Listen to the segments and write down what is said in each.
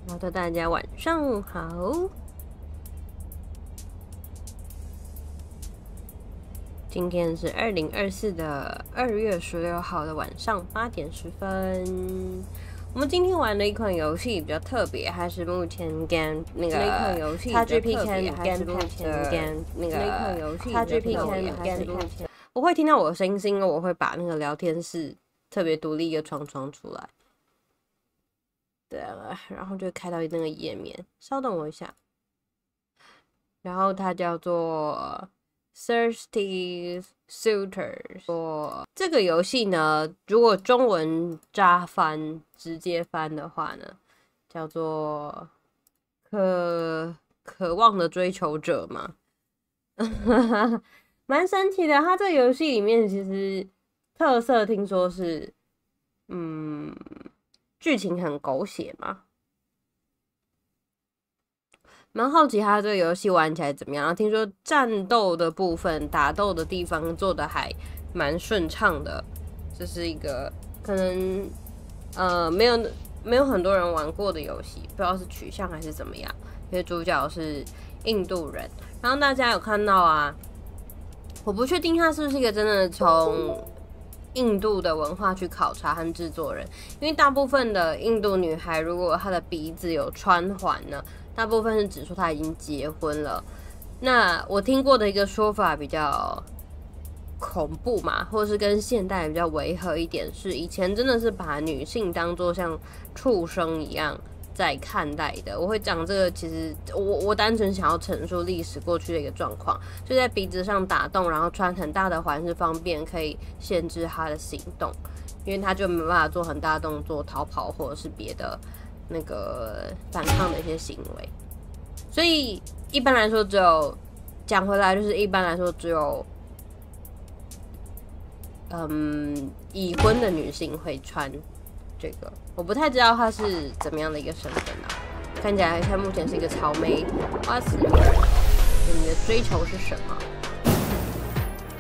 好的，大家晚上好。今天是2024的2月16号的晚上8点10分。我们今天玩的一款游戏比较特别，还是目前跟那个 XGP 还是目前跟那个 XGP 还是目前。我会听到我的声音，是因为我会把那个聊天室特别独立一个窗出来。对啊，然后就开到那个页面，稍等我一下。然后它叫做 Thirsty Suitors。这个游戏呢，如果中文直接翻的话呢，叫做渴望的追求者嘛，蛮神奇的。它这个游戏里面其实特色听说是，剧情很狗血嘛，蛮好奇他这个游戏玩起来怎么样。听说战斗的部分、打斗的地方做的还蛮顺畅的，这是一个可能没有很多人玩过的游戏，不知道是取向还是怎么样。因为主角是印度人，然后大家有看到啊，我不确定他是不是一个真的从印度的文化去考察和制作人，因为大部分的印度女孩，如果她的鼻子有穿环呢，大部分是指说她已经结婚了。那我听过的一个说法比较恐怖嘛，或是跟现代比较违和一点，是以前真的是把女性当作像畜生一样在看待的。我会讲这个，其实我单纯想要陈述历史过去的一个状况，就在鼻子上打洞，然后穿很大的环是方便可以限制他的行动，因为他就没办法做很大动作逃跑或者是别的那个反抗的一些行为。所以一般来说只有讲回来，就是一般来说只有已婚的女性会穿这个，我不太知道她是怎么样的一个身份啊。看起来她目前是一个草莓花死女人。你的追求是什么？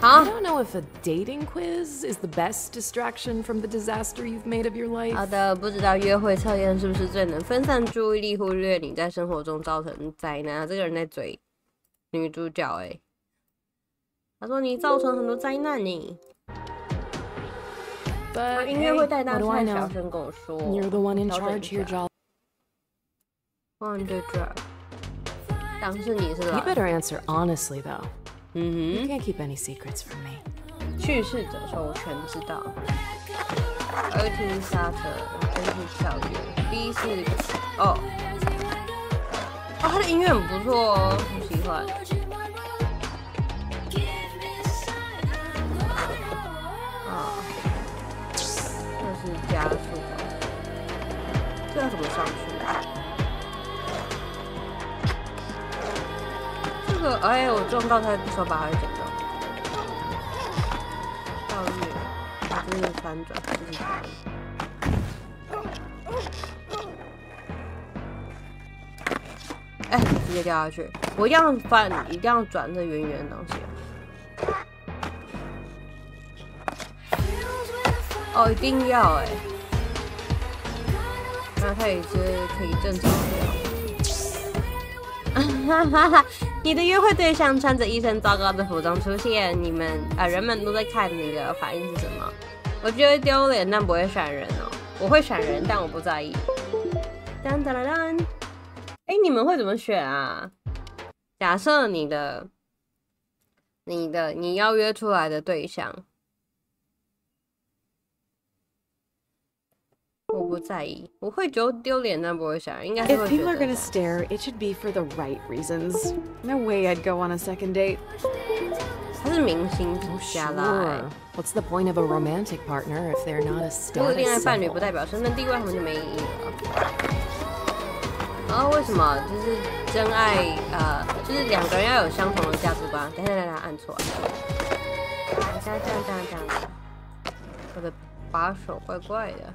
好。I don't know if a dating quiz is the best distraction from the disaster you've made of your life. 好的，不知道约会测验是不是最能分散注意力，忽略你在生活中造成的灾难？这个人在嘴女主角他说你造成很多灾难呢。But 音乐会带大 what do I 太 know? 小声跟我说 You're the one in charge here, Joel. On the drug. 当是你是 You 老 better answer honestly, though. You 嗯 can't keep any secrets from me. 哼，叙事者说我全知道。A 听刹车 ，A 是跳跃 ，B 是他的音乐很不错哦，我喜欢。这是加速，这要怎么上去？这个我撞到他的手把还会剪到。跳跃，这是翻转，这是翻。直接掉下去！我一定要翻，一定要转这圆圆的东西。一定要那他也是可以正常聊。你的约会对象穿着一身糟糕的服装出现，人们都在看你的反应是什么？我觉得丢脸，但不会闪人哦。我会闪人，但我不在意。当当当当！你们会怎么选啊？假设你要约出来的对象。我不在意，我会觉得丢脸，但不会想，应该是会 If 觉 people are 得 gonna stare, it should be for the right reasons. No way I'd go on a second date. 他是明星加拉 Sure. What's the point of a romantic partner if they're not a 如果恋爱 status 伴侣不 symbol? 代表身份地位，他们就没意义了。然后为什么就是真爱就是两个人要有相同的价值观？等一下，按错了。这样，我的把手怪怪的。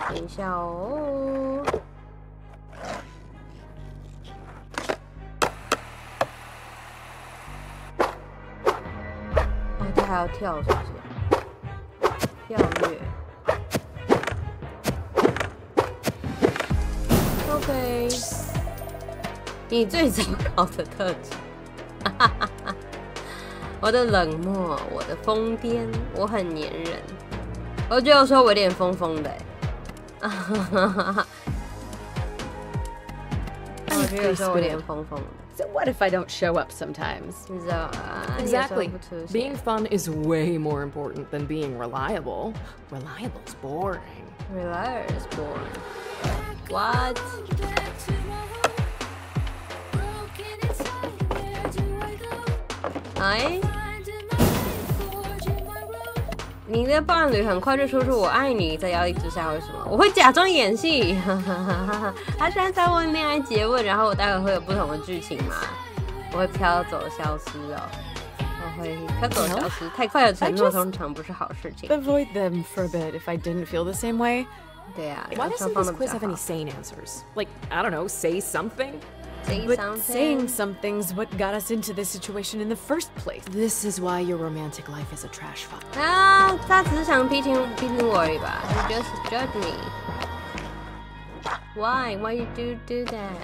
等一下哦。他还要跳，是不是？跳跃。OK， 你最糟糕的特质，我的冷漠，我的疯癫，我很黏人。我觉得有时候我有点疯疯的，我觉得有时候我有点疯疯的。So what if I don't show up sometimes? 你知道 Exactly. Being fun is way more important than being reliable. Reliable's boring. Reliable is boring. What? 哎，你的伴侣很快就说出“我爱你”，在压力之下会什么？我会假装演戏，他现在在问恋爱诘问，然后我待会会有不同的剧情嘛？我会飘走消失哦，我会飘走消失。太快的承诺通常不是好事情。Avoid them for a bit if I didn't feel the same way. 对啊， Why doesn't this quiz have any sane answers? Like, I don't know, say something? But saying something's what got us into this situation in the first place. This is why your romantic life is a trash fire. 啊，他只是想批评我而已吧 ？You just judge me. Why? Why you do that?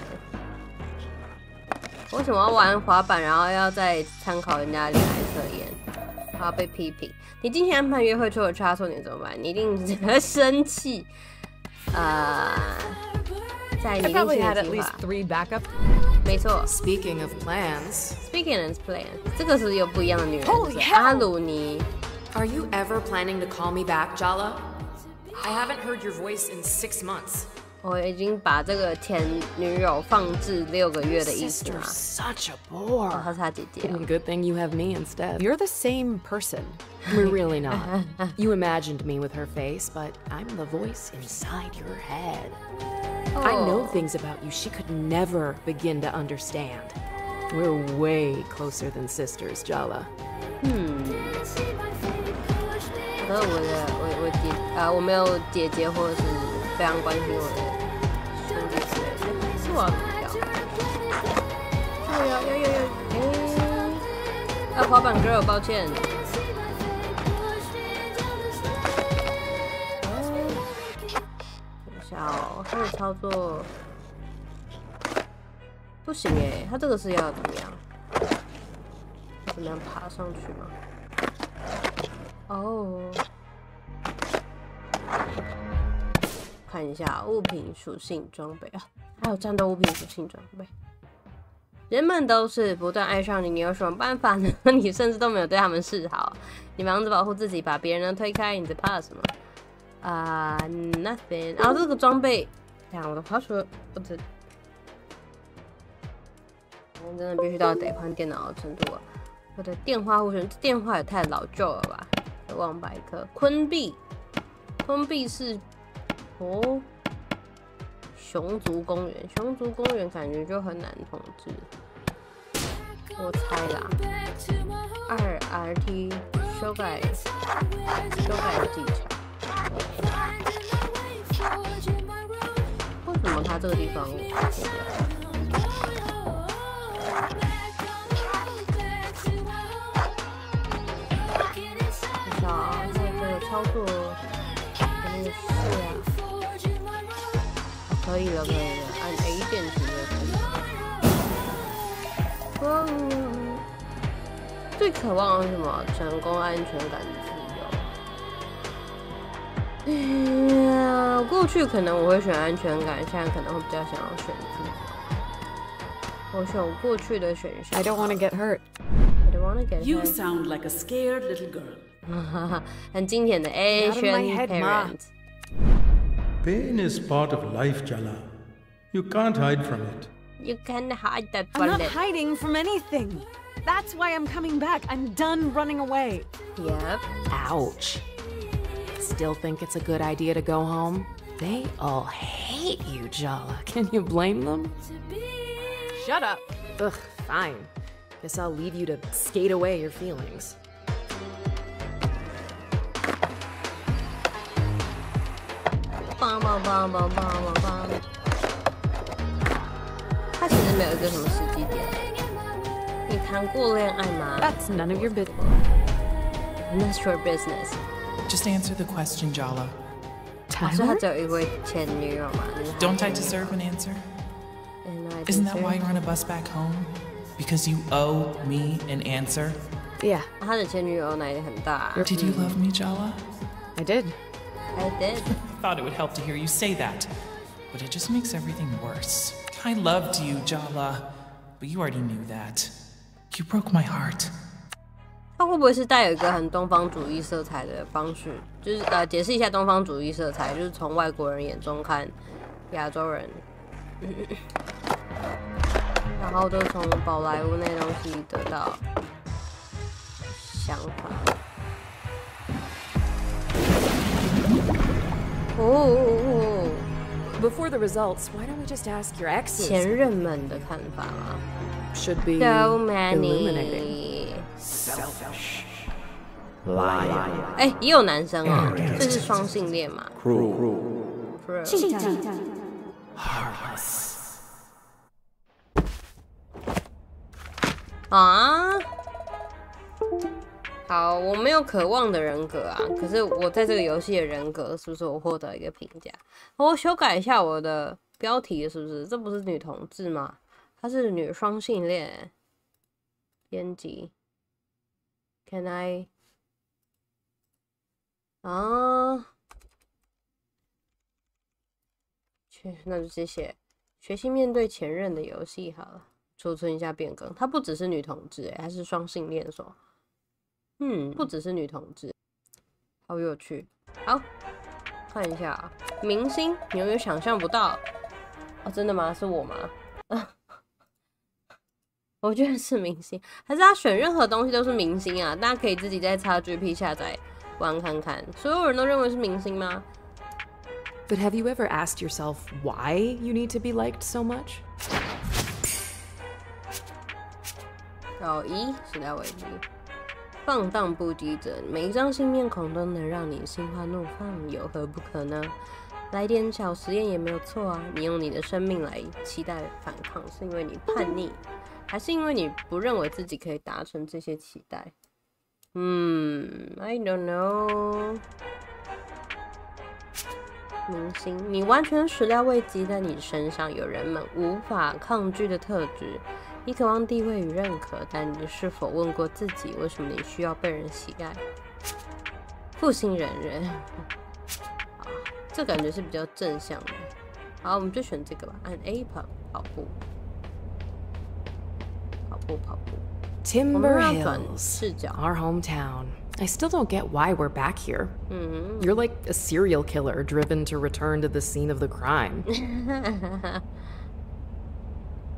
为什么要玩滑板，然后要再参考人家恋爱测验，还要被批评？你精心安排约会出了差错，你怎么办？你一定会生气。在你定性的计划。没错。Speaking of plans. Speaking of plans， 这个是有不一样的女人。阿鲁尼。Are you ever planning to call me back, Jala? I haven't heard your voice in 6 months. 我已经把这个前女友放置6个月的意思嘛。Such a bore. 她是她姐姐。Good thing you have me instead. You're the same person. We're really not. You imagined me with her face, but I'm the voice inside your head. I know things about you she could never begin to understand. We're way closer than sisters, Jala. 可是我没有姐姐或者是非常关心我的兄弟之类的，是我要比较。滑板 girl， 抱歉。等一下哦，他的操作不行哎，他这个是要怎么样？怎么样爬上去吗？哦，看一下物品属性装备啊，还有战斗物品属性装备。人们都是不断爱上你，你有什么办法呢？你甚至都没有对他们示好，你忙着保护自己，把别人推开，你在怕什么？Nothing。然后这个装备，看我的滑鼠，我真的必须到得换电脑的程度了。我的电话护唇，电话也太老旧了吧？望百科，昆币是熊族公园，熊族公园感觉就很难统治，我猜啦。2RT 修改技巧，为什么它这个地方操作的那个是可以了，按 A 键直接可以。最渴望的是什么？成功、安全感、自由。过去可能我会选安全感，现在可能会比较想要选自由。我选过去的选项。I don't want to get hurt. I don't want to get hurt. You sound like a scared little girl. 很经典的 Asian parent. Pain is part of life, Jala. You can't hide from it. You can't hide that I'm not bullet. hiding from anything. That's why I'm coming back. I'm done running away. Yep. Ouch. Still think it's a good idea to go home? They all hate you, Jala. Can you blame them? Shut up. Ugh, fine. Guess I'll leave you to skate away your feelings. 他其实没有一个什么时机点。你谈过恋爱吗？ That's none of your business. That's your business. Just answer the question, Jala. 所以他只有一位前女友嘛。Don't I deserve an answer? Isn't that why you're on a bus back home? Because you owe me an answer? Yeah, 他的前女友奶很大。Did you love me, Jala? I did. I did. Thought it would help to hear you say that, but it just makes everything worse. I loved you, Jala, but you already knew that. You broke my heart. 他会不会是带有一个很东方主义色彩的方式？就是解释一下东方主义色彩，就是从外国人眼中看亚洲人，然后都从宝莱坞那东西得到想法。哦。Before the results, why don't we just ask your exes? 前任们的看法啊 Should be，so illuminating. many。 Selfish. Liar. 哎，也有男生哦，这是双性恋嘛 Cruel. Heartless. 啊？好，我没有渴望的人格啊，可是我在这个游戏的人格是不是我获得一个评价？我修改一下我的标题，是不是？这不是女同志吗？她是女双性恋。编辑 ，Can I？ 啊？那就谢谢。学习面对前任的游戏好了，储存一下变更。她不只是女同志，她是双性恋说。不只是女同志，好有趣。好，看一下啊，明星，你永远想象不到哦，真的吗？是我吗？我觉得是明星，还是他选任何东西都是明星啊？大家可以自己在 XGP 下载玩看看。所有人都认为是明星吗？ But have you ever asked yourself why you need to be liked so much? 小一时代危机。放荡不羁者，每一张新面孔都能让你心花怒放，有何不可呢？来点小实验也没有错啊！你用你的生命来期待反抗，是因为你叛逆，还是因为你不认为自己可以达成这些期待？I don't know。明星，你完全始料未及，在你身上有人们无法抗拒的特质。你渴望地位与认可，但你是否问过自己，为什么你需要被人喜爱？负心人人，好，这感觉是比较正向的。好，我们就选这个吧，按 A 跑步，跑步。Timber Hills, our hometown. I still don't get why we're back here. You're like a serial killer driven to return to the scene of the crime.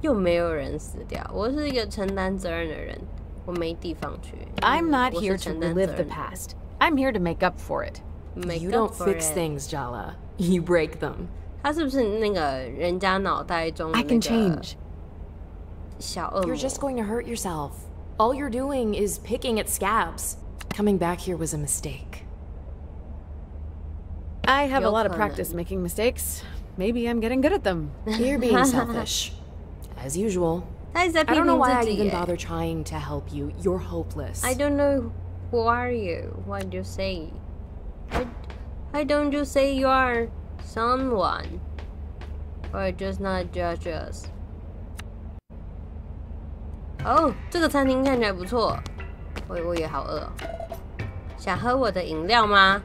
又没有人死掉，我是一个承担责任的人，我没地方去。I'm not 我是 here to 承担责 relive 任 the 的人 past. I'm here to make up for it. You don't fix things, Jala. You break them. 他是不是那个人家脑袋中的 I 那 can 个 change. 小恶魔 You're just going to hurt yourself. All you're doing is picking at scabs. Coming back here was a mistake. I have a lot of 有可能。 practice making mistakes. Maybe I'm getting good at them. You're being selfish. As usual. 他一直在 I 批 don't know 评 why I 自己 even 耶。 bother trying to help you. You're hopeless. I don't know who are you. What do you say? Why don't you say you are someone, or just not judge us? 哦，这个餐厅看起来不错。我也好饿哦。想喝我的饮料吗？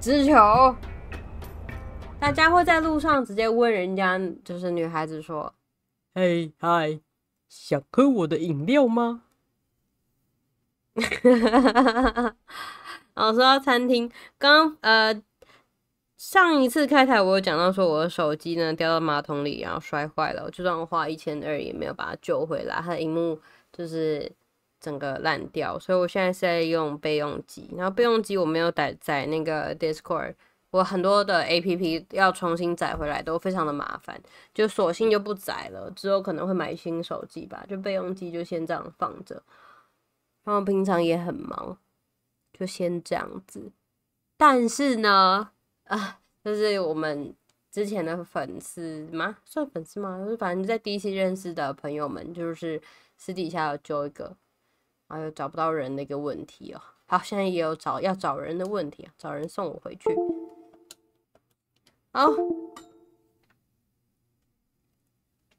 直球。大家会在路上直接问人家，就是女孩子说：“嘿嗨，想喝我的饮料吗？”然后说到餐厅，上一次开台我有讲到说我的手机呢掉到马桶里，然后摔坏了，我就算我花1200也没有把它救回来，它的荧幕就是整个烂掉，所以我现在是在用备用机，然后备用机我没有载那个 Discord， 我很多的 APP 要重新载回来都非常的麻烦，就索性就不载了，之后可能会买新手机吧，就备用机就先这样放着，然后平常也很忙，就先这样子。但是呢，就是我们之前的粉丝吗？算粉丝吗？就是反正在DC认识的朋友们，就是私底下有揪一个，然后又找不到人的一个问题哦。好，现在也有要找人的问题啊，找人送我回去。好，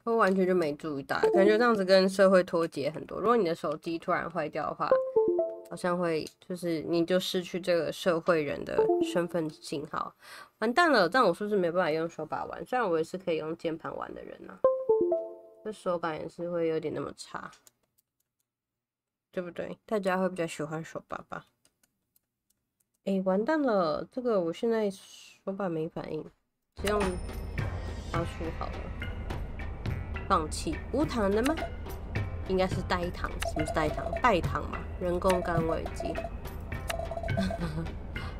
我完全就没注意到，感觉这样子跟社会脱节很多。如果你的手机突然坏掉的话，好像会就是你就失去这个社会人的身份信号，完蛋了！这样我是不是没办法用手把玩？虽然我也是可以用键盘玩的人啊，这手感也是会有点那么差，对不对？大家会比较喜欢手把吧？完蛋了！这个我现在手把没反应，只用滑鼠好了。放弃无糖的吗？应该是代糖，什么是代糖？代糖嘛，人工甘味剂。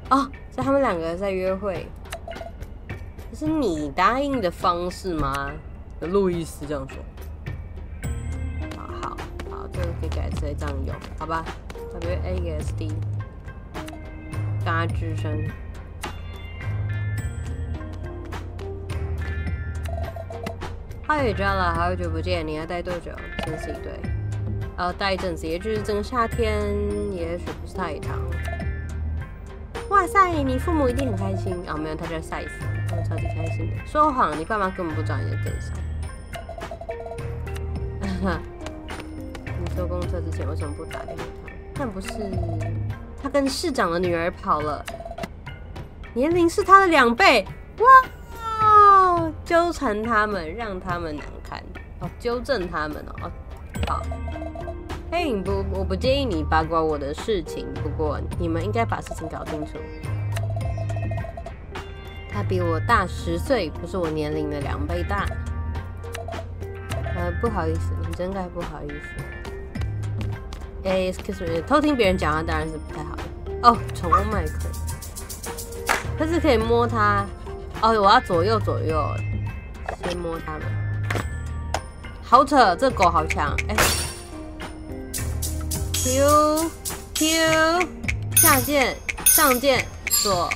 哦，所以他们两个在约会，这是你答应的方式吗？路易斯这样说。好，这个可以改成这样用，好吧 ？WASD， 嘎吱声。嗨 ，Jala， 好久不见，你要待多久？真是一对，待一阵子，也就是整个夏天，也许不是太长。哇塞，你父母一定很开心啊！没有，他叫赛斯，他们超级开心的。说谎，你爸妈根本不知道你在跟上。你坐公车之前为什么不打电话？但不是，他跟市长的女儿跑了，年龄是他的2倍，哇！纠缠他们，让他们难堪哦，纠正他们哦。好，嘿，我不介意你八卦我的事情，不过你们应该把事情搞清楚。他比我大10岁，不是我年龄的2倍大。不好意思，你真该不好意思。excuse me， 偷听别人讲话当然是不太好的。哦，宠物麦克，但是可以摸它。哦，我要左右，先摸它们。好扯，这狗好强！Q， 下键，上键，左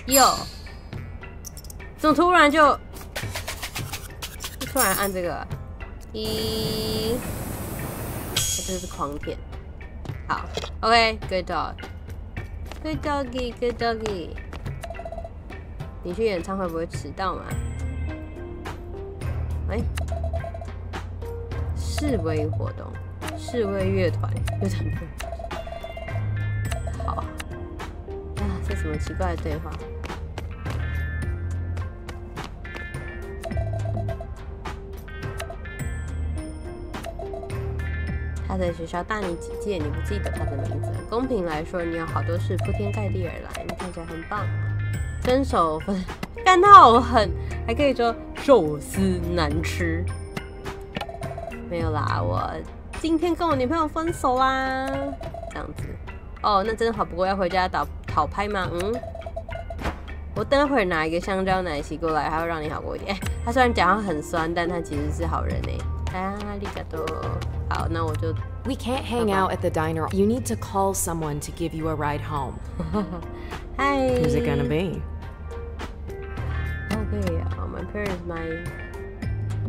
右。怎么突然就突然按这个？这就是狂舔。好 ，OK，good dog，good doggy，good doggy。你去演唱会不会迟到吗？示威活动，示威乐团，好啊，这什么奇怪的对话？他在学校大你几届，你不记得他的名字？公平来说，你有好多事铺天盖地而来，你看起来很棒。分手分，干他好狠，还可以说寿司难吃。没有啦，我今天跟我女朋友分手啦，这样子。哦，那真的好不过要回家讨拍吗？我等会儿拿一个香蕉奶昔过来，还会让你好过一点。他虽然讲话很酸，但他其实是好人啊りがとう。好，那我就。We can't hang out at the diner. You need to call someone to give you a ride home. Hi. Who's it gonna be? Okay, my parents, my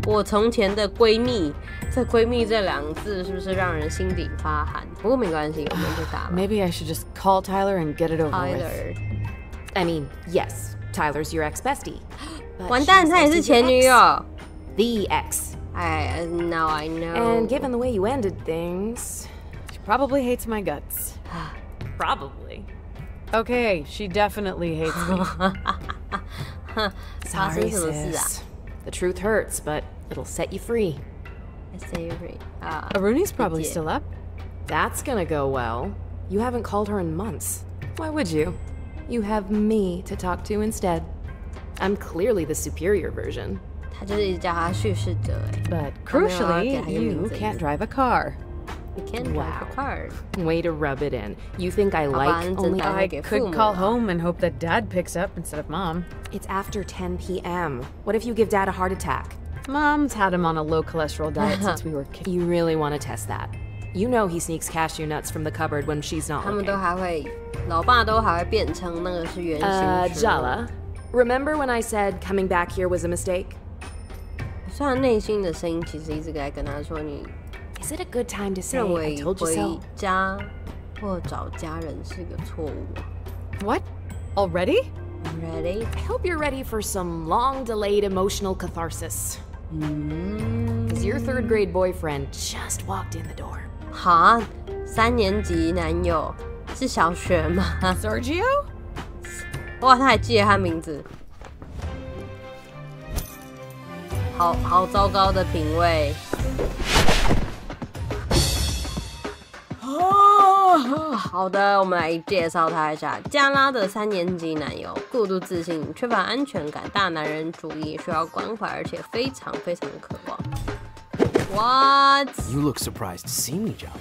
我从前的闺蜜，这闺蜜这2个字是不是让人心底发寒？不过没关系，我们就打吧。Maybe I should just call Tyler and get it over Tyler. with. I mean, yes, Tyler's your ex-bestie. 完蛋，她也是前女友。The ex. Now I know. And given the way you ended things, She probably hates my guts. probably. Okay, she definitely hates me. Sorry, sis. The truth hurts, but it'll set you free. Set you free. Aruni's probably still up. That's gonna go well. You haven't called her in months. Why would you? You have me to talk to instead. I'm clearly the superior version. 他就是一直叫他叙事者 But crucially, you can't drive a car. You can't drive a car. Way to rub it in. You think I like only I could call home and hope that Dad picks up instead of Mom. It's after 10 p.m. What if you give Dad a heart attack? Mom's had him on a low cholesterol diet since we were kids. You really want to test that? You know he sneaks cashew nuts from the cupboard when she's not 他们 looking. 都还会，老爸都还会变成那个是原型食物。Jala, remember when I said coming back here was a mistake? 虽然内心的声音其实一直在跟他说，你 Is it a good time to say 认 I 为 told you 回 so? 家或找家人是个错误。What? Already? Ready? I hope you're ready for some long-delayed emotional catharsis. Because your third grade boyfriend just walked in the door. 哈，3年级男友是小学吗？ Sergio? 哇，他还记得他名字，好糟糕的品味。好的，我们来介绍他一下。加拉的3年级男友，过度自信，缺乏安全感，大男人主义，需要关怀，而且非常非常渴望。What? You look surprised to see me, Java.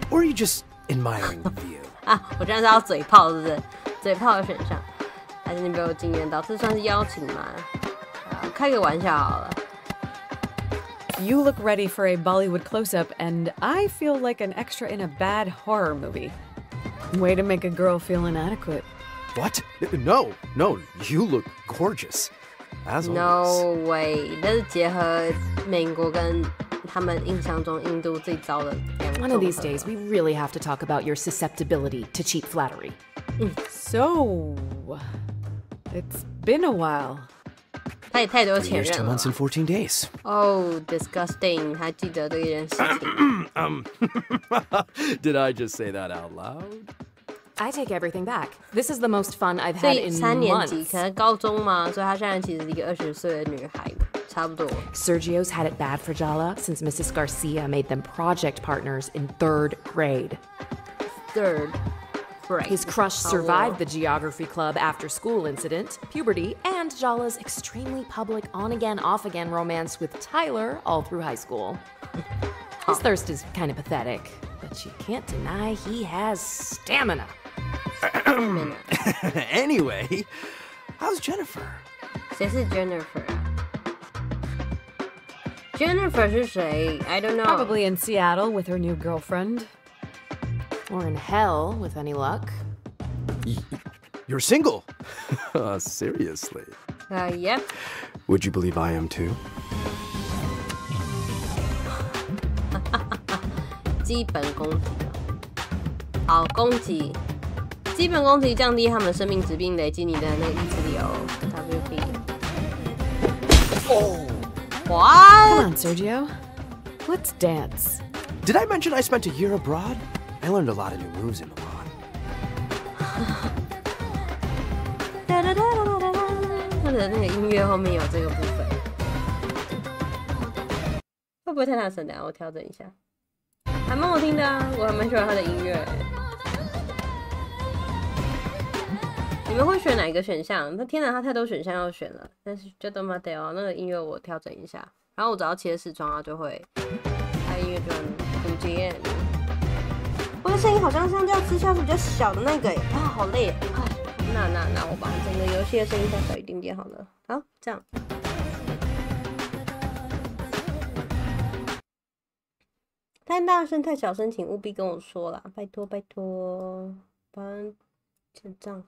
Or are you just admiring the view? 啊，我居然是要嘴炮，是不是？嘴炮的选项，还是你被我惊艳到？这算是邀请吗？开个玩笑好了。You look ready for a Bollywood close-up, and I feel like an extra in a bad horror movie. Way to make a girl feel inadequate. What? No, you look gorgeous. As No always. way， 这是结合美国跟他们印象中印度最糟的两个 One of these days, we really have to talk about your susceptibility to cheap flattery. So, it's been a while. 他也太多 3前 years, 2任了 months, and 14 days. Oh, disgusting！ 还记得这件事情。Did I just say that out loud? I take everything back. This is the most fun I've 所 had 以 in 3年级 months. 可能高中嘛，所以她现在其实是一个20岁的女孩，差不多。Sergio's had it bad for Jala since Mrs. Garcia made them project partners in 3rd grade. Third grade. His crush survived the geography club after school incident, puberty, and Jala's extremely public on-again, off-again romance with Tyler all through high school. His thirst is kind of pathetic, but you can't deny he has stamina. Anyway, how's Jennifer? 谁是 Jennifer 啊 ？Jennifer 是谁 ？I don't know. Probably in Seattle with her new girlfriend. Or in hell, with any luck. You're single? Seriously? Yep. Would you believe I am too? 基本攻击。好，攻击。基本攻击降低他们生命疾病，累积你的那个意志力哦。WP。Come What？ on, Sergio. Let's dance. Did I mention I spent a year abroad? I learned a lot of new moves in Milan. 他的那个音乐后面有这个部分，会不会太大声？等下我调整一下，还蛮好听的啊，我还蛮喜欢他的音乐。你们会选哪一个选项？那天哪，他太多选项要选了。但是就都嘛得哦，那个音乐我调整一下，然后我只要切视窗，它就会，它音乐就很接。我的声音好像相较之下是比较小的那个啊，好累啊！那我把整个游戏的声音再小一点点好了。好，这样。太大声、太小声，请务必跟我说啦，拜托拜托，不然就这样。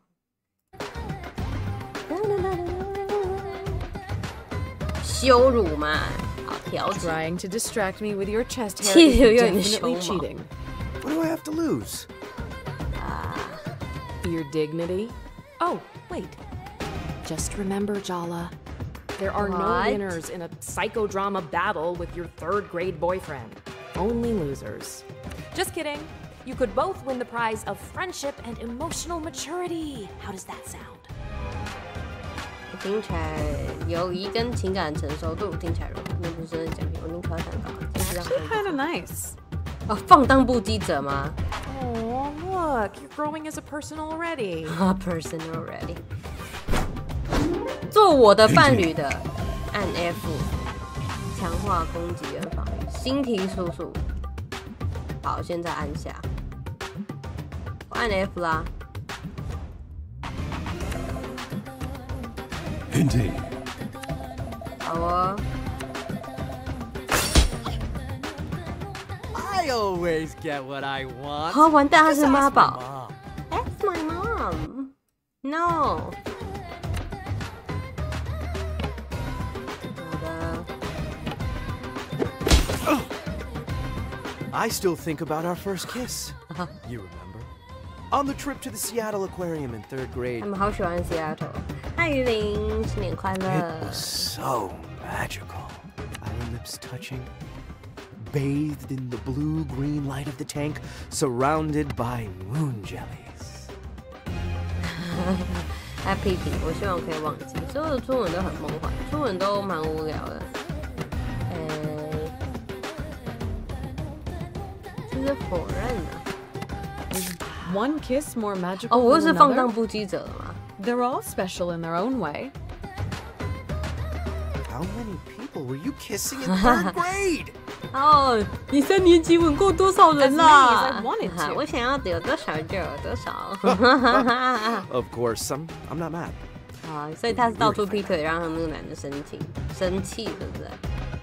羞辱嘛，好调整。 Trying to distract me with your chest hair 气 is 有点 definitely 凶猛。 cheating. What do I have to lose? Your dignity? Oh, wait. Just remember, Jala. There are no What? winners in a psychodrama battle with your 3rd grade boyfriend. Only losers. Just kidding. You could both win the prize of friendship and emotional maturity. How does that sound? 听起来友谊跟情感成熟度听起来那不是真的奖品，我宁可想搞，真是让 Kind of nice. 哦，放荡不羁者吗 Oh, look. You're growing as a person already. ？Person already。做我的伴侣的，按 F， 强化攻击跟防御，新提叔叔。好，现在按下，我按 F 啦。 Indeed. 好哦。 I always get what I want. 好，完蛋，他是 Just ask 妈 my 宝。 mom. That's my mom. No. 好的。 I still think about our first kiss. You remember? On the trip to the Seattle Aquarium in 3rd grade. 他们好喜欢 Seattle。嗨，于林，新年快 It 乐 was so magical. Our lips touching, bathed in the blue-green light of the tank, surrounded by moon jellies. 他批评，我希望我可以忘记。所有的初吻都很梦幻，初吻都蛮无聊的。这是否认啊。One kiss more magical 哦，我又 than 是放 another? 荡不羁者了吗？ They're all special in their own way. How many people were you kissing in 3rd grade? 哦，你3年级吻过多少人啦 As many as I wanted to. 我想要有多少就有多少。 Of course, I'm not mad. 好，所以他是到处劈腿，让他那个男的生气，对不对？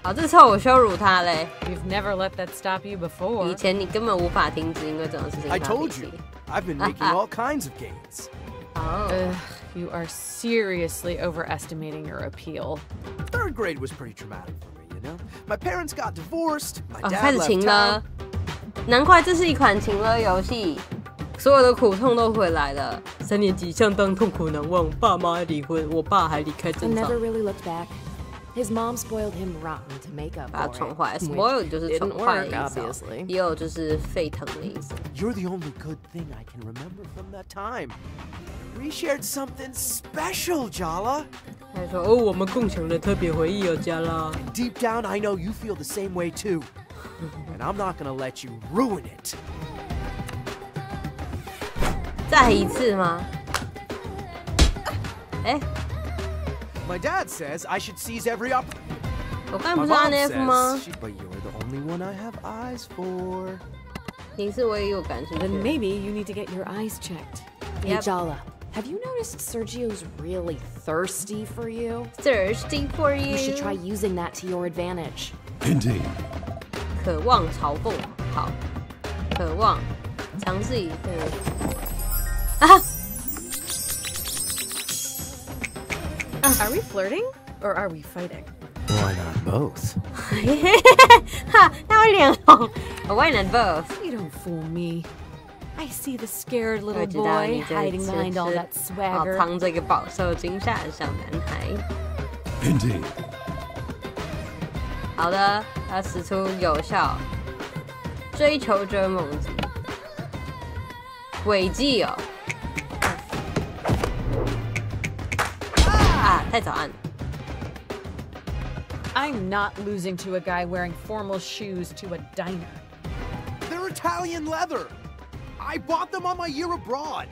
好，这次我羞辱他嘞。You've never let that stop you 以 before. 前你根本无法停止，因为这种事情 I 发脾 told 气 you, I've been making all kinds of gains. 哦， You are seriously overestimating your appeal. 3rd grade was pretty traumatic for me, you know? My parents got divorced, my 哦， dad 开始 left 情 town. 了，难怪这是一款情了游戏，所有的苦痛都回来了。3年级相当痛苦难忘，爸妈离婚，我爸还离开 I 战场 never， really looked back. His mom spoiled him rotten to make up 把他 for 宠 it. 坏。which spoil 就是宠 didn't 坏的 work, 意思哦， obviously. 也有就是沸腾的意思。 You're the only good thing I can remember from that time. We shared something special, Jala. 他说：“哦，我们共享了特别回忆哦，加拉。 Deep down, I know you feel the same way too. And I'm not gonna let you ruin it. ”再一次吗？哎， My dad says I should seize every opportunity. 我刚才 My 不是按 mom F 吗 says,？ but you're the only one I have eyes for. 你是唯一有感兴趣 Then 的。 maybe you need to get your eyes checked. Hey, Yep. Jala, have you noticed Sergio's really thirsty for you? Thirsty for you. You should try using that to your advantage. Indeed. 渴望朝贡，好，渴望尝试一下。啊！ Are we flirting or are we fighting? Why not both? 哈，他会脸红。Why not both？ You don't fool me. I see the scared 我 little 知道 boy 你这 hiding 次 behind all 是 that swagger. 藏着一个饱受惊吓的小男孩。 Indeed. 好的，他使出有效追求者猛击，诡计哦。啊，太早按。 I'm not losing to a guy wearing formal shoes to a diner. They're Italian leather. I bought them on my year abroad.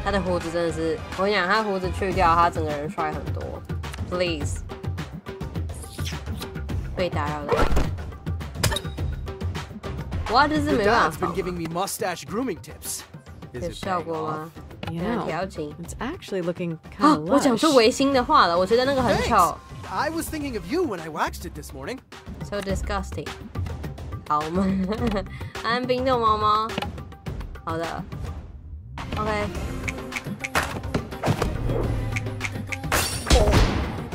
他的胡子真的是，我跟你讲，他胡子去掉，他整个人帅很多。Please， 被打扰了。哇，这是 Your 没办 dad's 法 been giving me mustache grooming tips. 有 Is it 效 paying 果 off? 吗？ You 没有 know, 调情 it's actually looking 啊 kind！of 我讲出 lush. 违心的话了，我觉得那个很丑 I was thinking of you when I waxed it this morning. ，so disgusting。好，我们安冰冻猫猫。好的，OK。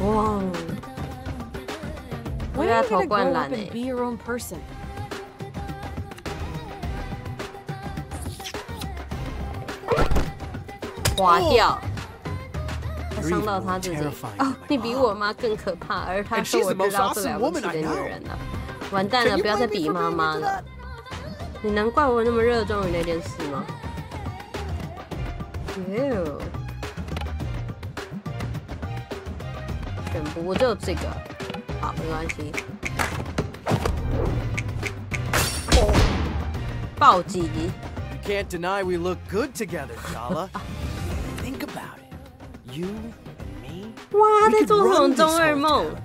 哇， 我 Why 给他 don't 头 you 灌 grow 篮 up 诶 and be，your own person? 划掉。他 You're 伤到 even 他 more 自己 terrifying 哦 than，my 你比 mom. 我妈更可怕，而她 And 是 she's 我 the 知 most 道最 awesome 了不起 woman 的 I 女 know. 人了。完蛋 Can 了， you 不要再 blame me 比 for 妈 being 妈 into 了 that?。你难怪我那么热衷于那件事吗？哟，全部我只有这个，好，没关系。暴击， You can't deny we look good together, Jala. Think about it. You and me. 哇，他 We 在 could 做什么 run 中 this 二 whole 梦 town.？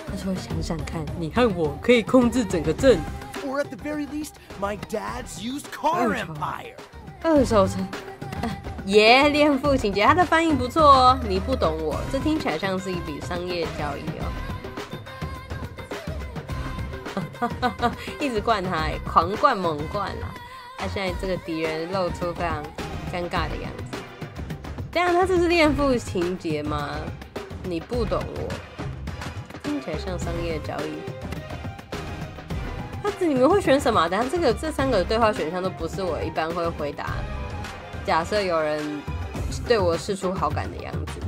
他说：“想想看，你和我可以控制整个镇。 Or at the very least, my dad's used car Oh, empire. 二手车，耶，恋父情节，他的翻译不错哦。你不懂我，这听起来像是一笔商业交易哦。一直灌他，哎，狂灌猛灌啊！他现在这个敌人露出非常尴尬的样子。对啊，他这是恋父情节吗？你不懂我，听起来像商业交易。那你们会选什么啊？等下这3个对话选项都不是我一般会回答假设有人对我释出好感的样子。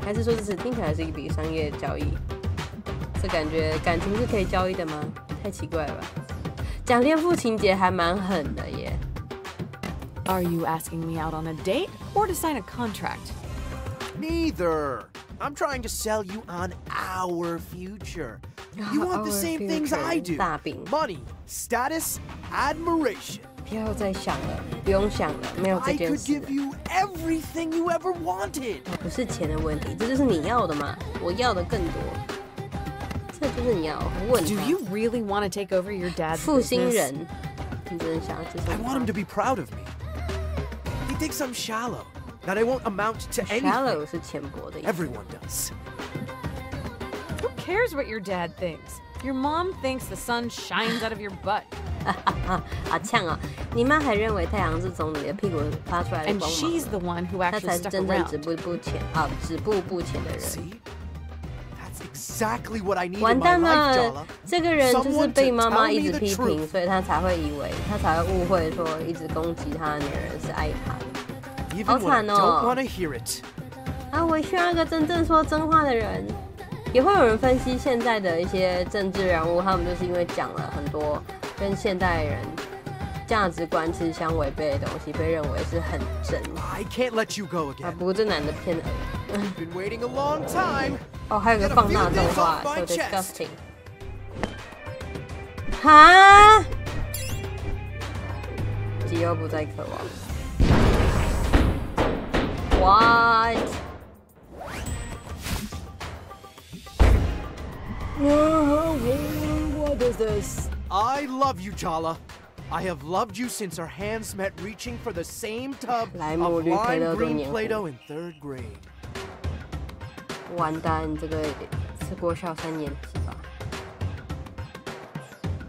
还是说这是听起来是一笔商业交易？这感觉感情是可以交易的吗？太奇怪了吧！讲恋父情节还蛮狠的耶。Are you asking me out on a date or to sign a contract? Neither. I'm trying to sell you on our future. You want the same things I do. 大饼 Money, status, admiration. 不要再想了，不用想了，没有这 I 件 could 事 give。you everything you ever wanted. 不是钱的问题，这就是你要的嘛，我要的更多。这就是你要问他。 Do you really want to take over your dad's 负心 business? 人，你真的想要接受 I want him to be proud of me. He thinks I'm shallow, that I won't amount to anything. Shallow 是浅薄的意思。 Everyone does. Who cares what your dad thinks? Your mom thinks the sun shines out of your butt. 好呛哦！你妈还认为太阳是从你的屁股发出来的 And 光 she's 芒， the one who 她 actually 才是 stuck 真正 around. 止步不前的人。 See? That's exactly what I need 完 in my 蛋 life, 了 Jala.，这个人就是被妈妈 Someone to 一 tell 直 me 批 the 评， truth. 所以他才会以为，他才会误会说一直攻击他的女人是爱他的。 Even when I don't want to hear it. 啊，我需要一个真正说真话的人。也会有人分析现在的一些政治人物，他们就是因为讲了很多跟现代人价值观其实相违背的东西，被认为是很真。 I can't let you go 啊， again. 不过这男的偏恶。 Been waiting a long time. 哦，还有个放大动画 ，so disgusting。哈？肌肉不再渴望。What？ What is this? I love you, Jala. I have loved you since our hands met reaching for the same tub 莱姆 of 绿配 lime 乐多 green 黏糊 Play-Doh in 3rd grade. 完蛋，这个是国小3年级吧？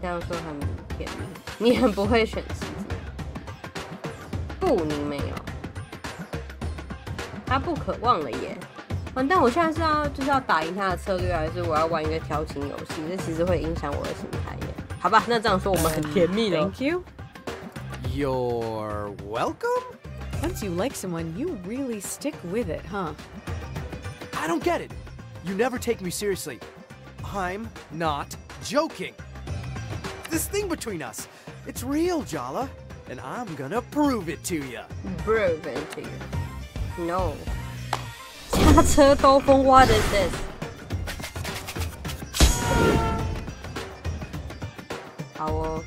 这样说很甜蜜，你很不会选狮子。不，你没有。他不渴望了耶！完蛋，我现在就是要打赢他的策略，还是我要玩一个调情游戏？这其实会影响我的心态耶。好吧，那这样说我们很甜蜜了。 Thank you. You're welcome? Once you like someone, you really stick with it, huh? I don't get it. You never take me seriously. I'm not joking. This thing between us, it's real, Jala. And I'm gonna prove it to you. Prove it to you. No. 驾车兜风 ，What is this？ 好哦，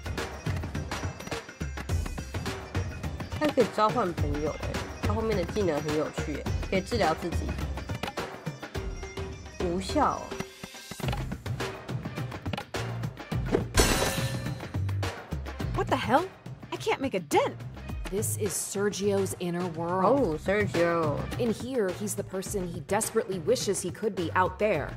他可以召唤朋友哎，他后面的技能很有趣哎，可以治疗自己，无效哦。What the hell? I can't make a dent. This is Sergio's inner world. Oh, Sergio， In here, he's the person he desperately wishes he could be out there.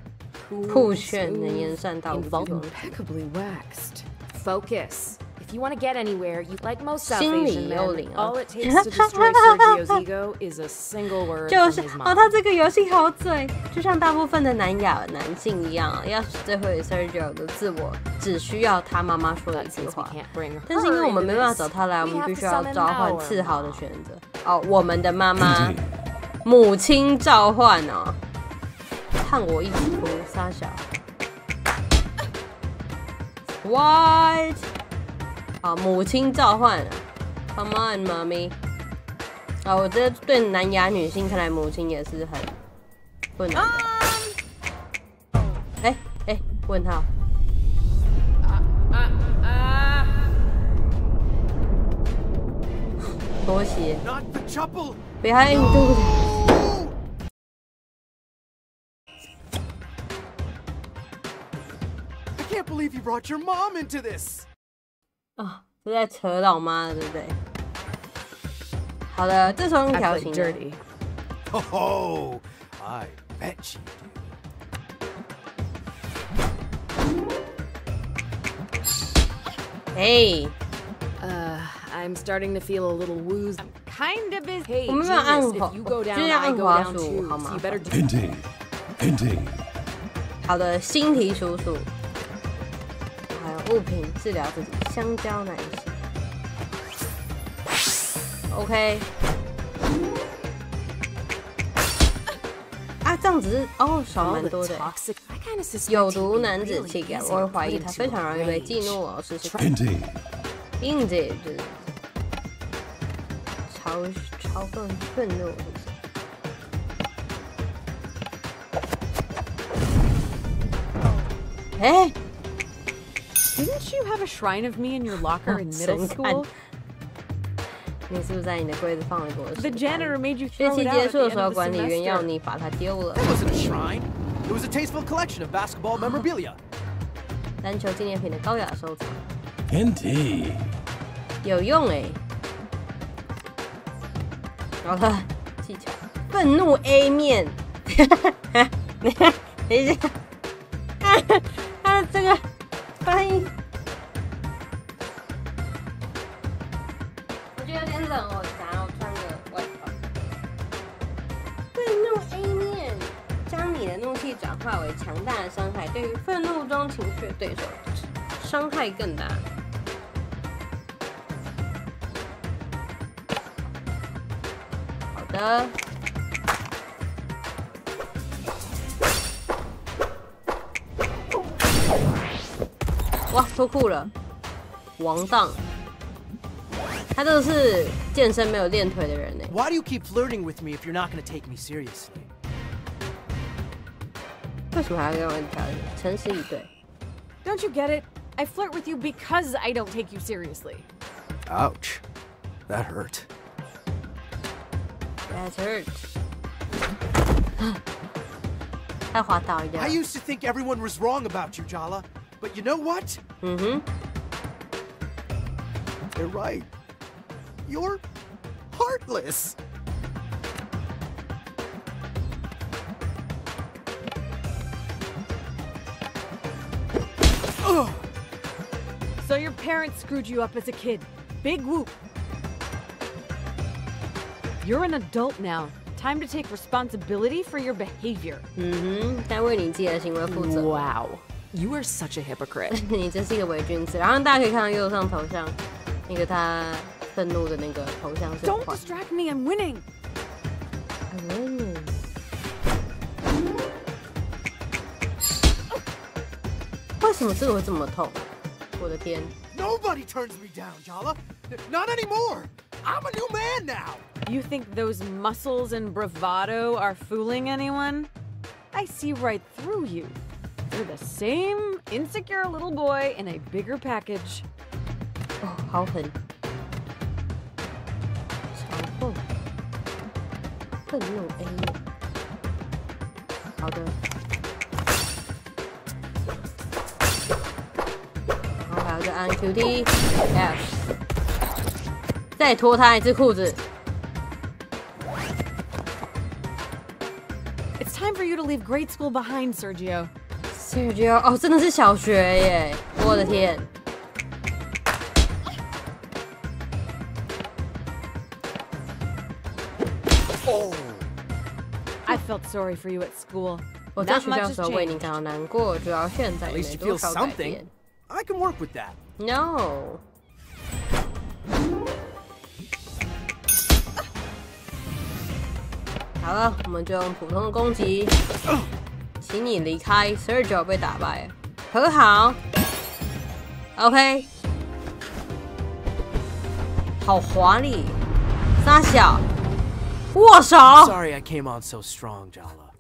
酷炫能言善道，无敌 Involved 风 Impeccably waxed. Focus. If you want to get anywhere, you like most South 心理 Asian 幽 men, 灵啊 all it takes to destroy Sergio's ego is a single word 就 from 是 his 哦， mom. 他这个游戏好嘴，就像大部分的南亚男性一样，要学会 Sergio 的自我，只需要他妈妈说的一 But 句 since we 话。 can't bring 但是因为 her 我们 into 没办法 this, 找他来，我 we 们 have 必 to 须要 summon 召唤 our 次好的 mom. 选择。哦，我们的妈妈，母亲召唤哦，看我一起哭，傻小。What？ 好，母亲召唤啊 ，Come on， 妈咪。啊，我觉得对南亚女性看来，母亲也是很困难的。问号。拖鞋 Not the trouble. ，behind the。 I can't believe you brought your mom into this. 啊，是在扯老妈了，对不对？好的，这时候用 I 条 play 形的。 dirty. Oh, I bet you do. 哎， I'm starting to feel a little woozy. I'm kind of busy. Hey, 我们没有按 genius, 滑， if you go 就 down, 是要 I 按 go 滑 down 鼠， too. 好 So 吗 you？better do. Indeed. Indeed. 好的，星体叔叔，还有物品治疗自己，香蕉奶昔。OK。啊，这样子是少蛮多的。有毒男子气概，我会怀疑他非常容易被激怒哦，试试看。Indeed， 就是超愤怒。哎 Didn't you have a shrine of me in your locker in middle school? 你是不是在你的柜子放了过？ The janitor made you 学 throw 期 it 结 out 束 at 的 the 时 end 候， of the 管理员要 semester. 你把它丢了。 That wasn't a shrine. It was a tasteful collection of basketball memorabilia. 篮球纪念品的高雅收藏， Indeed. 有用哎。好了，技巧，愤怒 A 面。等一下，他的这个翻译，我觉得有点冷哦，想要穿个外套。愤怒 A 面，将你的怒气转化为强大的伤害，对于愤怒中情绪的对手，伤害更大。好的。哇，脱裤了，王荡，他这个是健身没有练腿的人呢。Why do you keep flirting with me if you're not going to take me seriously? 为什么还要跟我挑衅？诚实以对。Don't you get it? I flirt with you because I don't take you seriously. Ouch. That hurt. That hurt. 他滑倒一下。 I used to think everyone was wrong about you, Jala. But you know what? Mm-hmm. They're right. You're heartless. Ugh. So your parents screwed you up as a kid. Big whoop. You're an adult now. Time to take responsibility for your behavior. 该为你自己的行为负责。 Wow. You are such a hypocrite. 你真是一个伪君子。然后大家可以看到右上头像，那个他愤怒的那个头像是。Don't distract me. I'm winning. I'm winning. 为什么这个会这么痛？我的天 Nobody turns me down, Jala. Not anymore. I'm a new man now. You think those muscles and bravado are fooling anyone? I see right through you. You're the same insecure little boy in a bigger package. 哦，好狠！嘲讽，愤怒 A 面。好的。然后还有就按 QT F， 再脱他一次裤子。 It's time for you to leave grade school behind, Sergio. Sergio， 哦，真的是小学耶！我的天。 I felt sorry for you at school. 我在 Not 学校 much 的 has 时候为你 changed. 感到难过，直到现在 At 也 least 没 you 多 feel 少改 something. 变。 I can work with that. No。好了，我们就用普通的攻击，请你离开。Sergio 被打败，和好。OK， 好华丽，撒小，握手。 Sorry I came on so strong, Jala.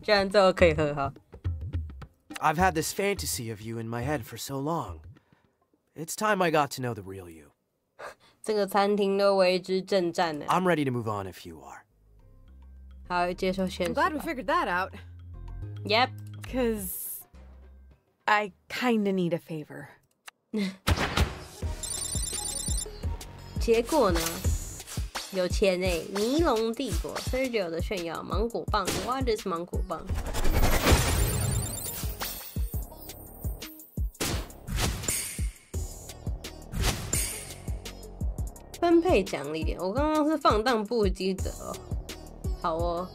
居然最后可以和好。 I've had this fantasy of you in my head for so long. It's time I got to know the real you. 这个餐厅都为之震战了。 I'm ready to move on if you are. 好，接受现 I'm 实 glad we 吧。 figured that out. Yep。 Cause I kinda need a favor. 结果呢？有钱哎、欸！尼龙帝国 Sergio 的炫耀，芒果棒 ，What is 芒果棒？分配奖励点，我刚刚是放荡不羁的哦。好哦，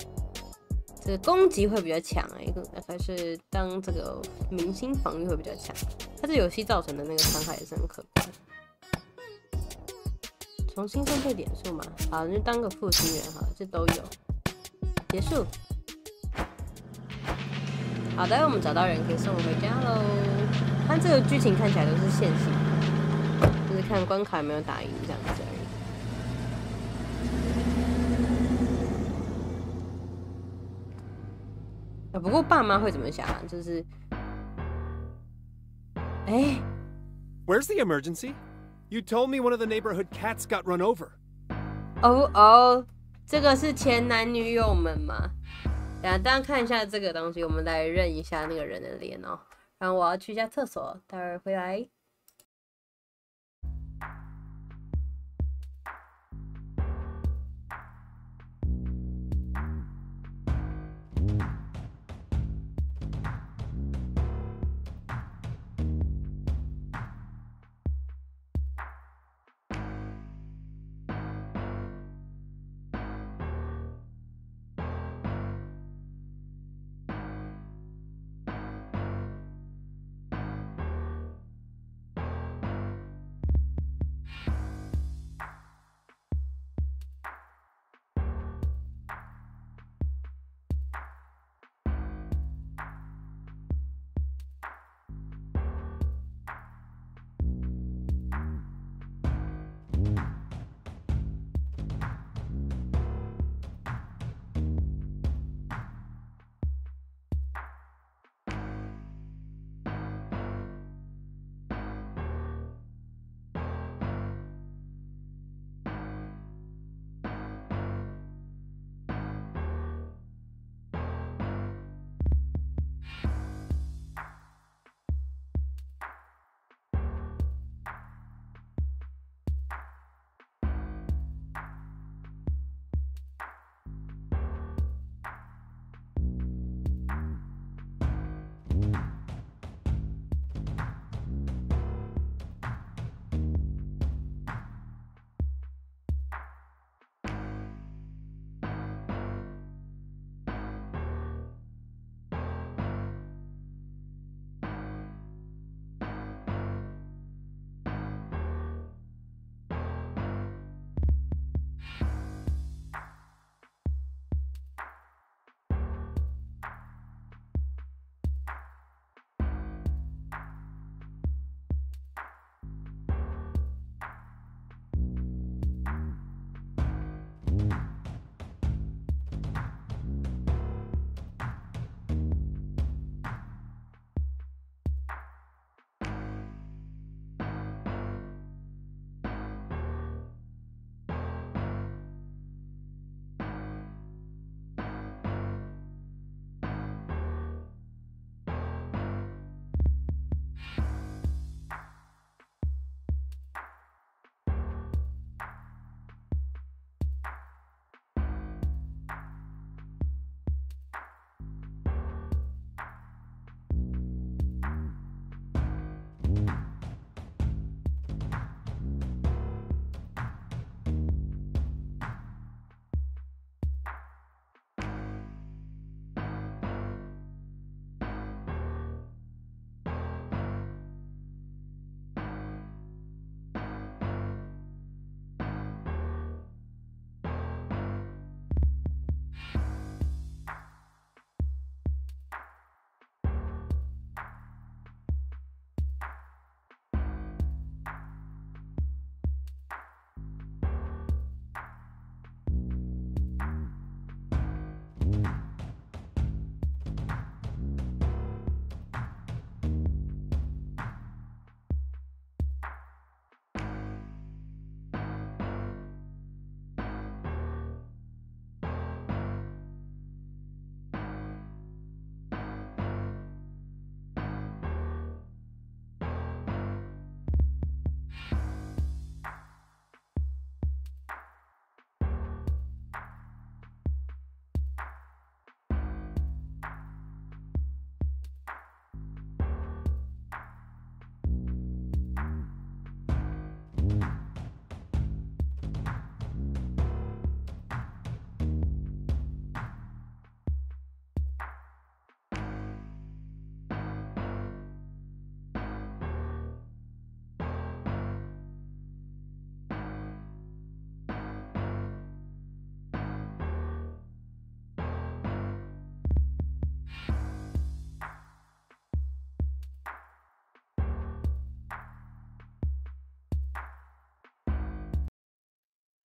这个攻击会比较强哎、欸，还是当这个明星防御会比较强。它这游戏造成的那个伤害也是很可怕的。重新分配点数嘛，好，那就当个负心人好了，这都有。结束。好的，我们找到人可以送我回家喽。看这个剧情看起来都是线性的，就是看关卡有没有打赢这样子而已。不过爸妈会怎么想啊？就是，哎 Where's the emergency? You told me one of the neighborhood cats got run over. 哦，这个是前男女友们嘛？大家看一下这个东西，我们来认一下那个人的脸哦。然后我要去一下厕所，待会儿回来。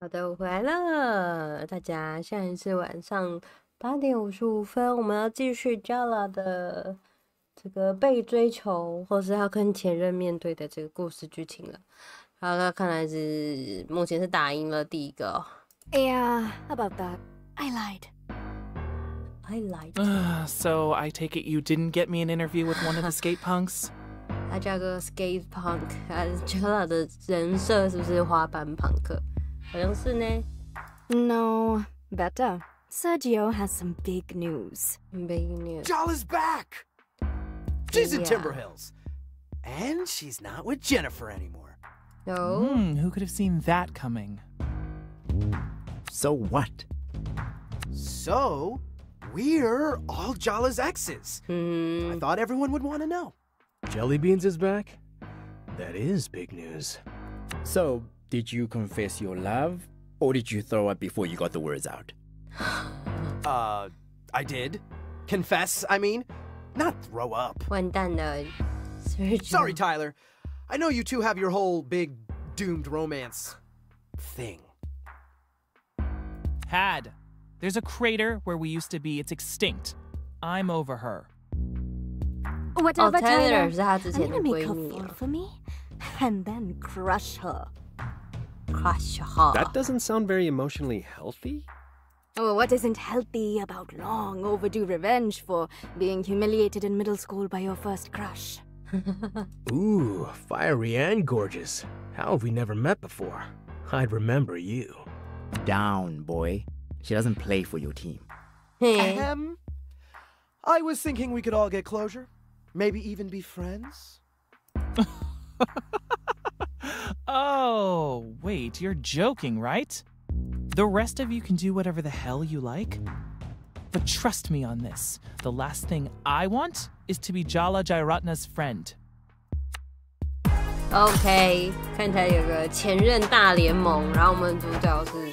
好的，我回来了，大家现在是晚上8:55，我们要继续 Jala 的这个被追求，或是要跟前任面对的这个故事剧情了。好了，看来是目前是打赢了第一个哦。Yeah, about that. I lied. I lied. So I take it you didn't get me an interview with one of the skate punks? 他叫做 skate punk， Jala 的人设是不是滑板朋克？好像是呢。No, better. Sergio has some big news. Big news. Jala's back! She's in Timber Hills. And she's not with Jennifer anymore. No. Who could have seen that coming? So what? So, we're all Jala's exes. I thought everyone would want to know. Jellybeans is back? That is big news. So, did you confess your love, or did you throw up before you got the words out? I did. Confess, I mean. Not throw up. 完蛋了 Sergio. Sorry, Tyler. I know you two have your whole big doomed romance thing. Had. There's a crater where we used to be. It's extinct. I'm over her. Whatever, Tyler Tyler. 是她之 I'm 前的 gonna make 闺 her 蜜 fall 哦 for me, and then crush her. Crush her. That doesn't sound very emotionally healthy. Oh, what isn't healthy about long overdue revenge for being humiliated in middle school by your first crush? Ooh, fiery and gorgeous. How have we never met before? I'd remember you. Down, boy. She doesn't play for your team. Ahem. I was thinking we could all get closure. Maybe even be friends. Oh, wait, you're joking, right? The rest of you can do whatever the hell you like. But trust me on this. The last thing I want is to be Jala Jairatna's friend. OK， 看起来有个前任大联盟，然后我们主角是，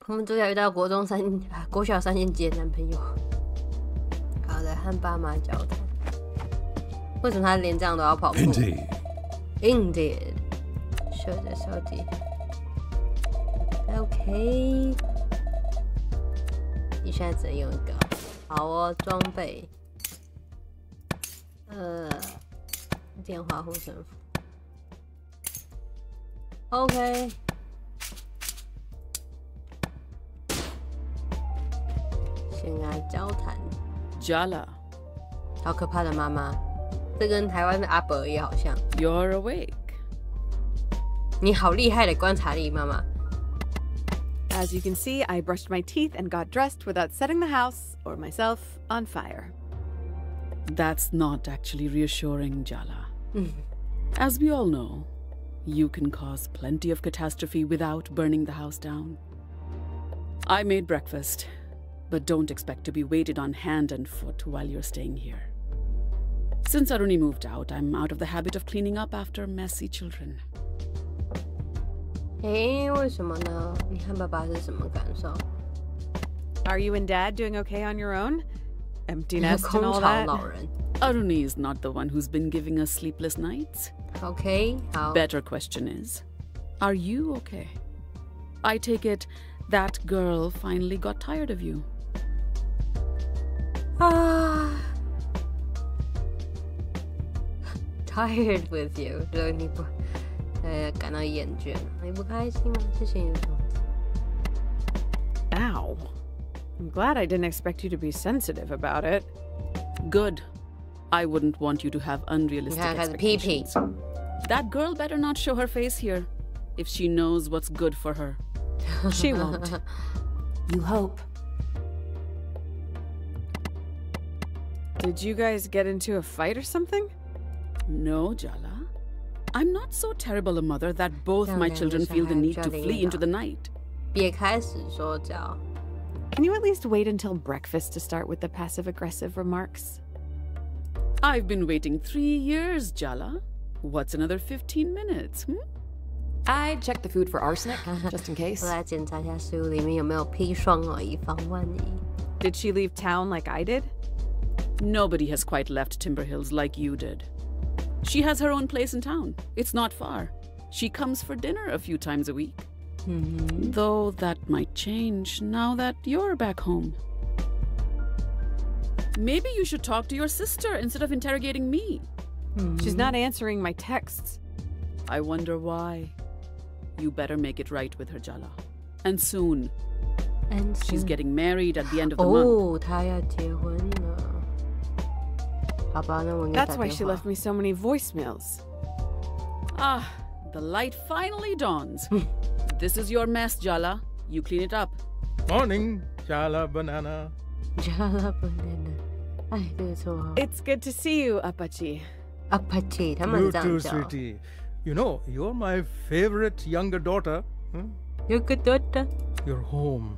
我们主角遇到国小3年级的男朋友，好的，和爸妈交谈。为什么他连这样都要跑步 ？Indeed， 是的，小弟。OK， 你现在只能用一个。好哦，装备。电话护身符。OK。先跟他交谈。Jala, 好可怕的妈妈，这跟台湾的阿伯也好像。 you're awake. 你好厉害的观察力，妈妈。As you can see, I brushed my teeth and got dressed without setting the house or myself on fire. That's not actually reassuring, Jala. As we all know, you can cause plenty of catastrophe without burning the house down. I made breakfast, but don't expect to be waited on hand and foot while you're staying here. Since Aruni moved out, I'm out of the habit of cleaning up after messy children. 为什么呢？你和爸爸是什么感受？ Are you and Dad doing okay on your own? Empty nest and 空 all 巢 that? 老人。 Aruni is not the one who's been giving us sleepless nights. OK， 好。 Better question is, are you okay? I take it that girl finally got tired of you. Tired with you， 就是你不，感到厌倦了，你不开心吗？谢谢你的种子。 Ow. I'm glad I didn't expect you to be sensitive about it. Good. I wouldn't want you to have 你 unrealistic 看，开始批评。 expectations. That girl better not show her face here if she knows what's good for her. She won't. You hope. Did you guys get into a fight or something? No, Jala. I'm not so terrible a mother that both my children feel the need to flee into the night. 别开始说教。 Can you at least wait until breakfast to start with the passive-aggressive remarks? I've been waiting 3 years, Jala. What's another 15 minutes, I checked the food for arsenic, just in case. 我来检查一下食物里面有没有砒霜哦，以防万一。 Did she leave town like I did? Nobody has quite left Timber Hills like you did. She has her own place in town. It's not far. She comes for dinner a few times a week. Though that might change now that you're back home. Maybe you should talk to your sister instead of interrogating me. She's not answering my texts. I wonder why. You better make it right with her, Jala. And soon. She's getting married at the end of the month. 她要结婚了。好吧，那我应该打 That's 电 why she 话。 left me so many voicemails. Ah, the light finally dawns. This is your mess, Jala. You clean it up. Morning, Jala Banana. Jala banana，哎，这个绰号。 It's good to see you, Apache. Apache，他们 You 这 too, 样叫。 sweetie. You know, you're my favorite younger daughter. You're good daughter. You're home,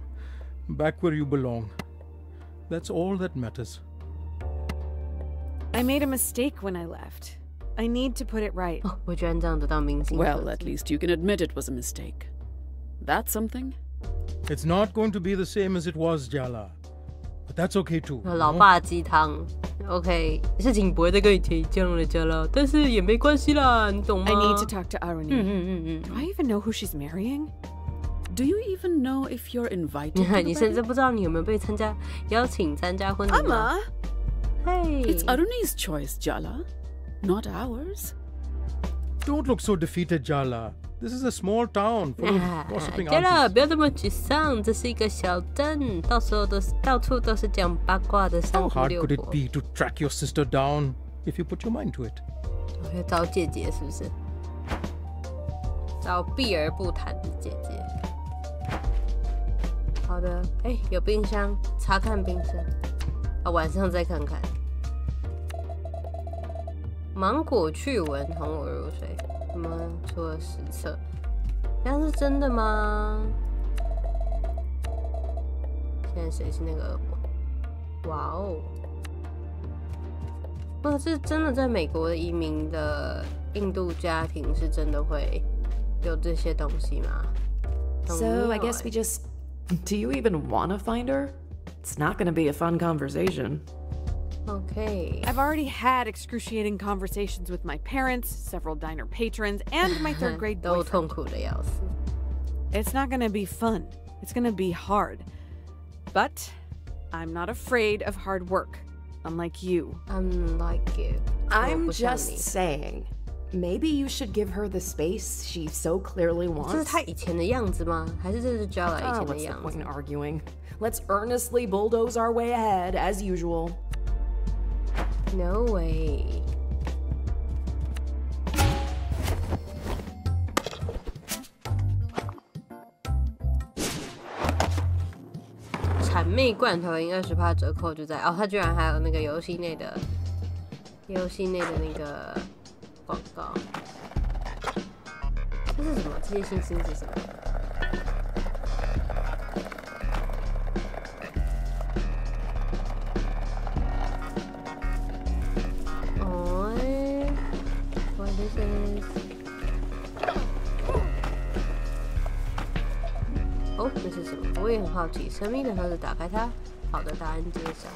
back where you belong. That's all that matters. I made a mistake when I left. I need to put it right. 哦，我居然这样得到明星。 Well, at least you can admit it was a mistake. That's something. It's not going to be the same as it was, Jala. But that's okay too. 老爸鸡汤 ，OK， 事情不会再跟以前一样了，家了，但是也没关系啦，你懂吗 I need to talk to Aruni. Do I even know who she's marrying? Do you even know if you're invited? to the 你甚至 wedding? 不知道你有没有被邀请参加婚礼吗 Emma? ？It's Hey， Aruni's choice, Jala, not ours. Don't look so defeated, Jala. This is a small town full of gossiping 家了， aunties. 不要这么沮丧，这是一个小镇，到处都是讲八卦的 How 三姑 hard 六 could it 婆。 be to track your sister down if you put your mind to it? 要找姐姐是不是？找避而不谈的姐姐。好的，哎，有冰箱，查看冰箱。啊，晚上再看看。芒果趣闻，哄我入睡。什么？除了实测，这样是真的吗？现在谁是那个恶魔？哇哦！那是真的在美国的移民的印度家庭是真的会有这些东西吗？ So I guess we just... Do you even want to find her? It's not going to be a fun conversation. OK， I've already had excruciating conversations with my parents, several diner patrons, and my third grade 都痛 boyfriend. 苦的要死。 It's not gonna be fun. It's gonna be hard. But I'm not afraid of hard work, unlike you. I'm like you， I'm 我不像 just 你 saying. Maybe you should give her the space she so clearly 这是 wants. 他以前的样子吗？还是这是 Jala 以 Oh, 前的 what's the 样 point 子 in arguing? Let's earnestly bulldoze our way ahead, as usual. ？No way。谄媚罐头赢20%折扣就在哦，它居然还有那个游戏内的那个广告。这是什么？这些星星是什么？哦，What is this？哦，这是什么？我也很好奇。神秘的盒子，打开它。好的，答案揭晓。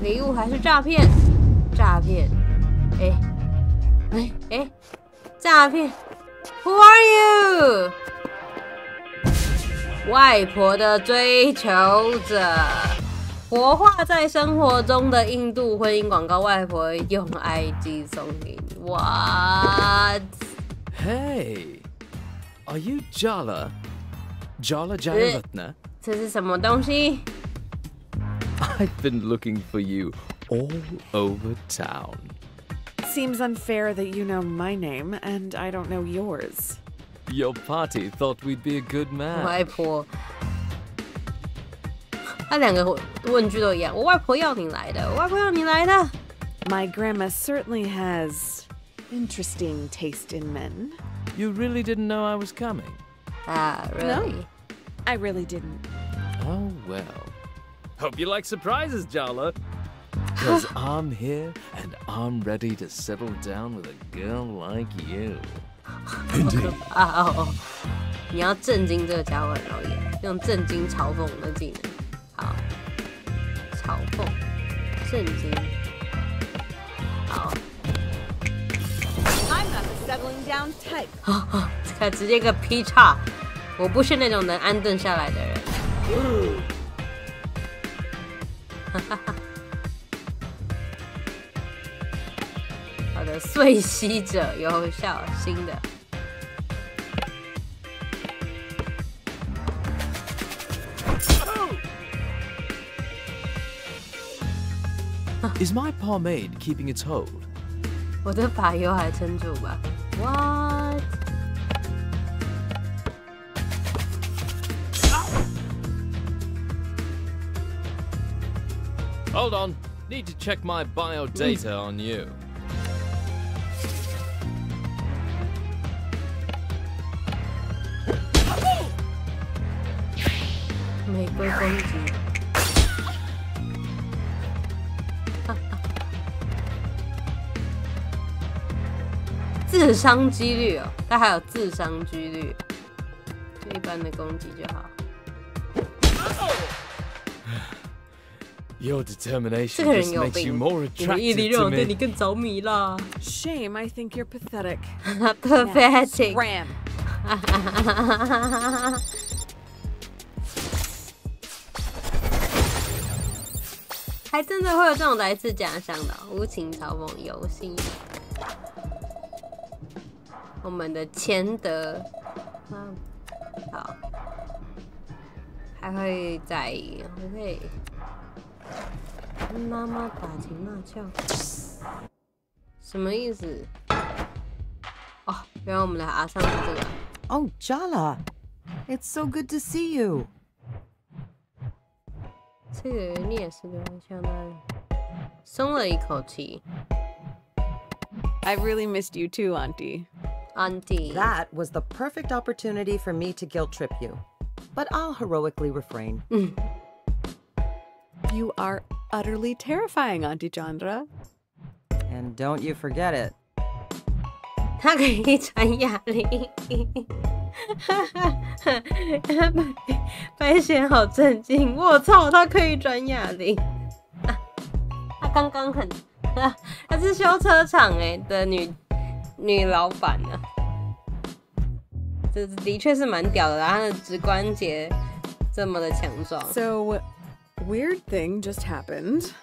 礼物还是诈骗？诈骗！哎，诈骗 ！Who are you？ 外婆的追求者，活化在生活中的印度婚姻广告，外婆用爱寄送给你。What？ Hey, are you Jala? Jala Jayaratna? 这是什么东西？ I've been looking for you all over town. Seems unfair that you know my name and I don't know yours. Your party thought we'd be a good man. 外婆，他两个问句都一样。我外婆要你来的，我外婆要你来的。 My grandma certainly has interesting taste in men. You really didn't know I was coming? Ah, really? I really didn't. Oh, well. Hope you like surprises, Jala. Because I'm here and I'm ready to settle down with a girl like you. Indeed. 啊哦，你要震惊这个家伙很容易，用震惊嘲讽的技能。好，嘲讽，震惊。settling down type. 这个直接个劈叉，我不是那种能安顿下来的人。好的，碎吸者有效，新的。Is my pomade keeping its hold? 我的发油还撑住吧 ？What？ Hold on. Need to check my bio data on you. 玫瑰攻击。自伤几率哦，它还有自伤几率，就一般的攻击就好。Your 这 determination 个人 just 有 makes you 病， more 你的毅力 attractive 让 to 我对你 me. 更着迷啦。Shame, I think you're pathetic. Pathetic. Ram. 还真的会有这种来自假象的无情嘲讽游戏。我们的钱德，好，还会在意，还会跟妈妈打情骂俏，什么意思？哦，原来我们的阿尚是这个。Oh, Jala, it's so good to see you. 这个你也是个相当于松了一口气。I've really missed you too, Auntie. Auntie. That was the perfect opportunity for me to guilt trip you. But I'll heroically refrain. You are utterly terrifying, Auntie Chandra. And don't you forget it. 他可以传哑铃，白显好震惊！我操，他可以转哑铃！他刚刚很，他是修车厂的女老板呢，这的确是蛮屌的啦，他的指关节这么的强壮。So, weird thing just happened.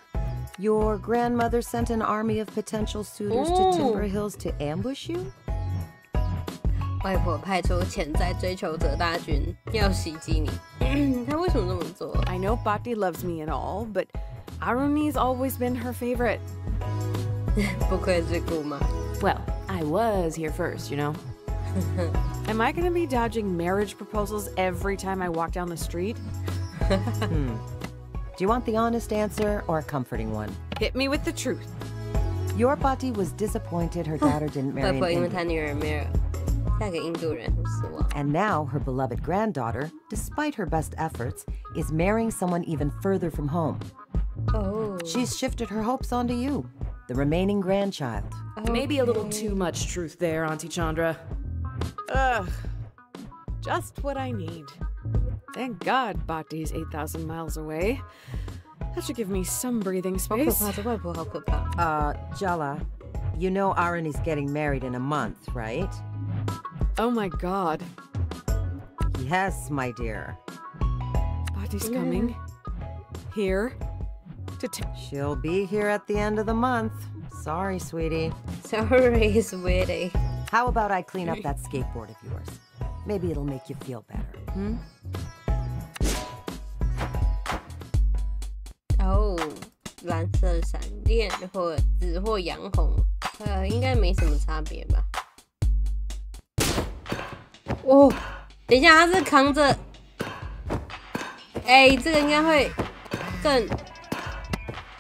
Your grandmother sent an army of potential suitors to Timber Hills to ambush you? 外婆派出潜在追求者大军，要袭击你。她为什么这么做 I know Bhatti loves me and all, but Aruni's always been her favorite. 不愧是姑妈。 Well, I was here first, you know. Am I gonna be dodging marriage proposals every time I walk down the street? Do you want the honest answer or a comforting one? Hit me with the truth. Your Bhatti was disappointed her daughter didn't 外 marry 婆 an 因为她 Indian. 女儿没有嫁给印度人，很失望。 And now her beloved granddaughter, despite her best efforts, is marrying someone even further from home. Oh. She's shifted her hopes onto you, the remaining grandchild. Maybe a little too much truth there, Auntie Chandra. Ugh. Just what I need. Thank God Bhatti's 8,000 miles away. That should give me some breathing 好可 space. 怕，这外婆好可怕。 Jala, you know Aruni's getting married in a month, right? Oh my God. Yes, my dear. Bhatti's coming. Here. To She'll be here at the end of the month. Sorry, sweetie. Sorry, sweetie. How about I clean up that skateboard of yours? Maybe it'll make you feel better. 哦，蓝色闪电或紫或洋红，应该没什么差别吧？哦，等一下，他是扛着，这个应该会更，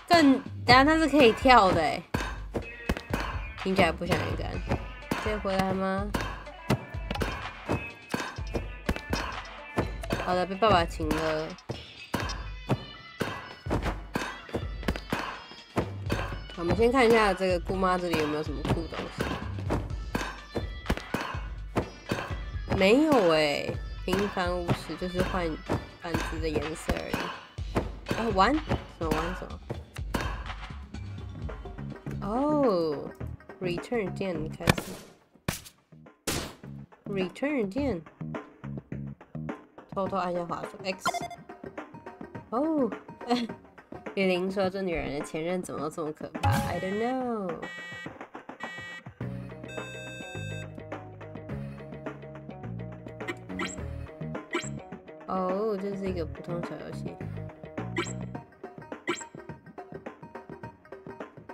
等一下他是可以跳的，听起来不像一个人。可以回来吗？好的，被爸爸请了。我们先看一下这个姑妈这里有没有什么酷东西。没有平凡无事，就是换板子的颜色而已。玩什么玩什么？哦 ，Return 键开始。Return 键，偷偷按下滑鼠 X。哦，雨林说这女人的前任怎么这么可怕 ？I don't know。哦，这是一个普通小游戏。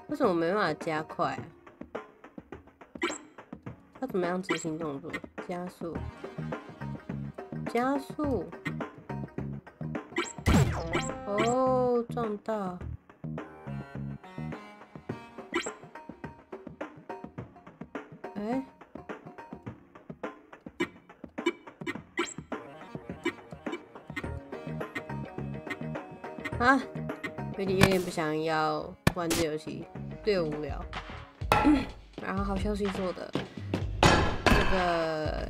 为什么没办法加快啊？它怎么样执行动作？加速，加速。哦，撞到。哎。啊，有点不想要玩这游戏，略无聊。然后好消息做的这个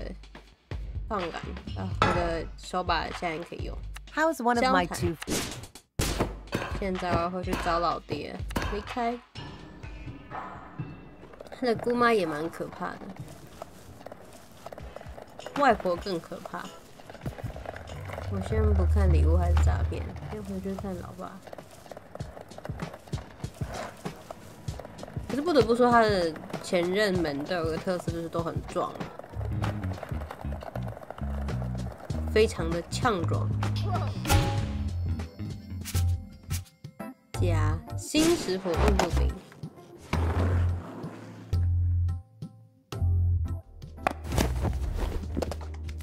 放感啊，我的手把现在可以用。How's one of my two? 现在我要回去找老爹，离开。他的姑妈也蛮可怕的，外婆更可怕。我先不看礼物还是诈骗，先回去看老爸。可是不得不说，他的前任们都有个特色，就是都很壮，非常的呛壮。加新食谱印度饼。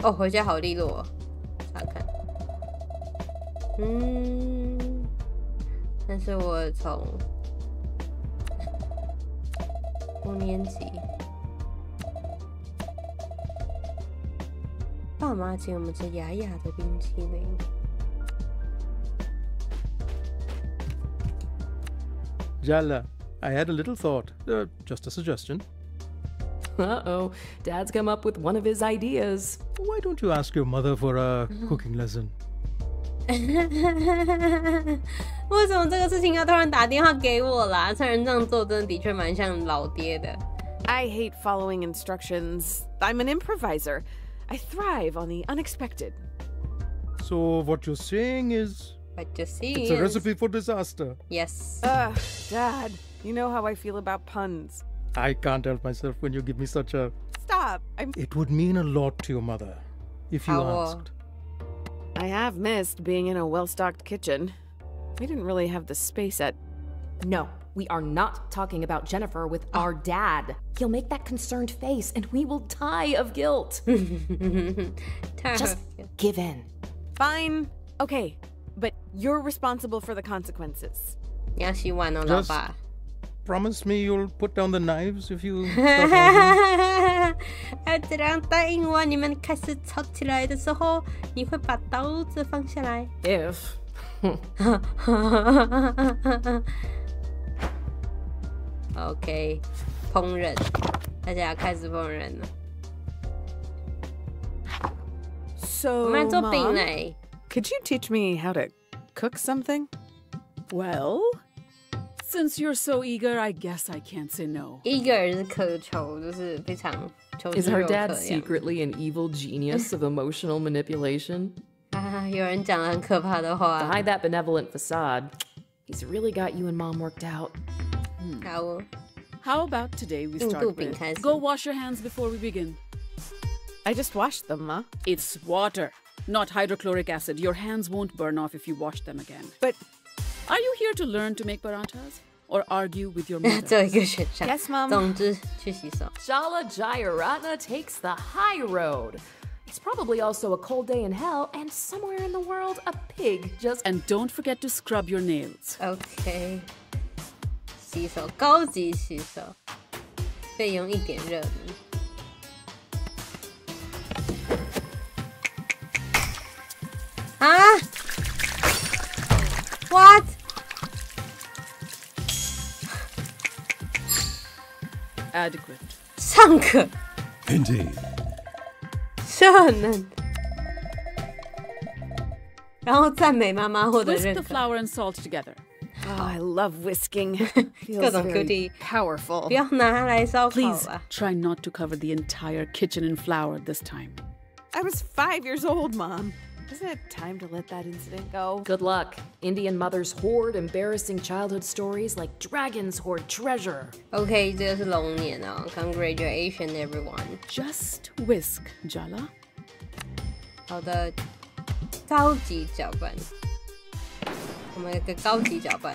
哦，回家好利落哦，查看。但是我从5年级，爸妈请我们吃雅雅的冰淇淋。Jala, I had a little thought, just a suggestion. Uh-oh, Dad's come up with one of his ideas. Why don't you ask your mother for a cooking lesson? 为什么这个事情要突然打电话给我啦？虽然这样做真的的确蛮像老爹的。I hate following instructions. I'm an improviser. I thrive on the unexpected. So what you're saying is... What you're saying It's a recipe for disaster. Yes. Dad, you know how I feel about puns. I can't help myself when you give me such a... Stop! It would mean a lot to your mother if you asked. I have missed being in a well-stocked kitchen. We didn't really have the space at... No, we are not talking about Jennifer with our dad. He'll make that concerned face and we will die of guilt. Just give in. Fine. Okay, but you're responsible for the consequences. 你要洗碗哦，老爸。Promise me you'll put down the knives if you start arguing. 这样答应我，你们开始吵起来的时候，你会把刀子放下来。If. OK， 烹饪，大家开始烹饪了。So, 我们来做饼嘞。Could you teach me how to cook something? Well, since you're so eager, I guess I can't say no. Eager 是渴求，就是非常求知 Is her 若渴 dad 的样子。 secretly an evil genius of emotional manipulation? 啊，有人讲了很可怕的话。 Behind that benevolent facade, he's really got you and Mom worked out. 好哦。 How about today we start with go wash your hands before we begin. I just washed them, Ma. It's water, not hydrochloric acid. Your hands won't burn off if you wash them again. But are you here to learn to make parathas or argue with your mother? 最后一个选项。 Yes, Mom. 总之，去洗手。 Jala Jayaratna takes the high road. It's probably also a cold day in hell, and somewhere in the world, a pig just... And don't forget to scrub your nails. OK， 洗手，高级洗手，费用1点热能。啊 ？What？ Adequate. 尚可。 Indeed. 这能。然后赞美妈妈获得 Whisk 认 the 可。 flour and salt together. 烤。I love whisking. 各 Feels 种 very cutie powerful. 不要拿它来烧烤 Please 吧。 try not to cover the entire kitchen in flour this time. I was 5 years old, Mom. Isn't it time to let that incident go? Good luck. Indian mothers hoard embarrassing childhood stories like dragons hoard treasure. OK， 这个是龙年哦 ，Congratulations everyone。 Just whisk, Jala. 好的，高级搅拌，我们有个高级搅拌。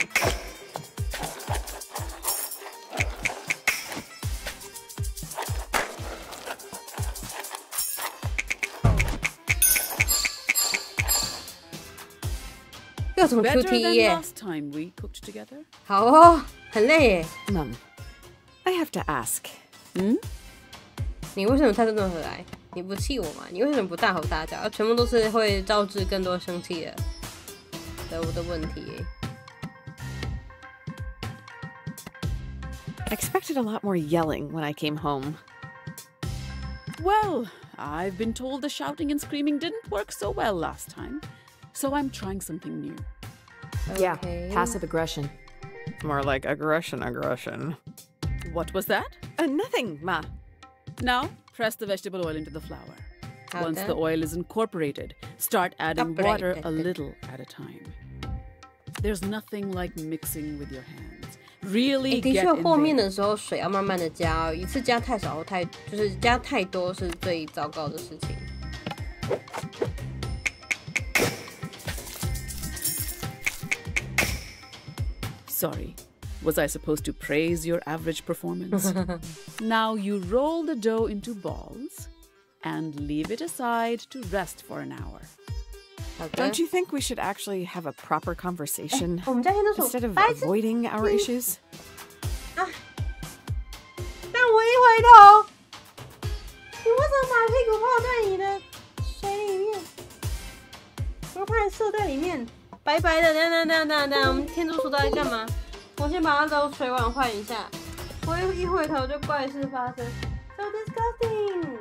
各种 Better QT than 耶， last time we cooked together. 好哦，很累耶。 Mom, I have to ask. 你为什么态度那么和蔼？你不气我吗？你为什么不大吼大叫？全部都是会招致更多生气的问题耶。 I expected a lot more yelling when I came home. Well, I've been told the shouting and screaming didn't work so well last time, so I'm trying something new. Yeah, passive aggression. More like aggression. What was that? Nothing, Ma. Now, press the vegetable oil into the flour. How Once then? the oil is incorporated, start adding water a Incorporated. little at a time. There's nothing like mixing with your hands. Really 的 get 确， in 和面 there. 的时候水要慢慢的加哦，一次加太少就是加太多是最糟糕的事情。 Sorry, was I supposed to praise your average performance? Now you roll the dough into balls and leave it aside to rest for an hour. 好的 Don't you think we should actually have a proper conversation 我们家天竺鼠 instead of 白痴 avoiding our issues? 让我一回头，你为什么把屁股泡在你的水里面？我怕你射在里面，白白的。等，我们天竺鼠到底干嘛？我先把它的水碗换一下。我一回头就怪事发生 ，so disgusting。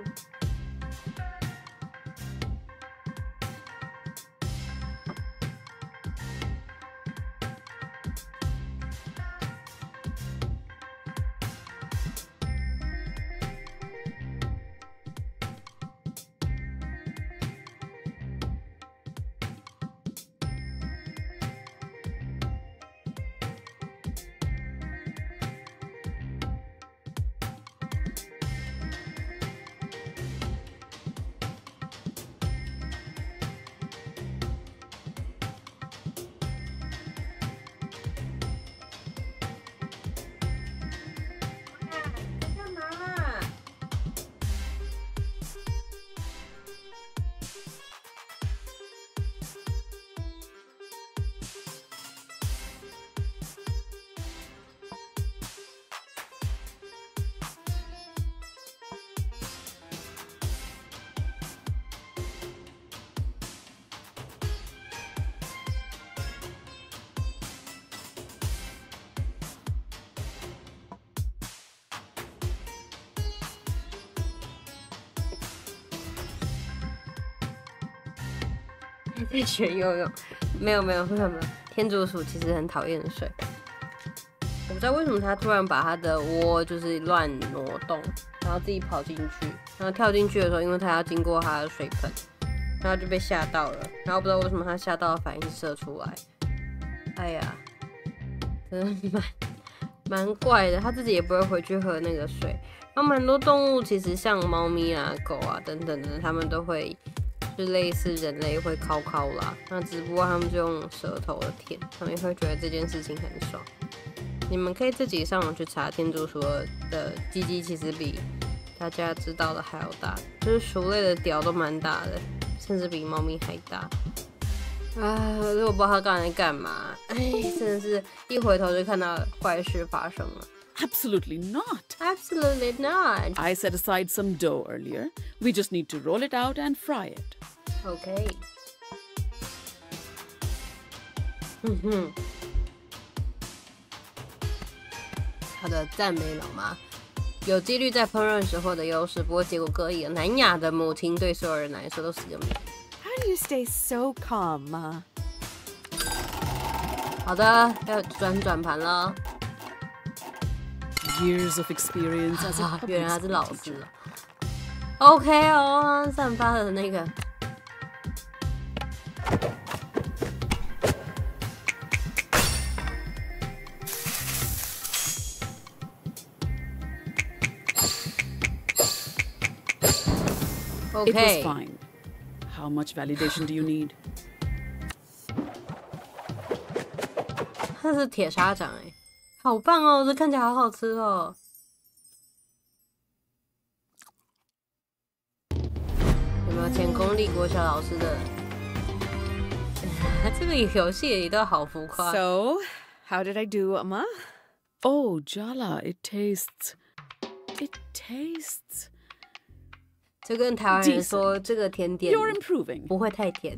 干嘛啦？在学游泳？没有，天竺鼠其实很讨厌水。我不知道为什么它突然把它的窝就是乱挪动，然后自己跑进去，然后跳进去的时候，因为它要经过它的水盆，然后就被吓到了。然后不知道为什么它吓到的反应是射出来。哎呀，真的蛮怪的，它自己也不会回去喝那个水。然后蛮多动物其实像猫咪啊、狗啊等等的，它们都会。 就类似人类会烤啦，那只不过他们就用舌头的舔，他们也会觉得这件事情很爽。你们可以自己上网去查，天竺鼠的鸡鸡其实比大家知道的还要大，就是鼠类的屌都蛮大的，甚至比猫咪还大。啊，我不知道它刚才在干嘛，哎，真的是一回头就看到怪事发生了。 Absolutely not. Absolutely not. I set aside some dough earlier. We just need to roll it out and fry it. Okay. 好的，赞美老妈。有几率在烹饪时获得优势，不过结果各异。南亚的母亲对所有人来说都是一个谜。 How do you stay so calm, Ma? 好的，要转盘了。Years of experience as a 原 public 来他是 school 老 teacher. 师啊。OK 哦，散发的那个。It was OK， fine. How much validation do you need? 它是铁砂掌哎，好棒哦！这看起来好好吃哦。有没有前公立国小老师的？这个游戏里都好浮夸。 So, how did I do, Amma? Oh, Jala, it tastes. 就跟台湾人说，这个甜点 You're improving. 不会太甜。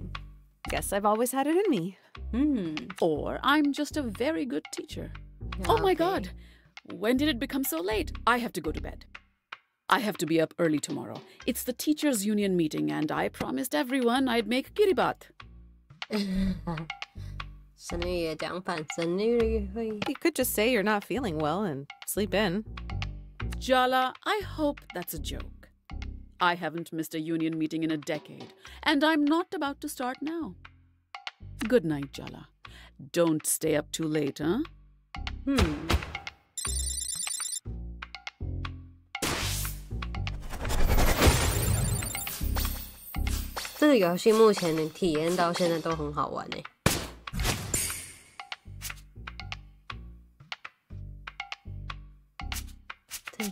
Guess I've always had it in me. Or I'm just a very good teacher. Oh my God. When did it become so late? I have to go to bed. I have to be up early tomorrow. It's the teachers' union meeting, and I promised everyone I'd make kiribat. 生日月讲反生日约会。 You could just say you're not feeling well and sleep in. Jala, I hope that's a joke. I haven't missed a union meeting in a decade, and I'm not about to start now. Good night, Jala. Don't stay up too late, huh? 这个游戏目前你体验到现在都很好玩哎。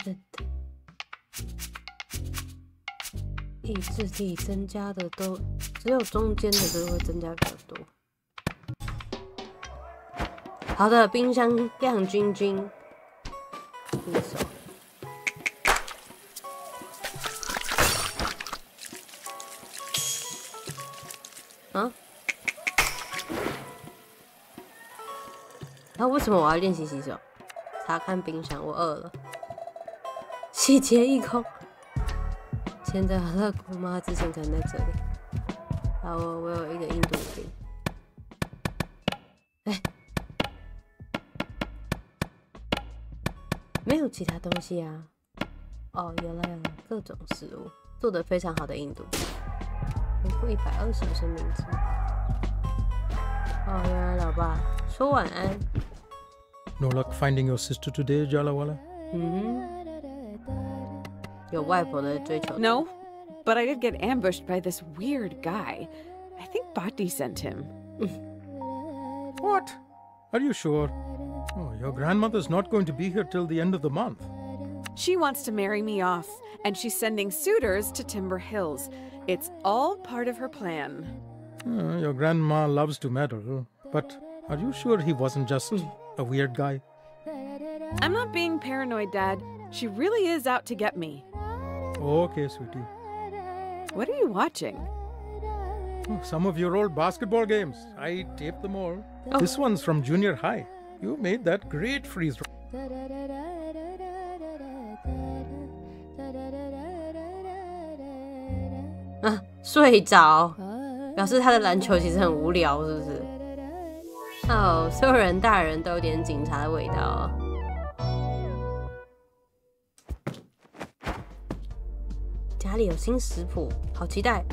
对。意志力增加的都只有中间的这个会增加比较多。好的，冰箱亮晶晶，一手。啊？然后为什么我要练习洗手？查看冰箱，我饿了。洗劫一空。现在好乐姑妈之前可能在这里。好，我有一个印度饼。哎，没有其他东西啊。哦，有了，各种食物做得非常好的印度。回复120生命值。哦，原来老爸说晚安。No luck finding your sister today, Jalawala? 有外婆的追求。 No, but I did get ambushed by this weird guy. I think Bhatti sent him. What? Are you sure? Oh, your grandmother's not going to be here till the end of the month. She wants to marry me off, and she's sending suitors to Timber Hills. It's all part of her plan. Your grandma loves to meddle, but are you sure he wasn't just a weird guy? I'm not being paranoid, Dad. She really is out to get me. Okay, sweetie. What are you watching? Oh, some of your old basketball games. I taped them all. This one's from junior high. You made that great freeze. 啊，睡着，表示他的篮球其实很无聊，是不是？哦，所有人大人都有点警察的味道哦。家里有新食谱，好期待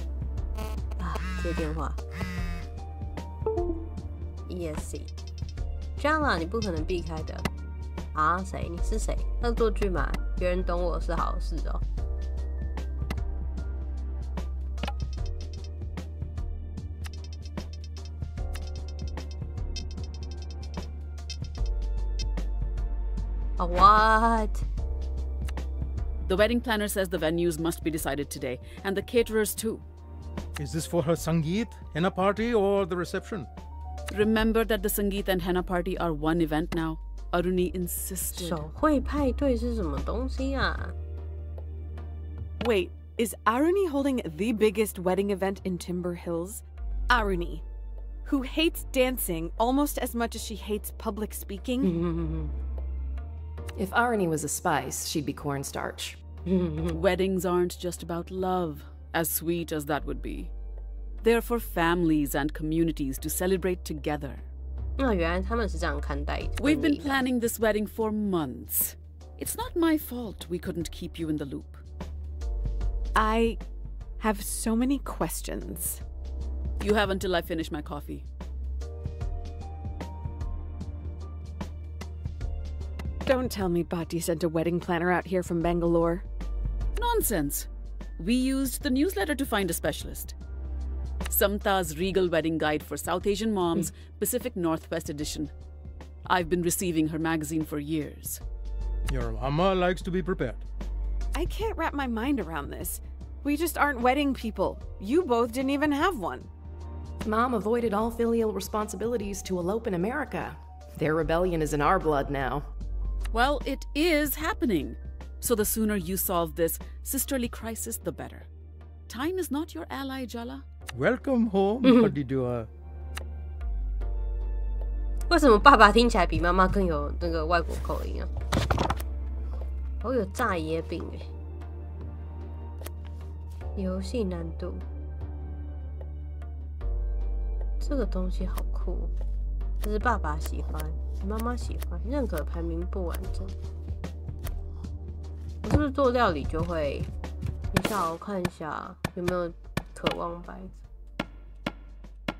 啊！接电话 ，ESC，Jala， 你不可能避开的啊！谁？你是谁？恶作剧嘛，别人懂我是好事哦。What? The wedding planner says the venues must be decided today, and the caterers too. Is this for her Sangeet, henna party, or the reception? Remember that the Sangeet and henna party are one event now. Aruni insisted. 手绘派对是什么东西啊？ Wait, is Aruni holding the biggest wedding event in Timber Hills? Aruni, who hates dancing almost as much as she hates public speaking? If Aruni was a spice, she'd be cornstarch. Weddings aren't just about love, as sweet as that would be. They're for families and communities to celebrate together. 那原来他们是这样看待 We've been planning this wedding for months. It's not my fault we couldn't keep you in the loop. I have so many questions. You have until I finish my coffee. Don't tell me Bhatti sent a wedding planner out here from Bangalore. Nonsense. We used the newsletter to find a specialist. Samta's Regal Wedding Guide for South Asian Moms, Pacific Northwest edition. I've been receiving her magazine for years. Your mama likes to be prepared. I can't wrap my mind around this. We just aren't wedding people. You both didn't even have one. Mom avoided all filial responsibilities to elope in America. Their rebellion is in our blood now. Well, it is happening. So the sooner you solve this sisterly crisis, the better. Time is not your ally, Jala. Welcome home, Khadija. 为什么爸爸听起来比妈妈更有那个外国口音啊？好有炸椰饼哎！游戏难度，这个东西好酷，这是爸爸喜欢，妈妈喜欢，认可排名不完整。我是不是做料理就会？等一下，我看一下有没有渴望白子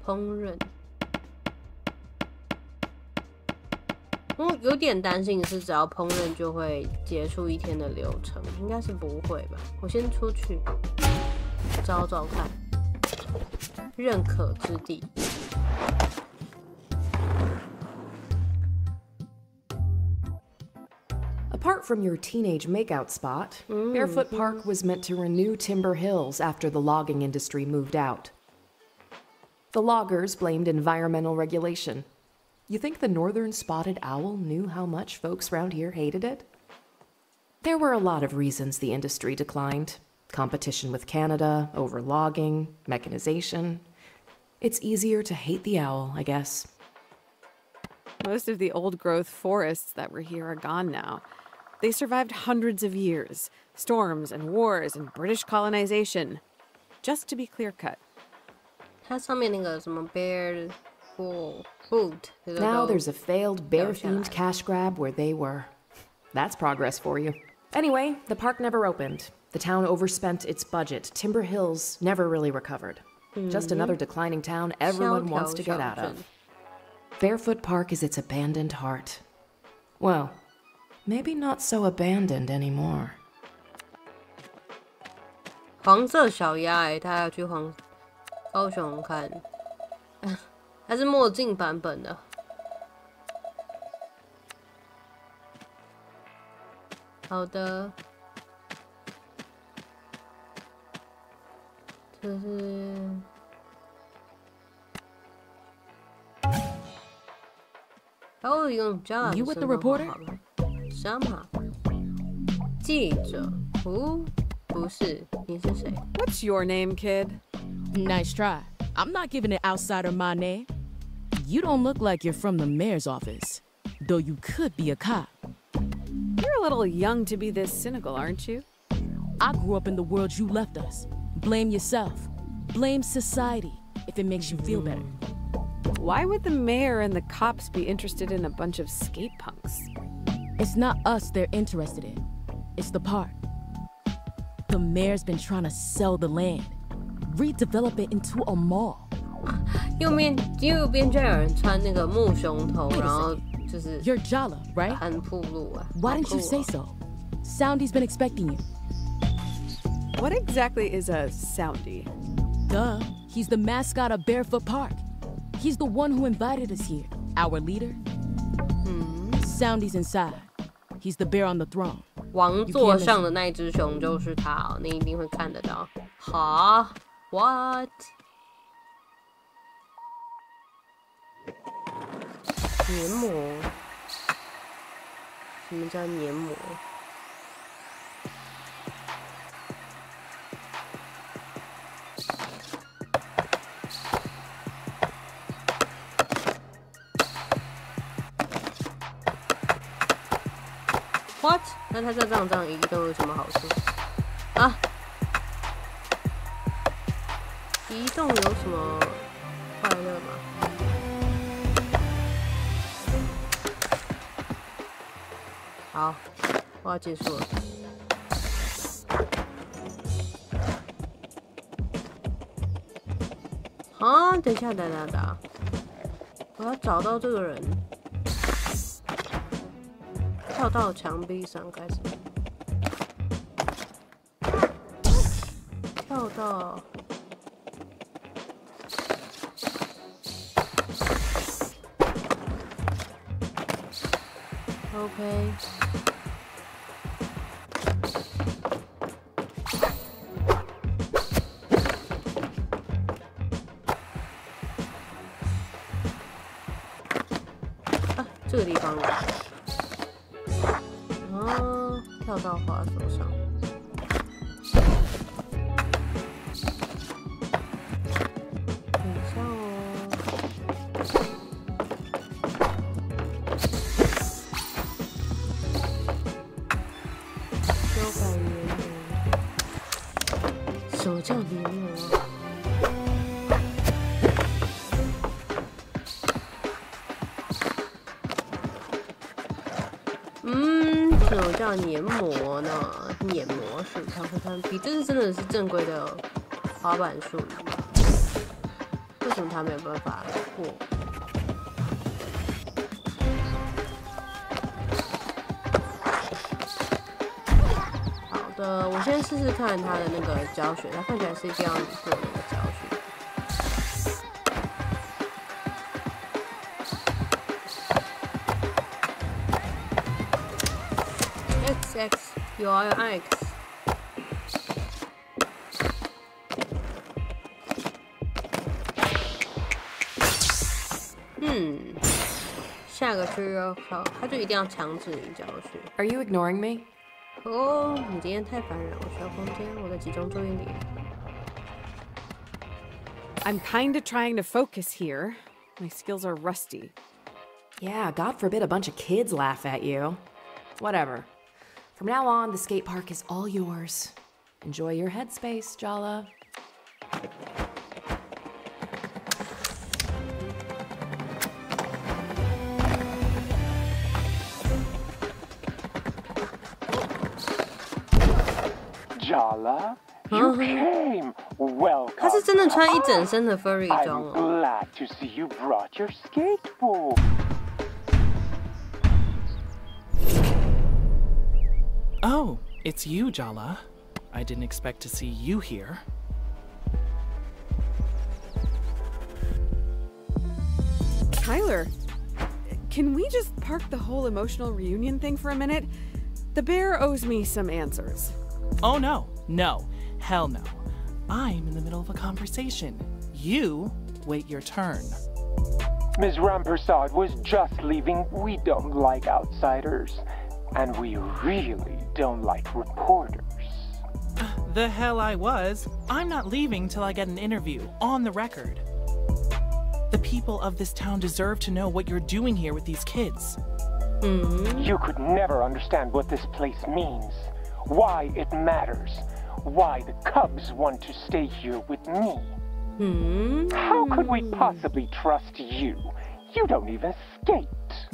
烹饪。我有点担心的是，只要烹饪就会结束一天的流程，应该是不会吧？我先出去找找看，认可之地。Apart from your teenage makeout spot, Barefoot Park was meant to renew Timber Hills after the logging industry moved out. The loggers blamed environmental regulation. You think the northern spotted owl knew how much folks around here hated it? There were a lot of reasons the industry declined. Competition with Canada, over logging, mechanization. It's easier to hate the owl, I guess. Most of the old-growth forests that were here are gone now. They survived hundreds of years, storms and wars and British colonization. Just to be clear-cut. 它上面那个什么 bear boot. Now there's a failed bear-themed cash grab where they were. That's progress for you. Anyway, the park never opened. The town overspent its budget. Timber Hills never really recovered. Just another declining town everyone wants to get out of. Barefoot Park is its abandoned heart. Well, maybe not so abandoned anymore. 黄色小鸭欸，他要去高雄看，还是墨镜版本的。好的，这是。哦，用这样。You with the reporter? 什么？记者？不是，你是谁 What's your name, kid? Nice try. I'm not giving an outsider my name. You don't look like you're from the mayor's office, though you could be a cop. You're a little young to be this cynical, aren't you? I grew up in the world you left us. Blame yourself. Blame society if it makes you feel better. Why would the mayor and the cops be interested in a bunch of skate punks? It's not us they're interested in. It's the park. The mayor's been trying to sell the land, redevelop it into a mall. 右边就有人穿那个木熊头，然后就是 You're Jala, right? 很暴露啊。Why didn't you say so? Soundy's been expecting you. What exactly is a Soundy? Duh, he's the mascot of Barefoot Park. He's the one who invited us here. Our leader? Soundy's inside. He's the bear on the throne. 王座上的那只熊就是他哦，你一定会看得到。哈 ，What？ 黏膜？什么叫黏膜？What？ 那它这样移动有什么好处啊？移动有什么快乐吗？好，我要结束了。啊，等一下，等，我要找到这个人，跳到墙壁上开始，跳到。OK。啊，这个地方了。哦，跳到滑手上。等一下哦。什么叫黏膜啊？什么叫黏膜呢？黏膜术，看，比这是真的是正规的滑板术语吗？为什么他没有办法过？好的，我先试试看他的那个教学，他看起来是一定要你做那个教学。X， 有啊，有 X。下个区要考，他就一定要强制你教学。Are you ignoring me? 哦，你今天太烦人，我需要空间，我在集中注意力。I'm kinda trying to focus here. My skills are rusty. Yeah, God forbid a bunch of kids laugh at you. Whatever. From now on, the skate park is all yours. Enjoy your headspace, Jala. Jala, you came. Welcome. 他是真的穿一整身的 furry 装哦。I'm glad to see you brought your skateboard. Oh, it's you, Jala. I didn't expect to see you here. Tyler, can we just park the whole emotional reunion thing for a minute? The bear owes me some answers. Oh no, hell no. I'm in the middle of a conversation. You wait your turn. Ms. Rampersad was just leaving. We don't like outsiders. And we really don't like reporters. The hell I was. I'm not leaving till I get an interview, on the record. The people of this town deserve to know what you're doing here with these kids. You could never understand what this place means. Why it matters. Why the Cubs want to stay here with me. How could we possibly trust you? You don't even skate.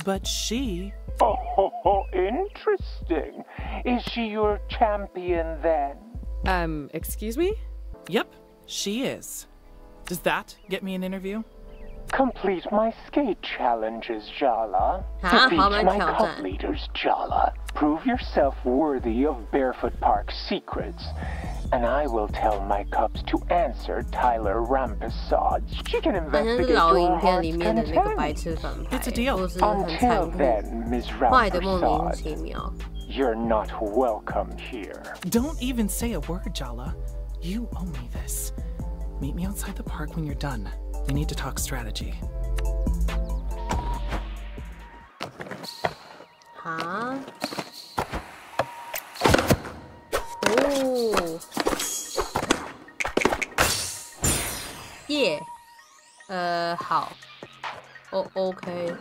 But she... Oh, interesting. Is she your champion then? Excuse me? Yep, she is. Does that get me an interview? Complete my skate challenges, Jala. Huh? Defeat my cup leaders, Jala. Prove yourself worthy of Barefoot Park's secrets. And I will tell my cubs to answer Tyler Rampersad. She can investigate your heart's content. It's a deal. Until then, Ms. Rampersad, you're not welcome here. Don't even say a word, Jala. You owe me this. Meet me outside the park when you're done. We need to talk strategy. Huh? Oh. Yeah. 好。OK。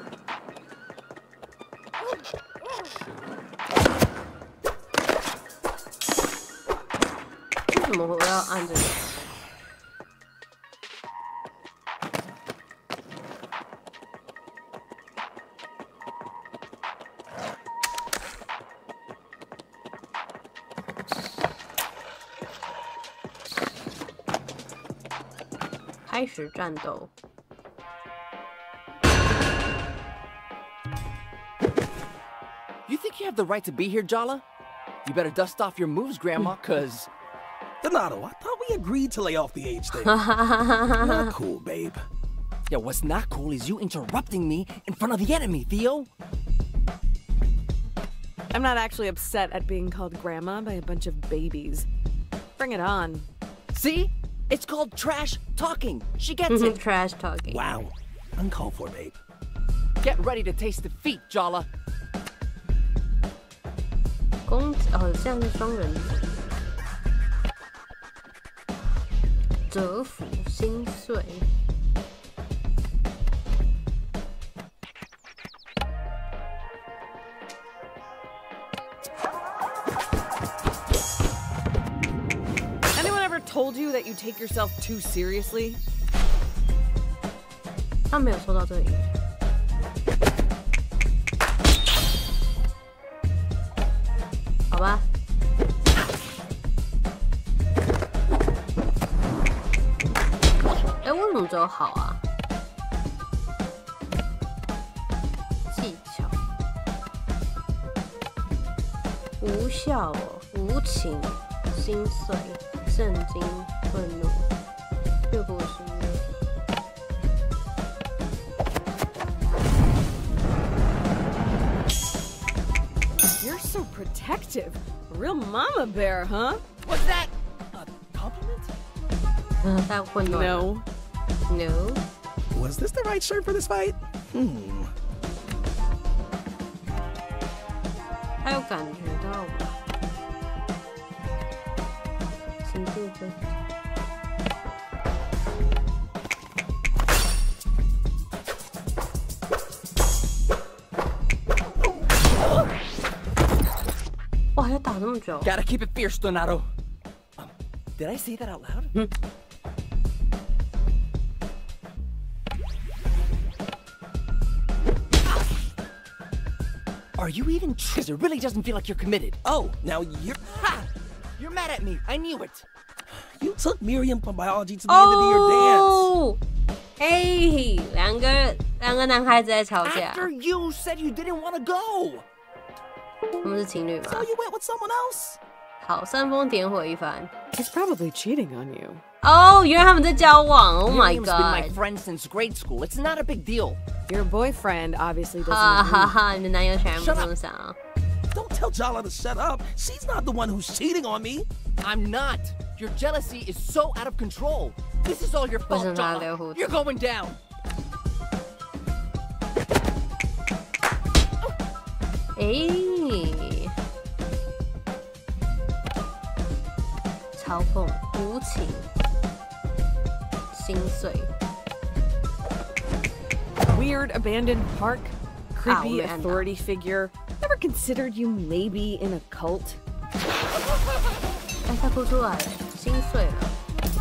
为什么我要按这个？开始战斗。You think you have the right to be here, Jala? You better dust off your moves, Grandma, cause... Donato, I thought we agreed to lay off the age thing. Not cool, babe. Yeah, what's not cool is you interrupting me in front of the enemy, Theo. I'm not actually upset at being called Grandma by a bunch of babies. Bring it on. See? It's called trash talking. She gets it. Trash talking. Wow. Uncalled for, babe. Get ready to taste defeat, Jala. 现在是双人折服心碎。Anyone ever told you that you take yourself too seriously? 他没有说到这里。好吧。哎，为什么只有好啊？技巧无效哦，无情，心碎，震惊，愤怒，越过是越。You're so protective. A real mama bear, huh? What's that? A compliment? No. No. Was this the right shirt for this fight? 他有感觉到吧？情绪就。哇，要打这么久 Gotta keep it fierce, Donato. Did I say that out loud? Are you even? Because it really doesn't feel like you're committed. Oh, now you're... Ha! You're mad at me. I knew it. You took Miriam from biology to the end of your dance. 哎，两个男孩子在吵架。 After you said you didn't want to go. 他们是情侣吗 So you went with someone else? 好，煽风点火一番。 He's probably cheating on you. 哦，原来他们在交往。Oh my Miriam's been my god！ friend since grade school. It's not a big deal. Your boyfriend obviously 哈 doesn't 哈 agree. 哈！你的男友显然不这么想。 Don't tell Jala to shut up. She's not the one who's cheating on me. I'm not. Your jealousy is so out of control. This is all your 为什 fault, 么他 Jala. 留胡子 You're going down. 哎，嘲讽、无情、心碎。 Weird abandoned park, creepy weird. authority figure. Ever considered you maybe in a cult? 哎，他哭出来了，心碎了，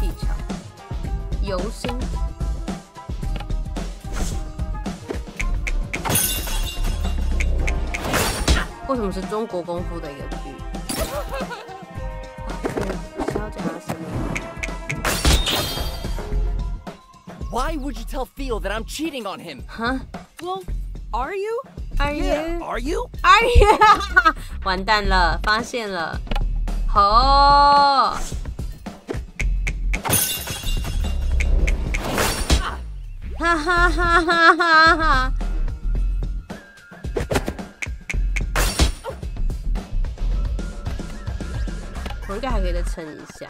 技巧，由心。为什么是中国功夫的一个剧？不需要讲他生命。 Why would you tell Theo that I'm cheating on him? Huh? Well, are you? Are Yeah, you? are you? Are you? 完蛋了，发现了。哦。哈哈哈哈哈哈！我应该还可以再撑一下。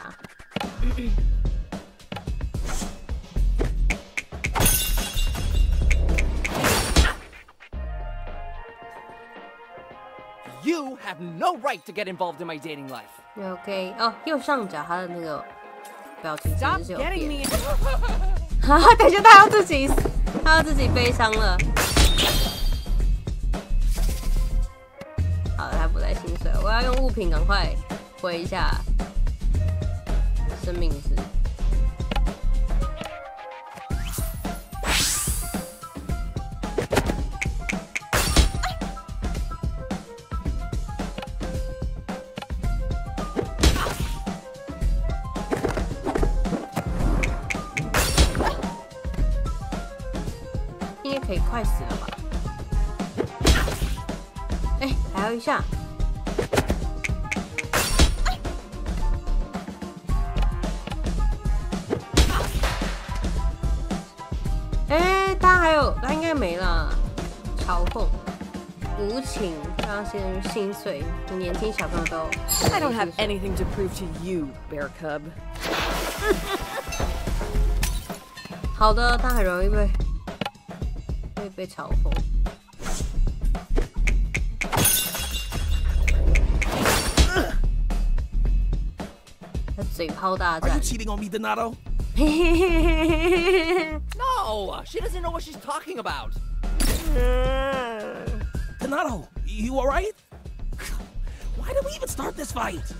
You have no right to get involved in my dating life. OK， 哦，右上角他的那个表情其 Stop 实是有 getting 变。 me. 哈哈，等一下，他要自己悲伤了。好了，他不再心碎了，我要用物品赶快回一下生命值。可以快死了吧？哎，还有一下。哎，他应该没了。嘲讽、无情，让些人心碎，年轻小朋友都。I don't have anything to prove to you, bear cub. 好的，他很容易被嘲讽。他嘴炮大战。Are you cheating on me, Donato? No, she doesn't know what she's talking about. Donato, you alright? Why did we even start this fight?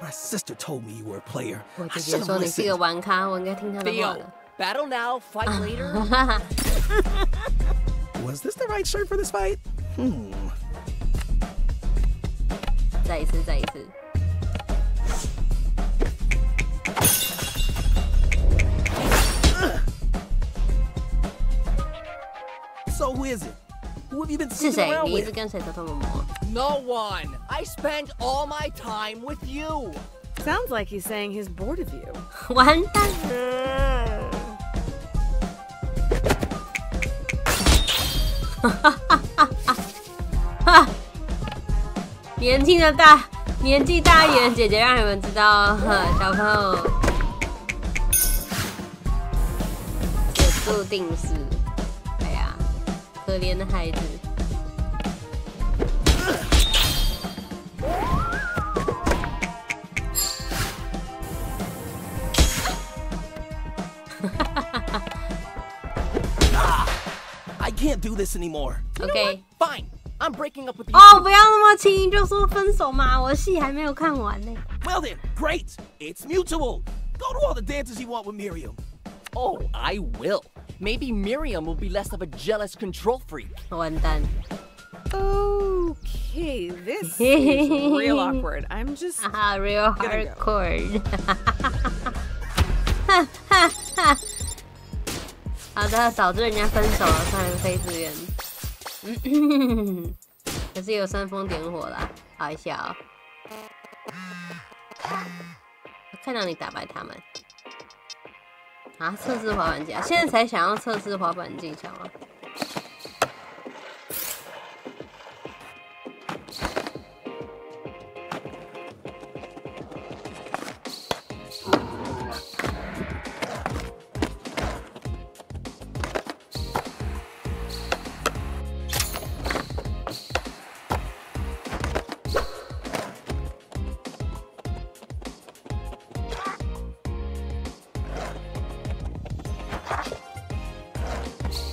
My sister told me you were a player. 我姐姐说你是个玩咖，我应该听她的话了。Battle now, fight later. Was this the right shirt for this fight? 再一次。So who is it? Who have you been 是 sneaking 谁？ around 你一直 with? 跟谁偷偷摸摸？ No one. I spend all my time with you. Sounds like he's saying he's bored of you. 完蛋了！年纪大一点，姐姐让你们知道，小朋友也注定是，哎呀，可怜的孩子。I can't do this anymore. OK， Fine. I'm breaking up with you. 哦，不要那么轻易就说分手嘛，我戏还没有看完呢。Well then, great. It's mutual. Go to all the dances you want with Miriam. Oh, I will. Maybe Miriam will be less of a jealous control freak. 完蛋。 Okay, this is real awkward. I'm just real hardcore. 好的，导致人家分手了，当然非自愿。可是有煽风点火啦，好一下哦。我看到你打败他们啊！测试滑板技巧，现在才想要测试滑板技巧吗？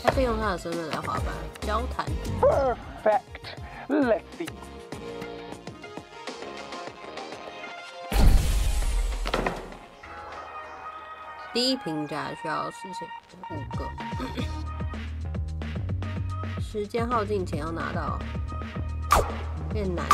他可以用他的身份来滑板交谈。Perfect. Let's see. 第一评价需要事情5个，时间耗尽前要拿到，变难。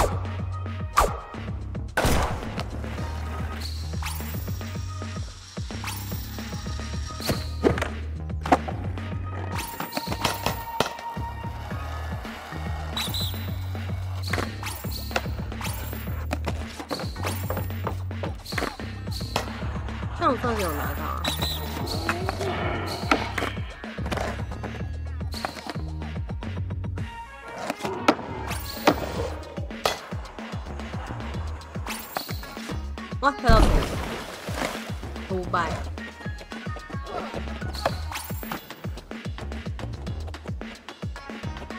上算是有拿到啊。哇，跳到头，失败。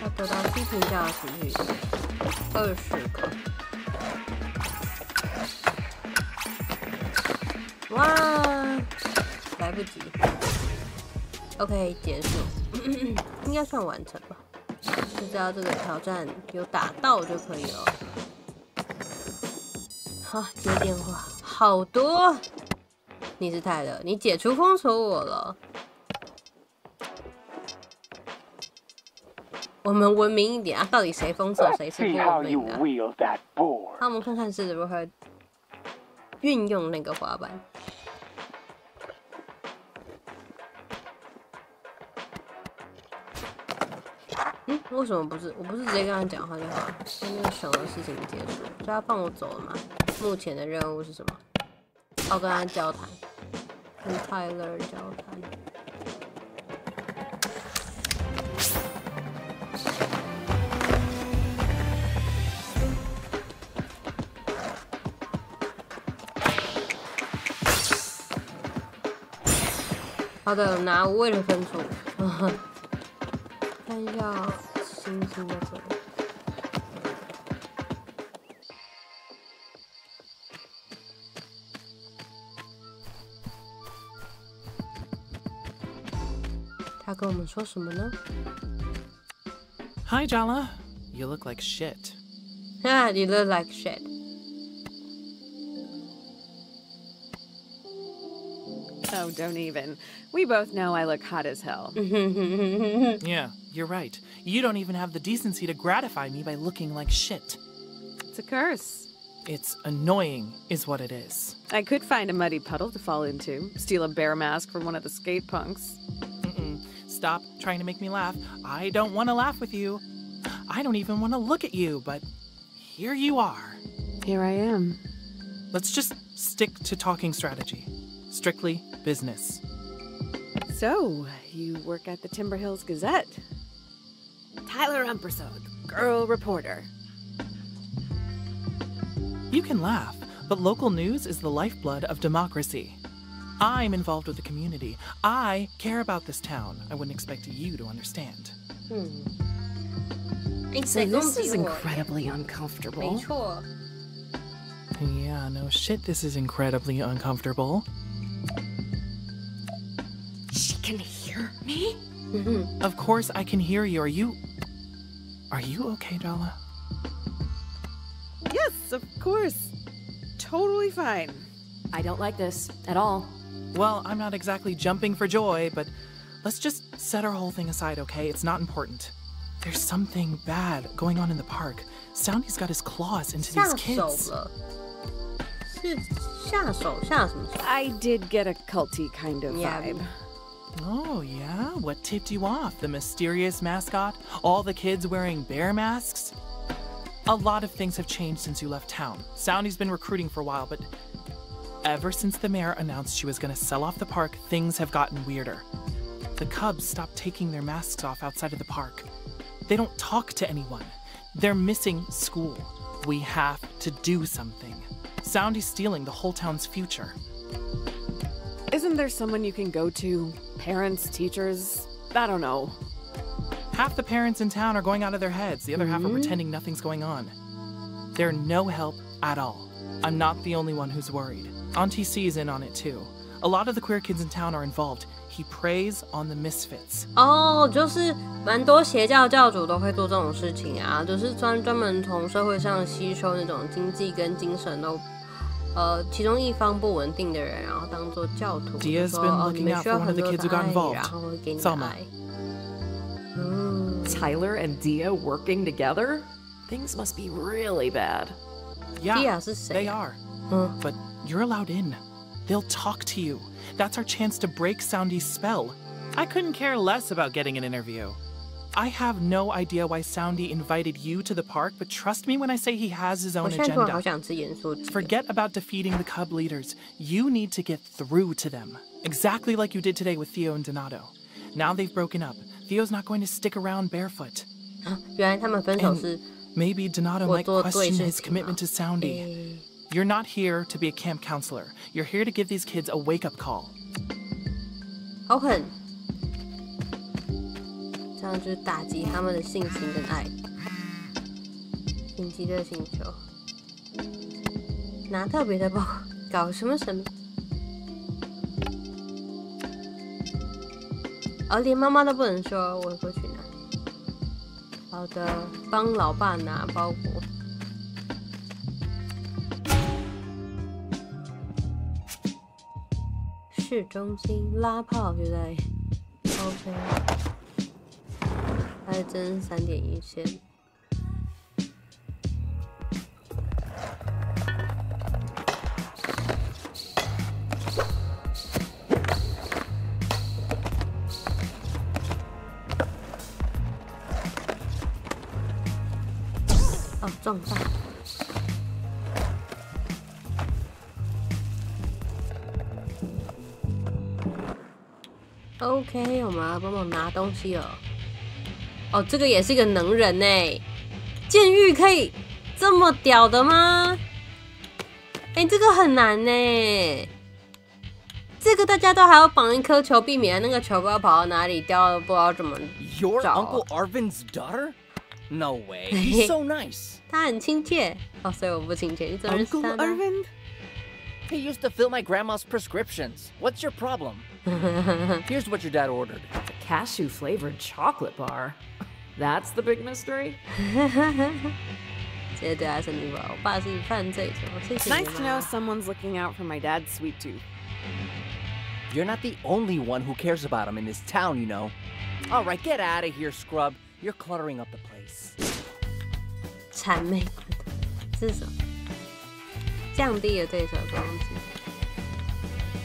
要得到低评价的持续20个。哇，来不及。OK， 结束，应该算完成吧。就知道这个挑战有打到就可以了。好，接电话，好多。你是泰勒，你解除封锁我了。我们文明一点啊！到底谁封锁谁是不文明的？那我们看看是如何运用那个滑板。为什么不是？我不是直接跟他讲话就好了，那就省了事情结束。就他放我走了嘛？目前的任务是什么？要跟他交谈，跟泰勒交谈。好的，拿无谓的分数。看一下星星在这里。他跟我们说什么呢 Hi, Jala. You look like shit. Yeah, you look like shit. Oh, don't even. We both know I look hot as hell. Yeah, you're right. You don't even have the decency to gratify me by looking like shit. It's a curse. It's annoying, is what it is. I could find a muddy puddle to fall into, steal a bear mask from one of the skate punks. Stop trying to make me laugh. I don't want to laugh with you. I don't even want to look at you, but here you are. Here I am. Let's just stick to talking strategy. Strictly business. So, you work at the Timber Hills Gazette. Tyler Umpersode, girl reporter. You can laugh, but local news is the lifeblood of democracy. I'm involved with the community. I care about this town. I wouldn't expect you to understand. So this is incredibly uncomfortable. 没错。 Yeah, no shit, this is incredibly uncomfortable. She can hear me? Of course I can hear you. Are you okay, Jala? Yes, of course. Totally fine. I don't like this at all. Well, I'm not exactly jumping for joy, but let's just set our whole thing aside, okay? It's not important. There's something bad going on in the park. Soundy's got his claws into these kids. I did get a culty kind of vibe. Oh, yeah? What tipped you off? The mysterious mascot? All the kids wearing bear masks? A lot of things have changed since you left town. Soundy's been recruiting for a while, but ever since the mayor announced she was going to sell off the park, things have gotten weirder. The Cubs stopped taking their masks off outside of the park. They don't talk to anyone. They're missing school. We have to do something. Soundy's stealing the whole town's future. Isn't there someone you can go to? Parents, teachers? I don't know. Half the parents in town are going out of their heads. The other half are pretending nothing's going on. They're no help at all. I'm not the only one who's worried. Auntie C is in on it too. A lot of the queer kids in town are involved. He preys on the misfits. 就是蛮多邪教教主都会做这种事情啊，就是专门从社会上吸收那种经济跟精神都其中一方不稳定的人，然后当做教徒， Dia's 说 been 你 looking 们 out 需 for 要 one 很 of the 多 kids who 的 got 爱， involved. 然后会给你 Salma. 爱。Tyler and Dia working together? Things must be really bad. Yeah, Dia 是谁？ they are. But you're allowed in. They'll talk to you. That's our chance to break Soundy's spell. I couldn't care less about getting an interview. I have no idea why Soundy invited you to the park, but trust me when I say he has his 我 own 现在突然好 agenda. 想吃盐酥鸡。 Forget about defeating the Cub leaders. You need to get through to them. Exactly like you did today with Theo and Donato. Now they've broken up. Theo's not going to stick around barefoot. 原来他们分手是 Maybe Donato 我 might 做对 question 事 his 情吗 commitment to Soundy. You're not here to be a camp counselor. You're here to give these kids a wake-up call. 好狠，这样就是打击他们的信心跟爱。紧急热星球，拿特别的包，搞什么什么？连妈妈都不能说，我会过去拿。好的，帮老爸拿包裹。市中心拉炮就在 OK。还真3.1线。哦，撞到。OK， 我们要帮忙拿东西了。哦，这个也是一个能人呢。监狱可以这么屌的吗？哎，这个很难呢。这个大家都还要绑一颗球，避免那个球不知道跑到哪里掉了，不知道怎么Your 找。 Uncle Arvin's daughter? No way. He's so nice. 他很亲切哦，所以我不亲切。你怎么认识他 Uncle 呢？ Arvin? He used to fill my grandma's prescriptions. What's your problem? Here's what your dad ordered. A cashew-flavored chocolate bar. That's the big mystery. 直接对他生气吧，我爸是犯罪者，谢谢你 Nice to know someone's looking out for my dad's sweet tooth. You're not the only one who cares about him in this town, you know. All right, get out of here, scrub. You're cluttering up the place. 谄媚，这是什么？降低了对手攻击，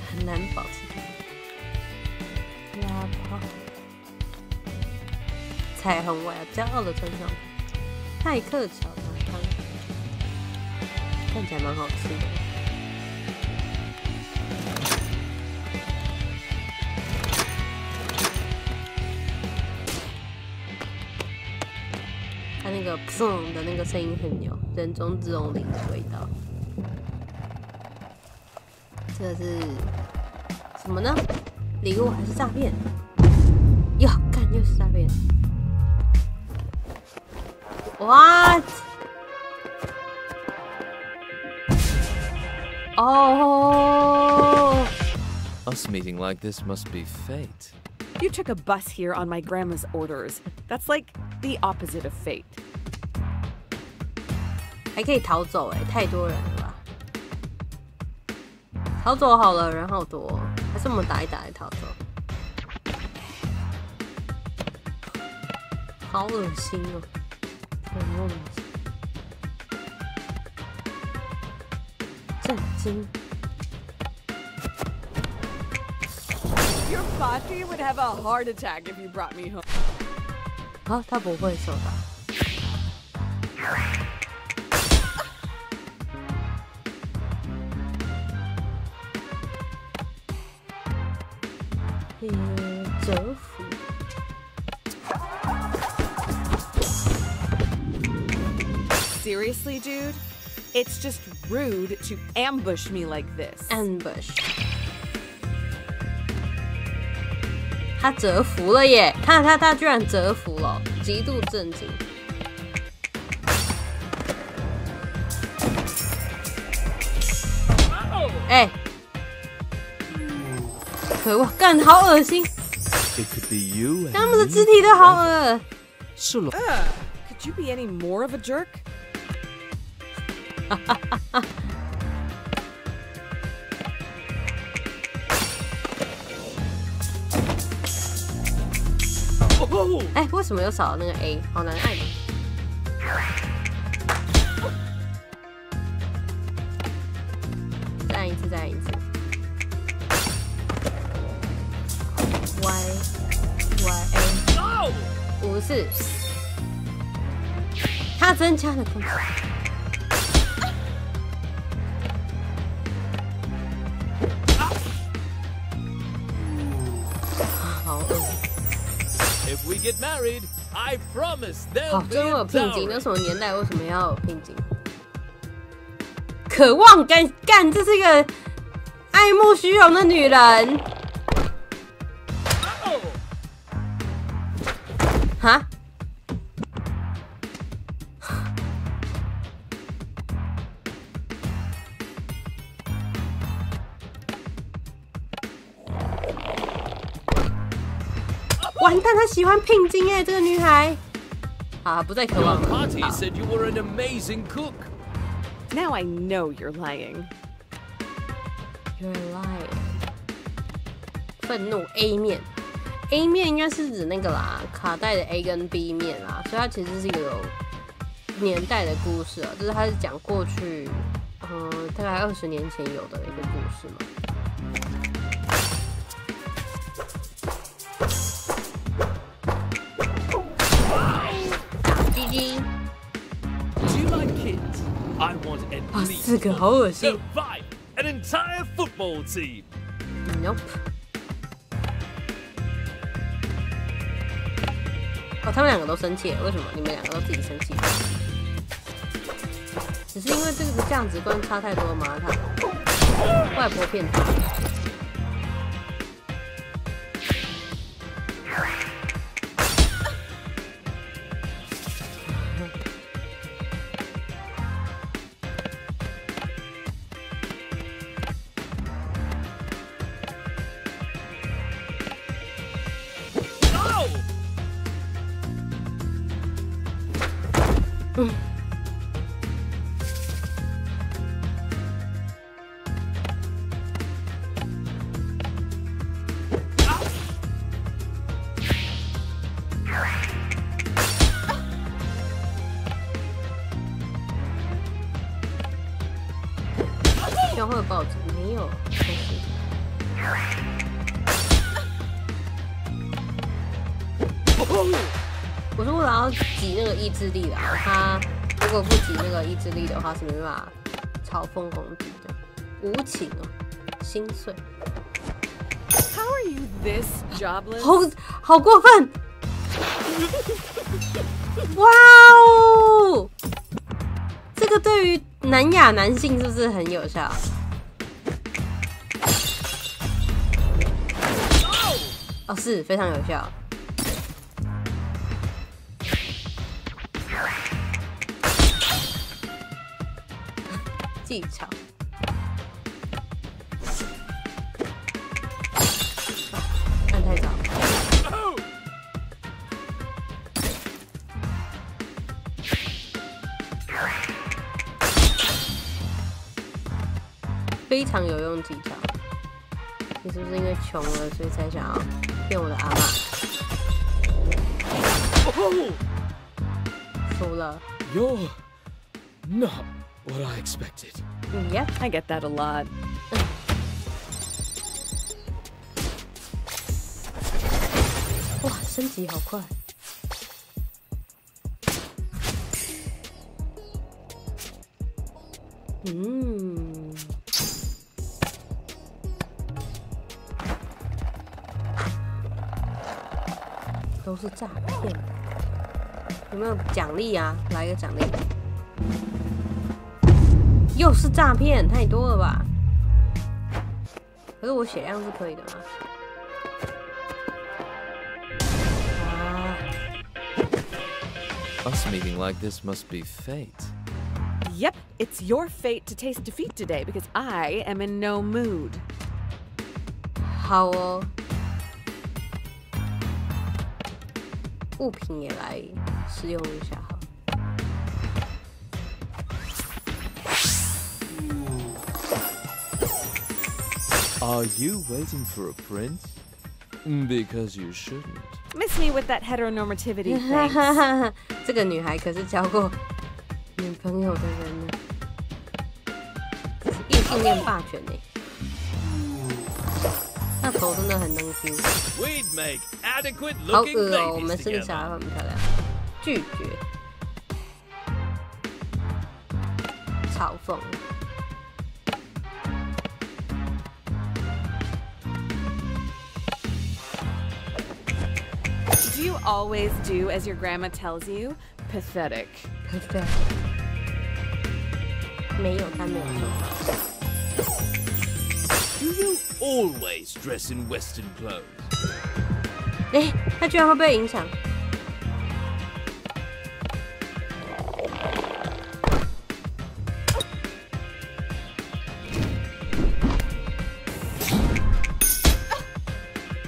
很难保持压炮。彩虹我要骄傲的穿上派克炒蛋汤，看起来蛮好吃的。它那个砰的那个声音很有人中之龙灵的味道。这个是什么呢？礼物还是诈骗？哟，干又是诈骗 ！What？ 哦 Us meeting like this must be fate. You took a bus here on my grandma's orders. That's like the opposite of fate. 还可以逃走哎，太多人了吧？逃走好了，人好多，还是我们打一打来逃走？好恶心哦，很恶心，震惊。Your Pachi would have a heart attack if you brought me home. 啊，他不会受到。折服。Seriously, dude? It's just rude to ambush me like this. Ambush. 他折服了耶！他居然折服了，极度震惊。哎、可恶，干好恶心！ It could be you. 他们的肢体都好恶。是了。Could you be any more of a jerk? 哎，为什么又少了那个 A？ 好难按。再按一次，再按一次。Y A 54，它增加了攻击。好恶。If we get married, I promise 好， there'll 真 be 有 a 聘金，那 dowry. 什么年代为什么要有聘金？渴望干，这是一个爱慕虚荣的女人。哈？完蛋，她喜欢聘金哎，这个女孩。好，不再渴 Your 望了。 party 好 said you were an amazing cook. Now I know you're lying. You're lying. 愤怒 A 面 A 面应该是指那个啦，卡带的 A 跟 B 面啦，所以它其实是一个有年代的故事啊，就是它是讲过去，大概20年前有的一个故事嘛。打GG。啊，4个好恶心。An entire football team. Nope. 哦，他们两个都生气了，为什么？你们两个都自己生气？只是因为这个价值观差太多了吗？他外婆骗他。希望会有报纸，没有，我是为了要挤那个意志力啦，他如果不挤那个意志力的话，是没办法嘲讽攻击的，无情哦，心碎。How are you this jobless? 好过分！哇哦，这个对于南亚男性是不是很有效？哦，是非常有效。技巧。按太早。非常有用技巧。你是不是因为穷了，所以才想要骗我的阿嬷？输了。You're not what I expected. Yeah, I get that a lot. 哇，升级好快！都是诈骗，有没有奖励啊？来个奖励！又是诈骗，太多了吧？可是我血量是可以的吗？啊 Us meeting like this must be fate. Yep, it's your fate to taste defeat today because I am in no mood. 好哦。物品也来试用一下好。Are you waiting for a prince? Because you shouldn't. Miss me with that heteronormativity thing. 这个女孩可是交过女朋友的人呢，这是异性恋霸权呢。那头真的很能揪。好恶哦！我们身材很漂亮。拒绝。嘲讽。Do you always do as your grandma tells you? Pathetic. Pathetic. 没有，他没有做。Do you always dress in Western clothes? 哎，他居然会被影响。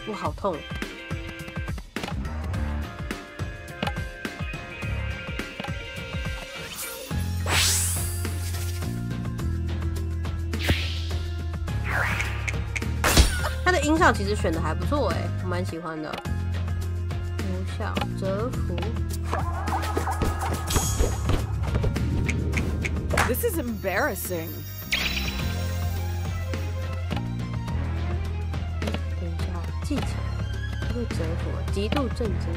我好痛。音效其实选的还不错哎，我蛮喜欢的。无效折服。This is embarrassing. 等一下，技巧会折服，极度震惊。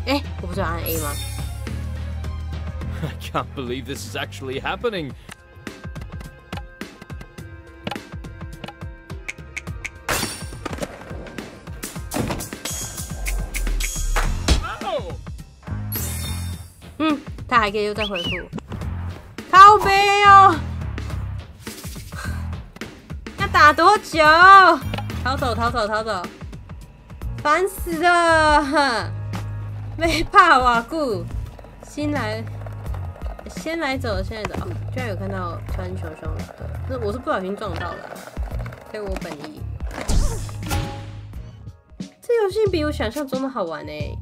哎，我不是有按 A 吗？ I can't believe this is actually happening. Oh! 他还可以又再回复。靠背哦！要打多久？逃走，逃走，逃走！烦死了！没怕瓦固，先来走，先来走。哦，居然有看到穿球胸的，那我是不小心撞到的，非我本意。这游戏比我想象中的好玩哎。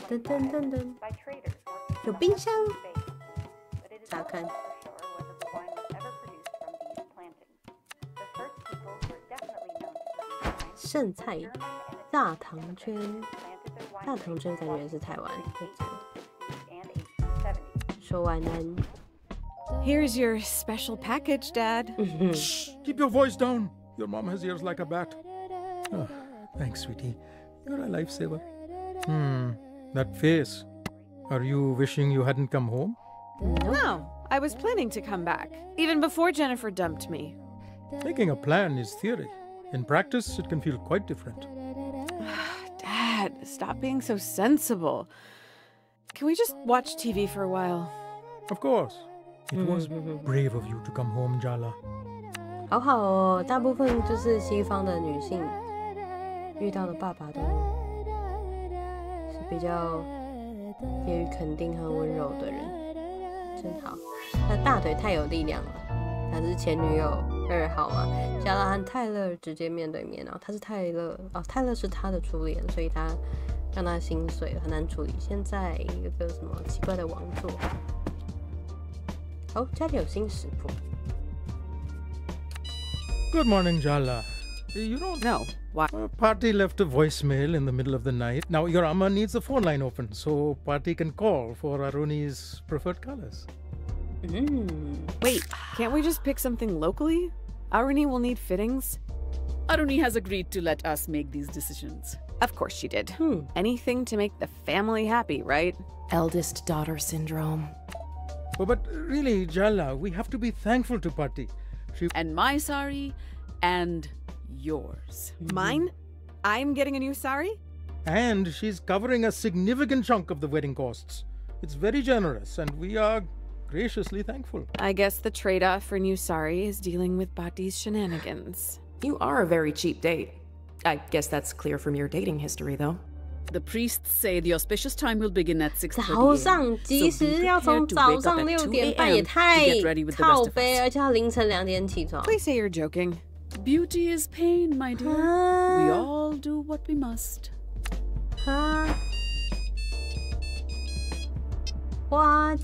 噔噔噔噔，有冰箱，打开。剩菜大糖圈，大糖圈感觉是台湾。说完呢。Here's your special package, Dad. Shh! Keep your voice down. Your mom has ears like a bat. Oh, thanks, sweetie. You're a lifesaver. That face. Are you wishing you hadn't come home? No, I was planning to come back, even before Jennifer dumped me. Making a plan is theory. In practice, it can feel quite different. Dad, stop being so sensible. Can we just watch TV for a while? Of course. It was brave of you to come home, Jala. 好好哦，大部分就是西方的女性遇到的爸爸都是比较给予肯定和温柔的人，真好。他大腿太有力量了，他是前女友2号嘛，加拉和泰勒直接面对面，然后他是泰勒哦，泰勒是他的初恋，所以他让他心碎了，很难处理。现在有个什么奇怪的王座，哦，家里有新食谱。Good morning, Jala. You don't know why? Party left a voicemail in the middle of the night. Now your Amma needs the phone line open so Party can call for Aruni's preferred colors. Wait, can't we just pick something locally? Aruni will need fittings. Aruni has agreed to let us make these decisions. Of course she did. Anything to make the family happy, right? Eldest daughter syndrome. Oh, but really, Jala, we have to be thankful to Party. And my sari, and yours. Mine? I'm getting a new sari? And she's covering a significant chunk of the wedding costs. It's very generous, and we are graciously thankful. I guess the trade-off for new sari is dealing with Bati's shenanigans. You are a very cheap date. I guess that's clear from your dating history, though. The priests say the auspicious time will begin at 6:30 a.m. 早上其实要从早上6点半也太靠背，而且要凌晨2点起床。 Please say you're joking. Beauty is pain, my dear. We all do what we must. What?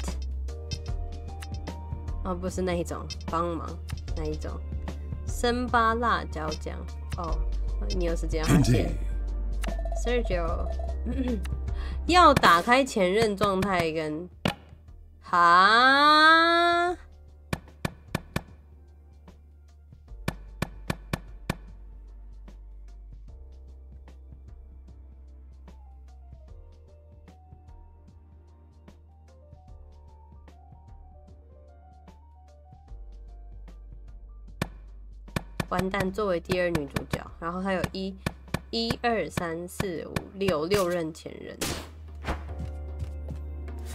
哦，不是那一种，帮忙那一种，生巴辣椒酱。哦，你有时间发现。Sergio 要打开前任状态跟哈，完蛋，作为第2女主角，然后还有1、2、3、4、5、6任前任，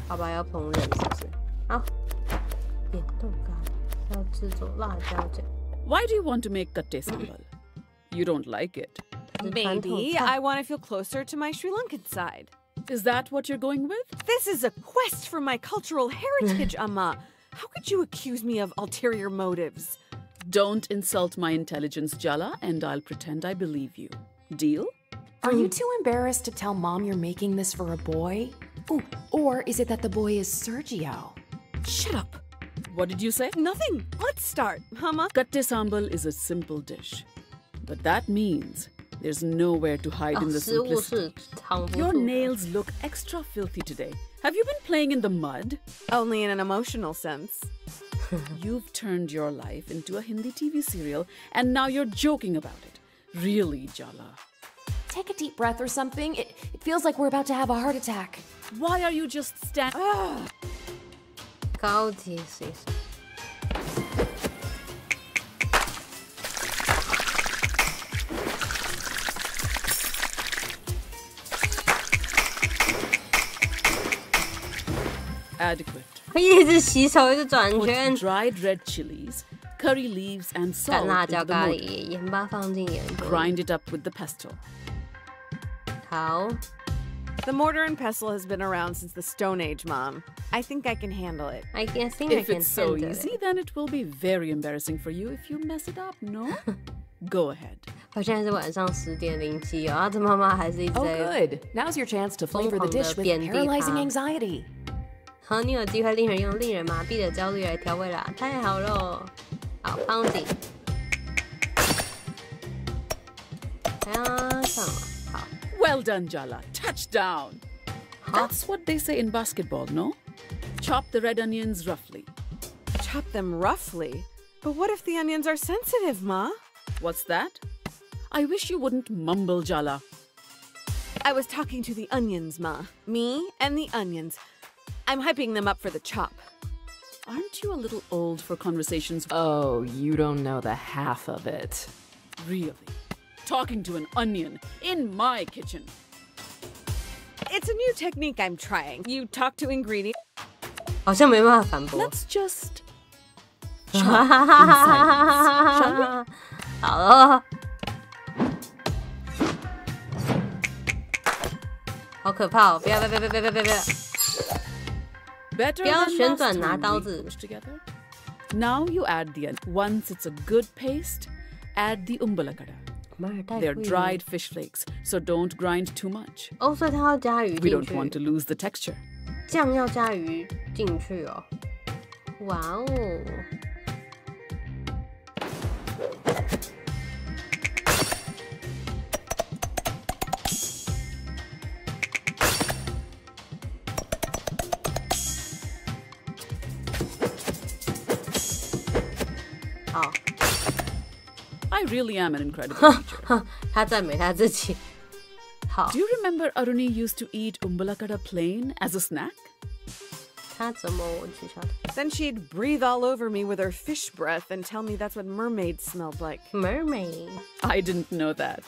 好吧，要烹饪是不是？好，扁豆干要制作辣椒酱。Why do you want to make katte sambal? You don't like it. Maybe I want to feel closer to my Sri Lankan side. Is that what you're going with? This is a quest for my cultural heritage, Amma. How could you accuse me of ulterior motives? Don't insult my intelligence, Jala, and I'll pretend I believe you. Deal? Are you too embarrassed to tell Mom you're making this for a boy? Ooh, or is it that the boy is Sergio? Shut up. What did you say? Nothing. Let's start, Mama. Katte sambal is a simple dish. But that means there's nowhere to hide in the simplicity. Your nails look extra filthy today. Have you been playing in the mud? Only in an emotional sense. You've turned your life into a Hindi TV serial, and now you're joking about it. Really, Jala? Take a deep breath or something. It feels like we're about to have a heart attack. Why are you just standing? Adequate. 一直洗手，一直转圈。 Put dried red chilies, curry leaves, and 干 salt 辣椒 into the 咖 mortar. 喱，盐巴放进盐巴。 Grind it up with the pestle. 好。 The mortar and pestle has been around since the Stone Age, Mom. I think I can handle it. I think If I can it's so handle easy, it. then it will be very embarrassing for you if you mess it up, no? Go ahead. 好，现在是晚上10:07哦，这妈妈还是一直 Oh, 在 good. Now's your chance to flavor the 疯狂地 dish with 遍地 paralyzing 爬 anxiety. 好，你有机会令人用令人麻痹的焦虑来调味啦，太好了！好 ，pounding， 上了，好。 Well done, Jala. Touchdown. That's what they say in basketball, no? Chop the red onions roughly. Chop them roughly? But what if the onions are sensitive, Ma? What's that? I wish you wouldn't mumble, Jala. I was talking to the onions, Ma. Me and the onions. I'm hyping them up for the chop. Aren't you a little old for conversations? Oh, you don't know the half of it. Really? Talking to an onion in my kitchen. It's a new technique I'm trying. You talk to ingredients. 好像没办法反驳。 Let's just 哈哈哈哈哈！好了，好可怕哦！不要！ Better 不要 than 旋 last 转拿 time 刀 we 子。 pushed together. Now you add the onion. Once it's a good paste, add the umbalakada. 马尔代 They're 夫 dried fish flakes, so don't grind too much. 哦，所以它要加鱼 We 进 don't want to 去， lose the texture. 酱要加鱼进去哦。哇哦！好。 I really am an incredible teacher. 他赞美他自己。好 Do，you remember Aruni used to eat umbalakada plain as a snack? 他怎么我取消的 Then she'd breathe all over me with her fish breath and tell me that's what mermaids smelled like.？Mermaid。 I didn't know that.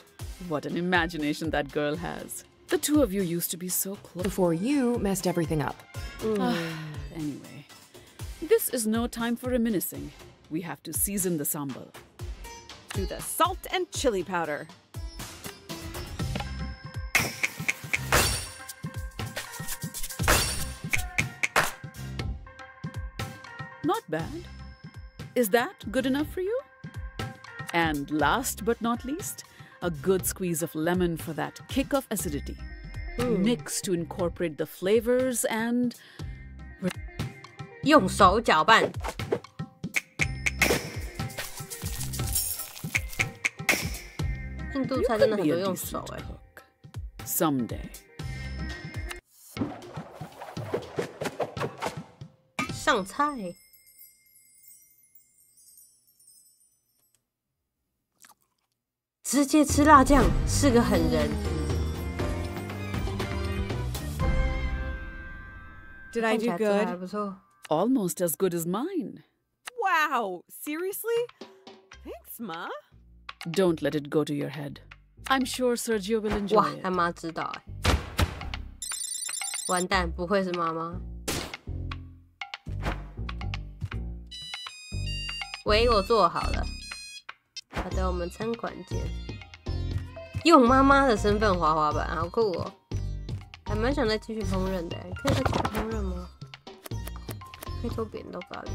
What an imagination that girl has. The two of you used to be so close. Before you messed everything up. Anyway, this is no time for reminiscing. We have to season the sambal. Do the salt and chili powder. Not bad. Is that good enough for you? And last but not least, a good squeeze of lemon for that kick of acidity. Mix to incorporate the flavors and 用手搅拌。印度 you 菜真的 could 很 be 多 a 用手 decent 哎。 cook. Someday. 上菜。直接吃辣酱是个狠人。 Did I 看起 do 来做得还 good? 不错。 Almost as good as mine. Wow! Seriously? Thanks, Ma. Don't let it go to your head. I'm sure Sergio will enjoy 哇， it. 他妈知道哎。完蛋，不愧是妈妈。喂，我做好了。好的，我们餐馆见。用妈妈的身份滑滑板，好酷哦！还蛮想再继续烹饪的，可以再继续烹饪吗？可以做扁豆咖喱。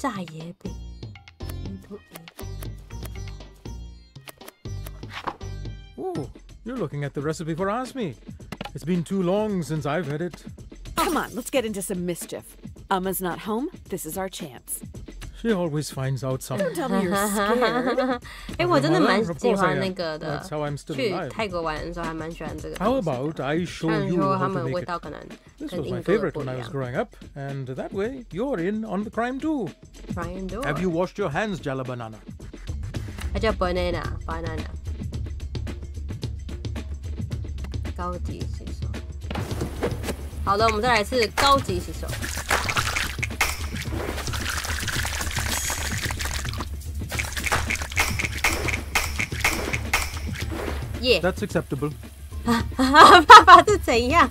炸椰饼。Oh, you're looking at the recipe for Asmi. It's been too long since I've had it. Come on, let's get into some mischief. Amma's not home. This is our chance. She always finds out something. Don't tell me you're scared. 哎，我真的蛮喜欢那个的。 That's how I'm still 去 alive. 泰国玩的时候还蛮喜欢这个。 How about I show 虽然 you 说 how 他 to 们 make 味 it? 道可能 This 跟 was 印 my 度的 favorite 不 when 一 I was 样。 growing up, and that way you're in on the crime too. Brian Door Have you washed your hands, Jala Banana? 它叫 banana。高级洗手。好的，我们再来一次高级洗手。耶！ That's acceptable. 爸爸是怎样？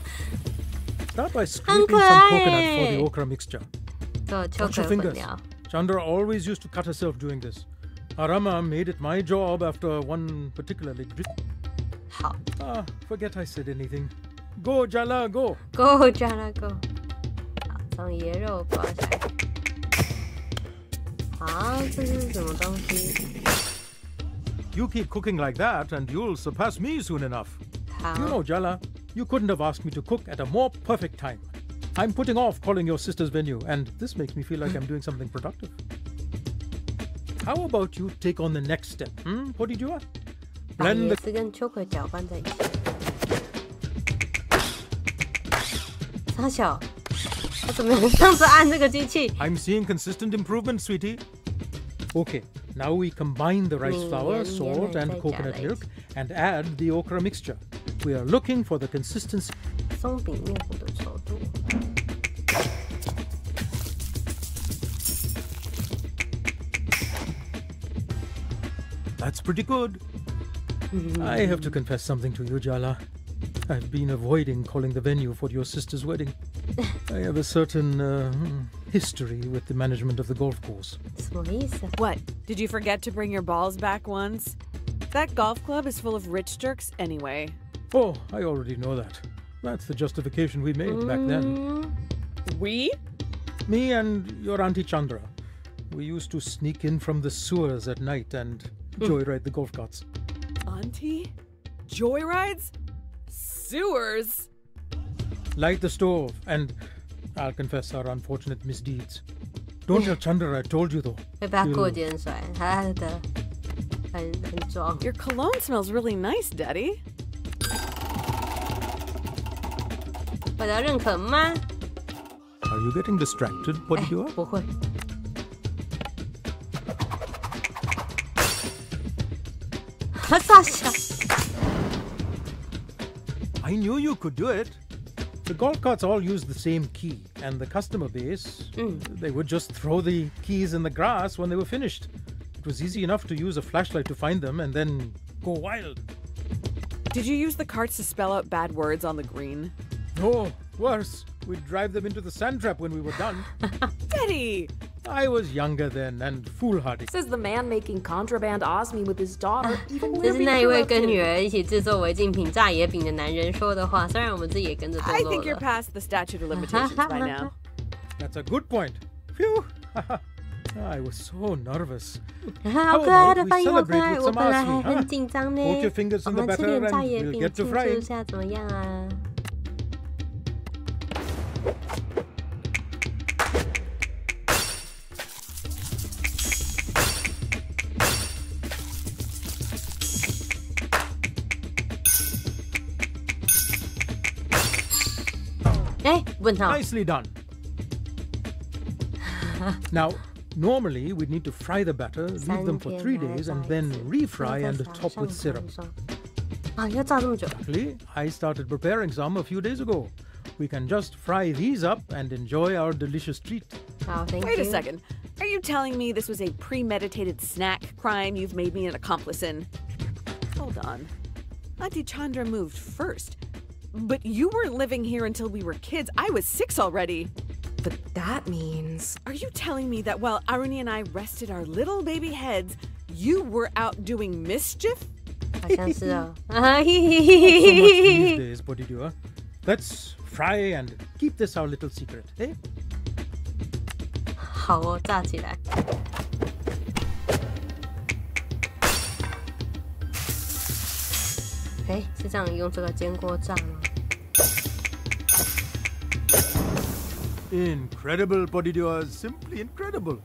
Start by scraping some coconut for the okra mixture. 做秋 Watch 葵 your 粉 fingers. 料。 Chandra always used to cut herself doing this. Arama made it my job after one particularly. 好。 Ah, forget I said anything. Go, Jala, go. Go, Jala, go. 好，从椰肉刮下来。啊，这是什么东西？ You keep cooking like that, and you'll surpass me soon enough. 好。 You know, Jala, you couldn't have asked me to cook at a more perfect time. I'm putting off calling your sister's venue, and this makes me feel like I'm doing something productive. How about you take on the next step? What did you do? 把 Blend 椰 the 子跟秋葵搅拌在一起。傻小，我怎么上次按这个机器？ I'm seeing consistent improvement, sweetie. Okay, now we combine the rice flour, salt, and coconut milk and add the okra mixture. We are looking for the consistency. 松饼面糊的稠度。 That's pretty good. I have to confess something to you, Jala. I've been avoiding calling the venue for your sister's wedding. I have a certain history with the management of the golf course. 什么意思？ What? Did you forget to bring your balls back once? That golf club is full of rich jerks anyway. Oh, I already know that. That's the justification we made back then. We? Me and your Auntie Chandra. We used to sneak in from the sewers at night and joyride the golf carts. Auntie? Joyrides? Sewers? Light the stove, and I'll confess our unfortunate misdeeds. Don't tell Chandra I told you, though. 会被他过肩摔，他的很壮。 Your cologne smells really nice, Daddy. 我要认可吗？ Are you getting distracted? What did you do? 不会。傻小。 I knew you could do it. The golf carts all use the same key, and the customer base, they would just throw the keys in the grass when they were finished. It was easy enough to use a flashlight to find them and then go wild. Did you use the carts to spell out bad words on the green? No, worse. We'd drive them into the sand trap when we were done. Daddy! I was younger then and foolhardy. Says the man making contraband Osmi with his daughter. Even 这 we're 是 being 那一位跟 corrupted. 女儿一起制作违禁品炸椰饼的男人说的话，虽然我们自己也跟着堕 I 落 think you're 了。 past the statute of limitations by now. That's a good point. Phew! I was so nervous. 好可爱的 about we 反应，好可 celebrate 爱！ with 我 some 本来 Asmi, 还很 huh? 紧张呢。 Put your fingers 我 in the 们吃 batter 点炸 and 椰 we'll 饼 get to 庆祝 frying. 一下，怎么样啊？ 哎，问号。 Nicely done. Now, normally we'd need to fry the batter, leave them for 3 days, and then refry and top with syrup. 啊，要炸这么久？ Luckily, I started preparing some a few days ago. We can just fry these up and enjoy our delicious treat. 好，Thank Wait a you。 second. Are you telling me this was a premeditated snack crime you've made me an accomplice in? Hold on. Auntie Chandra moved first. But you weren't living here until we were kids. I was 6 already. But that means... Are you telling me that while Aruni and I rested our little baby heads, you were out doing mischief? 好像是哦。 Not so much these days, Bodhidua. Let's fry and keep this our little secret, eh? 好哦，炸起来。哎，是这样用这个煎锅炸吗？ Incredible, Podidua, simply incredible.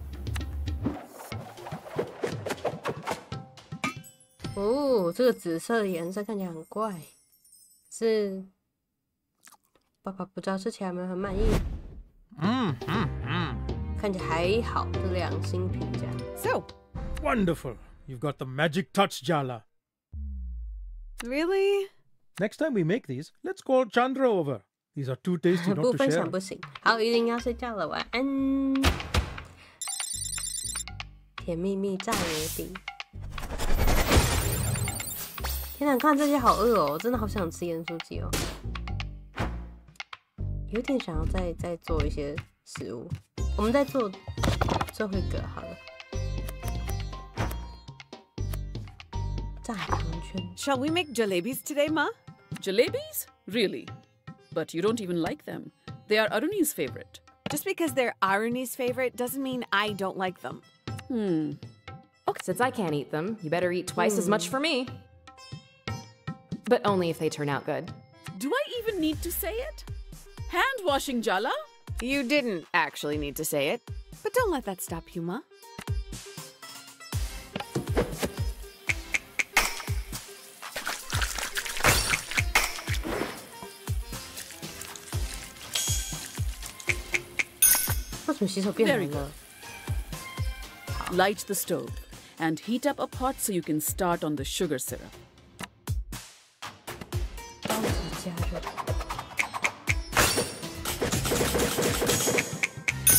哦，这个紫色的颜色看起来很怪，是爸爸不知道吃起来有没有很满意。看起来还好，是2星评价。So wonderful. You've got the magic touch, Jala. Really? Next time we make these, let's call Chandra over. These are too tasty not 不 to 分 share. 享不行。好，一定要睡觉了，晚安。甜蜜蜜炸油饼。天哪，看这些好饿哦，真的好想吃盐酥鸡哦。有点想要再做一些食物。我们再做最后一个好了。炸糖圈。Shall we make jalebis today, Ma? Jalebis? Really? But you don't even like them. They are Aruni's favorite. Just because they're Aruni's favorite doesn't mean I don't like them. Okay, since I can't eat them, you better eat twice as much for me. But only if they turn out good. Do I even need to say it? Hand washing, Jala? You didn't actually need to say it, but don't let that stop you, Ma. Very good. Light the stove and heat up a pot so you can start on the sugar syrup.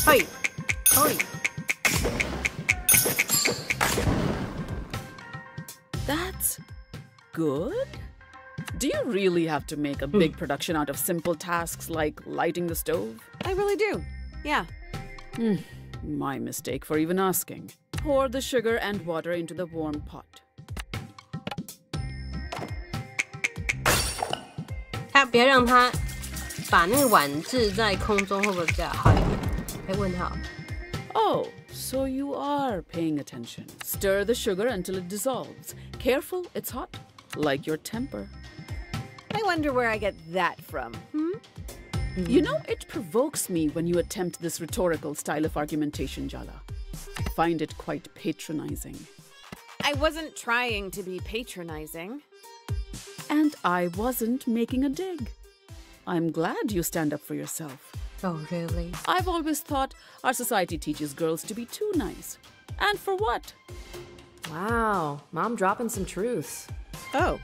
嘿，嘿。 That's good? Do you really have to make a big production out of simple tasks like lighting the stove? I really do. Yeah. My mistake for even asking. Pour the sugar and water into the warm pot. 不要让它把那个碗置在空中，会不会比较好一点？哎，问号。Oh, so you are paying attention. Stir the sugar until it dissolves. Careful, it's hot, like your temper. I wonder where I get that from. You know, it provokes me when you attempt this rhetorical style of argumentation, Jala. I find it quite patronizing. I wasn't trying to be patronizing. And I wasn't making a dig. I'm glad you stand up for yourself. Oh, really? I've always thought our society teaches girls to be too nice. And for what? Wow, Mom dropping some truths. Oh.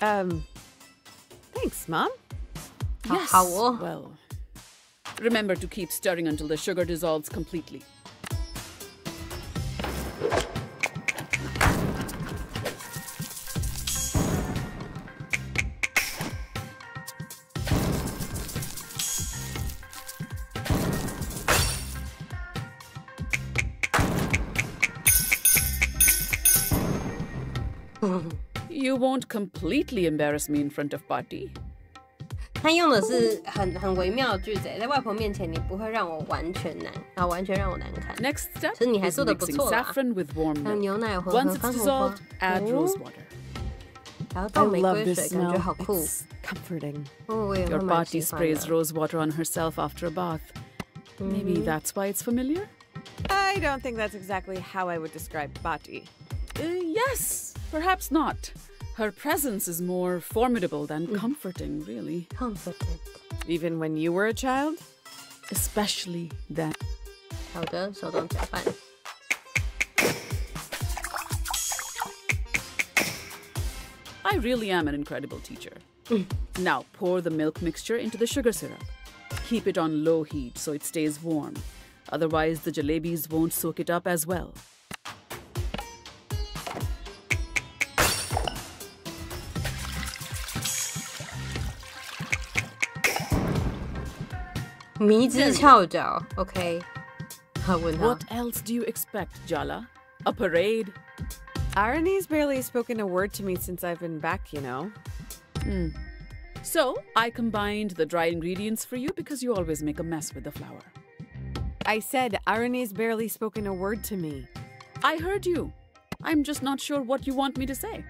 Thanks, Mom. Yes. Well, remember to keep stirring until the sugar dissolves completely. You won't completely embarrass me in front of Party. 他用的是很微妙的句子，在外婆面前你不会让我完全完全让我难看。 Next step 其实你还 is 做得不 mixing 错啦。 saffron with warm 还有 milk. 牛奶混 Once 合 it's 番红 dissolved, 花， add rose water. 还要 I 倒玫 love 瑰 this 水，感觉 smell. 好酷。 It's comforting. 哦，我也会 Your 蛮 Party 喜欢 sprays 的。 rose water on herself after a bath. Maybe that's why it's familiar? I don't think that's exactly how I would describe Bati. Yes, perhaps not. Her presence is more formidable than comforting, really. Comforted. Even when you were a child? Especially then. 好的，手动搅拌。 I really am an incredible teacher. Now pour the milk mixture into the sugar syrup. Keep it on low heat so it stays warm. Otherwise, the jalebis won't soak it up as well. 迷之翘脚 ，OK。问他 What else do you expect, Jala? A parade? Arani's barely spoken a word to me since I've been back, you know. So, I combined the dry ingredients for you because you always make a mess with the flour. I said Irony's barely spoken a word to me. I heard you. I'm just not sure what you want me to say.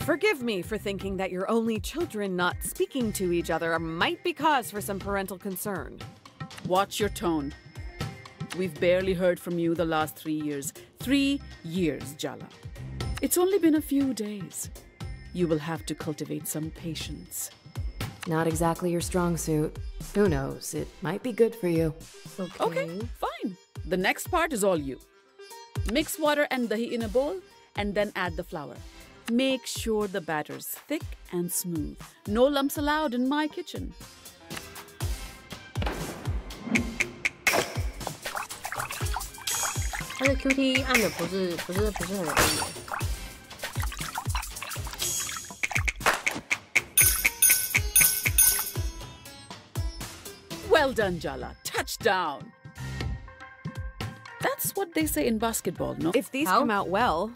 Forgive me for thinking that your only children not speaking to each other might be cause for some parental concern. Watch your tone. We've barely heard from you the last 3 years. 3 years, Jala. It's only been a few days. You will have to cultivate some patience. Not exactly your strong suit. Who knows? It might be good for you. Okay, fine. The next part is all you. Mix water and dahi in a bowl and then add the flour. Make sure the batter's thick and smooth. No lumps allowed in my kitchen. QT 按的不是很容易。Well done, Jala. Touchdown. That's what they say in basketball, no? If these come out well,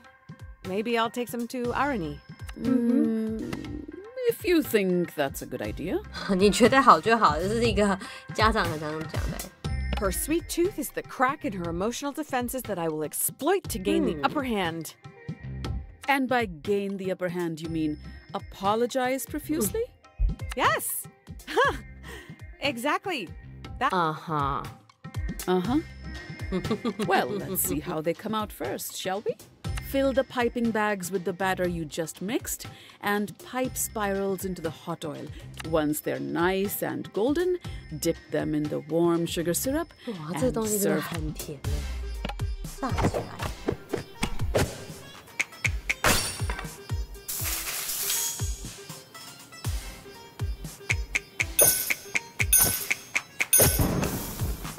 maybe I'll take some to Irony. If you think that's a good idea. 你觉得好就好，这是一个家长很常讲的。Her sweet tooth is the crack in her emotional defenses that I will exploit to gain the upper hand. And by gain the upper hand, you mean apologize profusely? Yes. Exactly. That. Uh-huh. Uh-huh. Well, let's see how they come out first, shall we? Fill the piping bags with the batter you just mixed and pipe spirals into the hot oil. Once they're nice and golden, dip them in the warm sugar syrup and serve.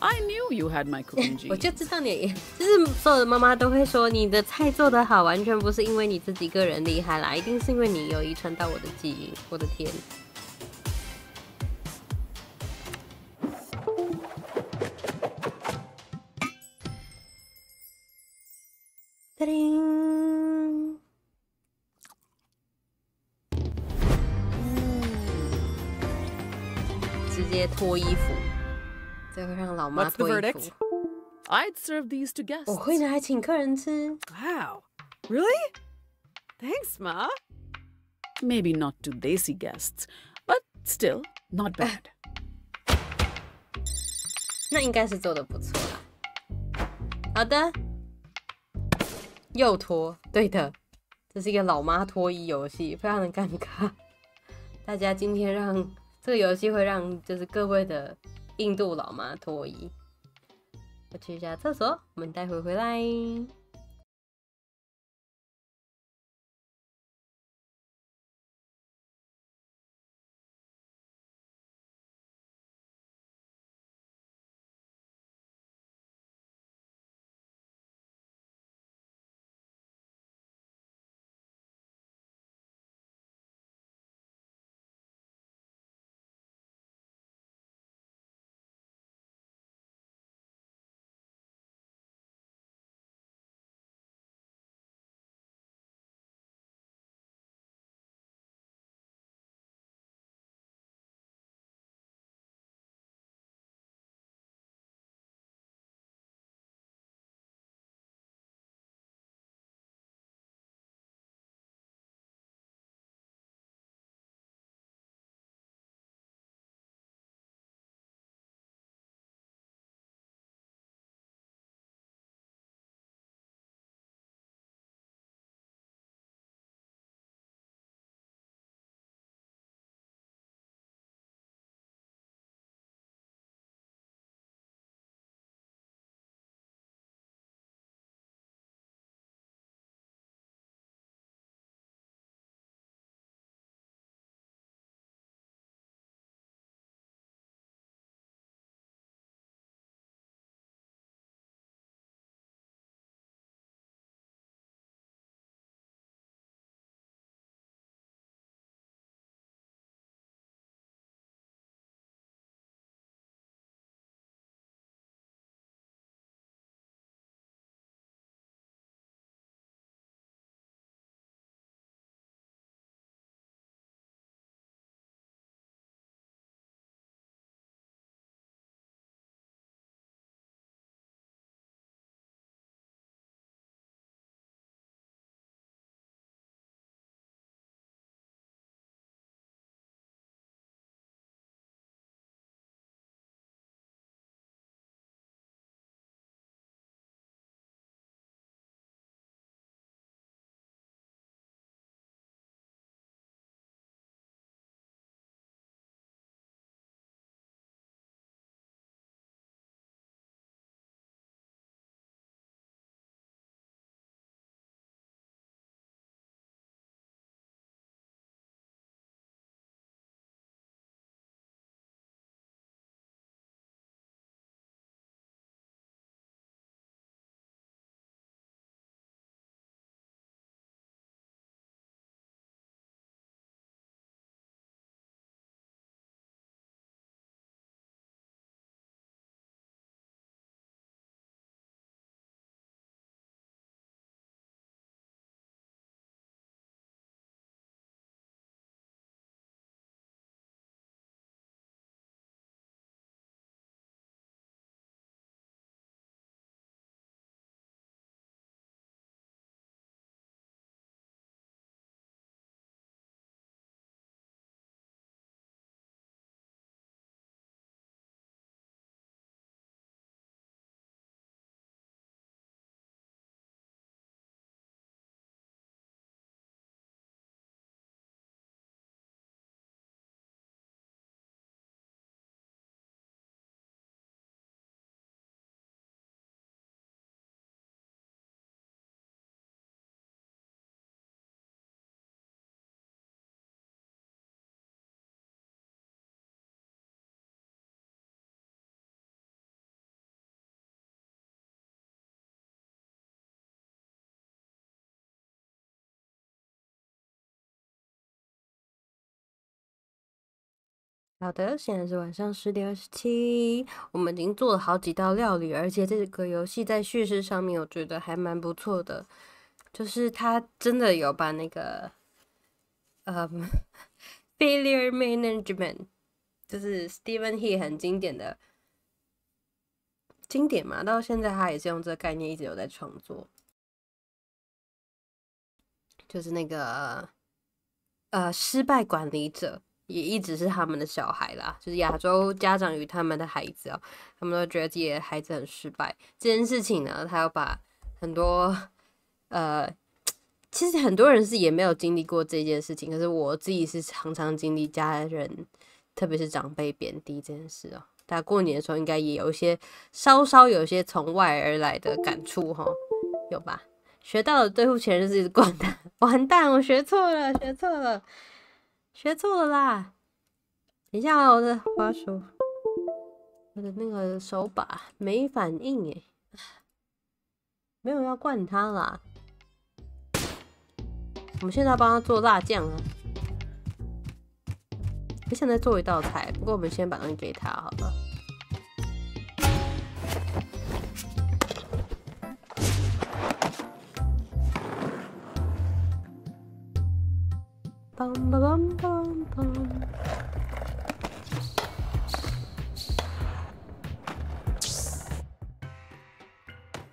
I knew you had my cooking genes. 我就知道你，就是所有的妈妈都会说，你的菜做得好，完全不是因为你自己个人厉害啦，一定是因为你有遗传到我的基因。我的天！叮铃！直接脱衣服。这会让老妈脱衣服。I'd serve these to guests. 我会拿来请客人吃。Wow, really? Thanks, Ma. Maybe not to desi guests, but still not bad. 那应该是做的不错啦。好的，又脱，对的，这是一个老妈脱衣游戏，非常的尴尬。大家今天让这个游戏会让就是各位的印度老妈脱衣。我去一下厕所，我们待会回来。好的，现在是晚上10:27，我们已经做了好几道料理，而且这个游戏在叙事上面我觉得还蛮不错的，就是它真的有把那个failure management， 就是 Stephen He 很经典嘛，到现在他也是用这个概念一直有在创作，就是那个失败管理者。也一直是他们的小孩啦，就是亚洲家长与他们的孩子哦，他们都觉得自己的孩子很失败。这件事情呢，他要把很多其实很多人是也没有经历过这件事情，可是我自己是常常经历家人，特别是长辈贬低这件事哦。大家过年的时候应该也有一些稍稍有一些从外而来的感触哈，有吧？学到了对付前任就是完蛋，我学错了啦！等一下啊，我的滑鼠，我的那个手把没反应耶，没有要灌它啦。我们现在要帮他做辣酱啊，我想再做一道菜，不过我们先把东西给他好了。梆梆梆梆梆。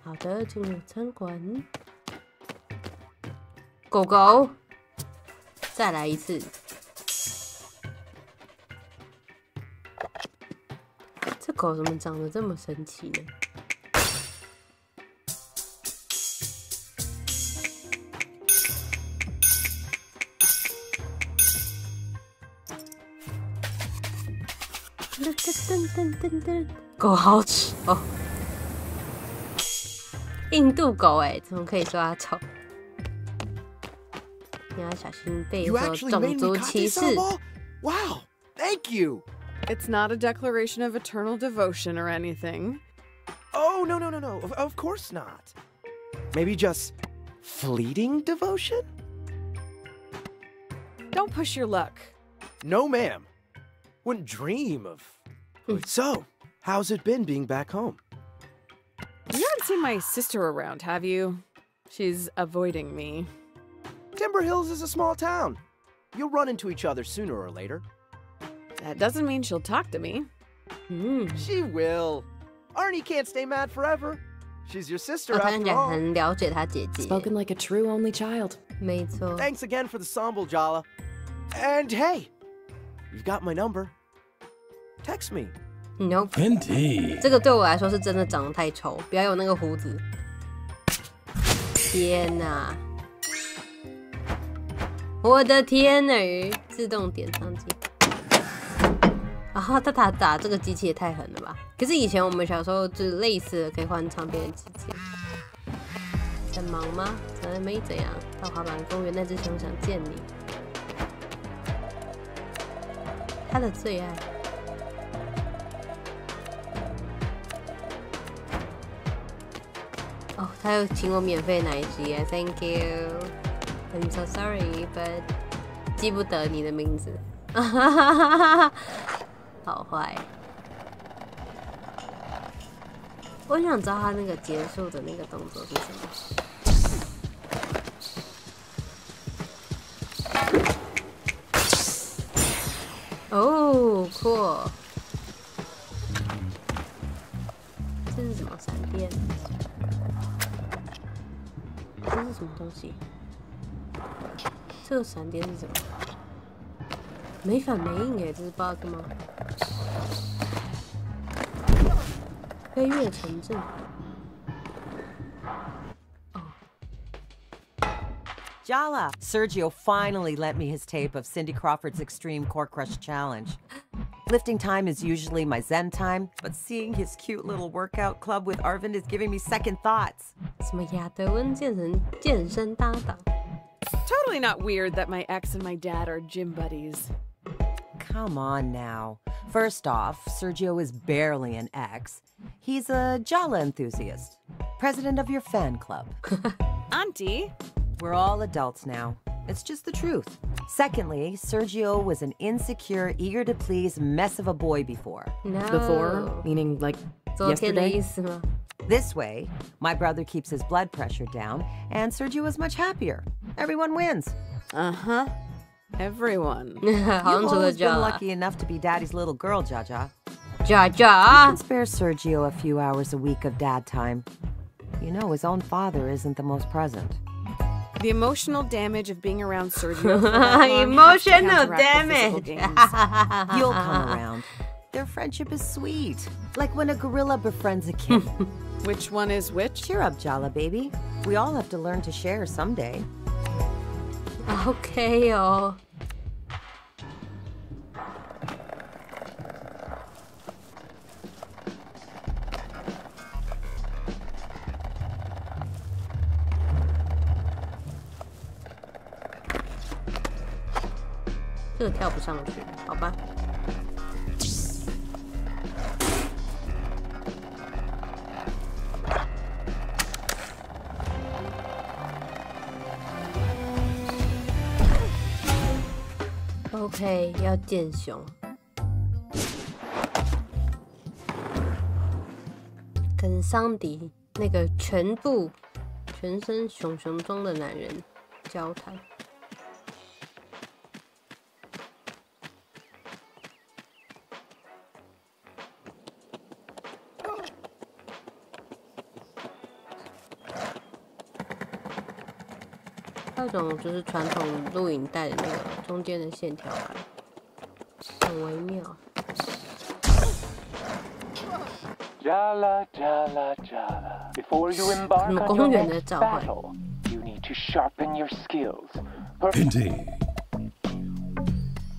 好的，进入餐馆。狗狗，再来一次。这狗怎么长得这么神奇呢？狗好丑哦，印度狗哎，怎么可以说它丑？你要小心被说种族歧视。Wow, thank you. It's not a declaration of eternal devotion or anything. Oh, no. Of course not. Maybe just fleeting devotion? Don't push your luck. No, ma'am. Wouldn't dream of. So, how's it been being back home? You haven't seen my sister around, have you? She's avoiding me. Timber Hills is a small town. You'll run into each other sooner or later. That doesn't mean she'll talk to me. She will. Arnie can't stay mad forever. She's your sister 他 after 看起来 all. 很了解他姐姐。 Spoken like a true only child. 没错。 Thanks again for the sambal, Jala. And hey, you've got my number. Text me. Nope. Indeed. 这个对我来说是真的长得太丑，不要有那个胡子。天哪！我的天哪！自动点上机。然后他打这个机器也太狠了吧！可是以前我们小时候就是类似的可以换唱片的机器。在忙吗？才没怎样。到滑板公园那只熊想见你。他的最爱。哦，他又请我免费奶昔耶 ，Thank you。I'm so sorry, but 记不得你的名字，好坏。我想知道他那个结束的那个动作是什么。哦，酷！这是什么闪电？这是什么东西？这个闪电是什么？没反没应哎，这是 bug 吗？飞跃城镇。Jala, Sergio finally lent me his tape of Cindy Crawford's Extreme Core Crush Challenge. Lifting time is usually my zen time, but seeing his cute little workout club with Arvind is giving me second thoughts. 什么亚德温健身搭档 Totally not weird that my ex and my dad are gym buddies. Come on now. First off, Sergio is barely an ex. He's a Jala enthusiast. President of your fan club. Auntie? We're all adults now. It's just the truth. Secondly, Sergio was an insecure, eager-to-please mess of a boy before. No. Before? Meaning, like, yesterday? This way, my brother keeps his blood pressure down, and Sergio is much happier. Everyone wins. Uh-huh. Everyone. You've always been lucky enough to be Daddy's little girl, Jaja. Jaja. You can spare Sergio a few hours a week of dad time. You know, his own father isn't the most present. The emotional damage of being around Sergio for that long Emotional damage. You'll come around. Their friendship is sweet. Like when a gorilla befriends a kid. Which one is which? Cheer up, Jala, baby. We all have to learn to share someday. Okay, oh. 这个跳不上去，好吧。OK， 要见熊，跟桑迪那个全身熊熊装的男人交谈。 还有一种就是传统录影带的那个中间的线条感，很微妙。Jala, Jala, Jala. Before you embark on your next battle, you need to sharpen your skills. Indeed.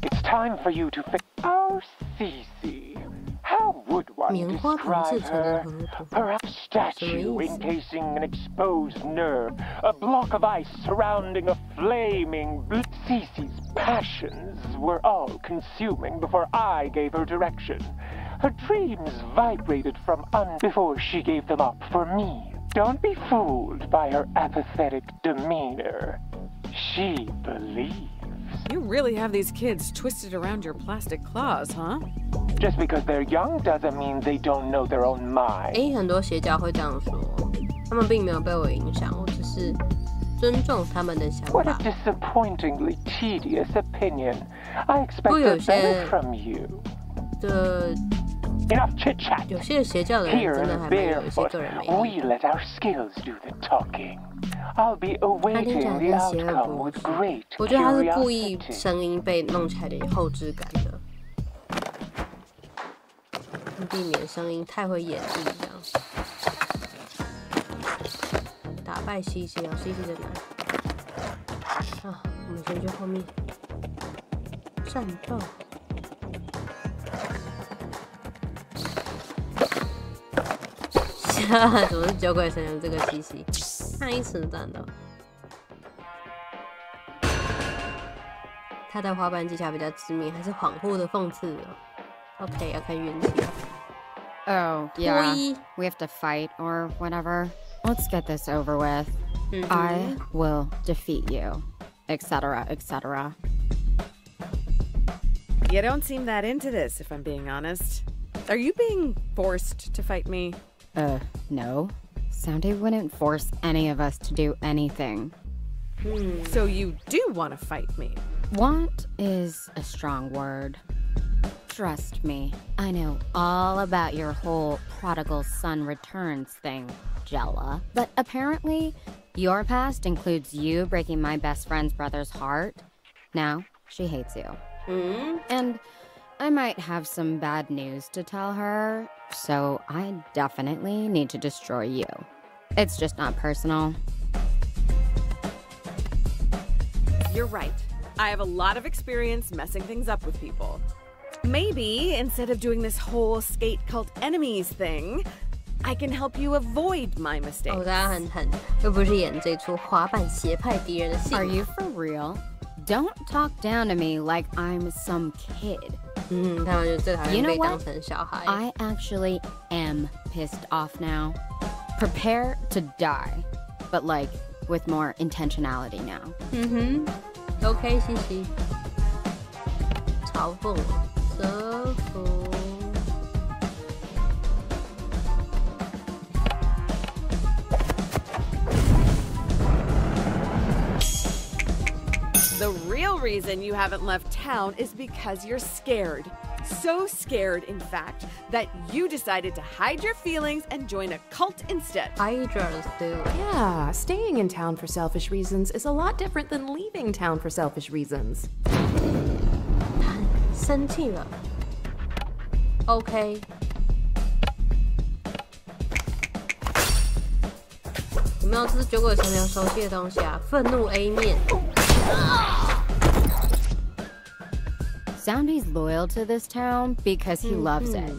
It's time for you to fix. Oh, Cece. How would one describe her? Perhaps statue encasing an exposed nerve, a block of ice surrounding a flaming blue. Cece's passions were all consuming before I gave her direction. Her dreams vibrated from before she gave them up for me. Don't be fooled by her apathetic demeanor. She believes. You really have these kids twisted around your plastic claws, huh? Just because they're young doesn't mean they don't know their own mind. 很多邪教会这样说，他们并没有被我影响，我只是尊重他们的想法。What a disappointingly tedious opinion. I expected better from you. Enough chit chat. 有些邪教的人真的还蛮有一些个人魅力。 We let our skills do the talking. I'll be awaiting the outcome with great curiosity. 我觉得他是故意声音被弄起来的后置感的，避免声音太会演绎这样。打败西西啊，西西在哪？啊，我们先去后面战斗。 怎么是酒鬼神人这个西西？看一次战斗，他的滑板技巧比较致命，还是恍惚的讽刺？OK， 要看运气。Oh yeah, we have to fight or whatever. Let's get this over with. I will defeat you, etc., etc. You don't seem that into this, if I'm being honest. Are you being forced to fight me? No. Soundy wouldn't force any of us to do anything. So you do want to fight me? Want is a strong word. Trust me, I know all about your whole prodigal son returns thing, Jella. But apparently, your past includes you breaking my best friend's brother's heart. Now, she hates you. And I might have some bad news to tell her. So I definitely need to destroy you. It's just not personal. You're right. I have a lot of experience messing things up with people. Maybe instead of doing this whole skate cult enemies thing, I can help you avoid my mistakes. 大家又不是演这出滑板邪派敌人的戏。 Are you for real? Don't talk down to me like I'm some kid. You know what? I actually am pissed off now. Prepare to die, but like with more intentionality now. OK， 嘻嘻，嘲讽我，折服。The real reason you haven't left town is because you're scared. So scared, in fact, that you decided to hide your feelings and join a cult instead. Yeah, staying in town for selfish reasons is a lot different than leaving town for selfish reasons. 生气了。OK。有没有？这是酒鬼神流熟悉的东西啊！愤怒 A 面。Soundy's loyal to this town because he loves it.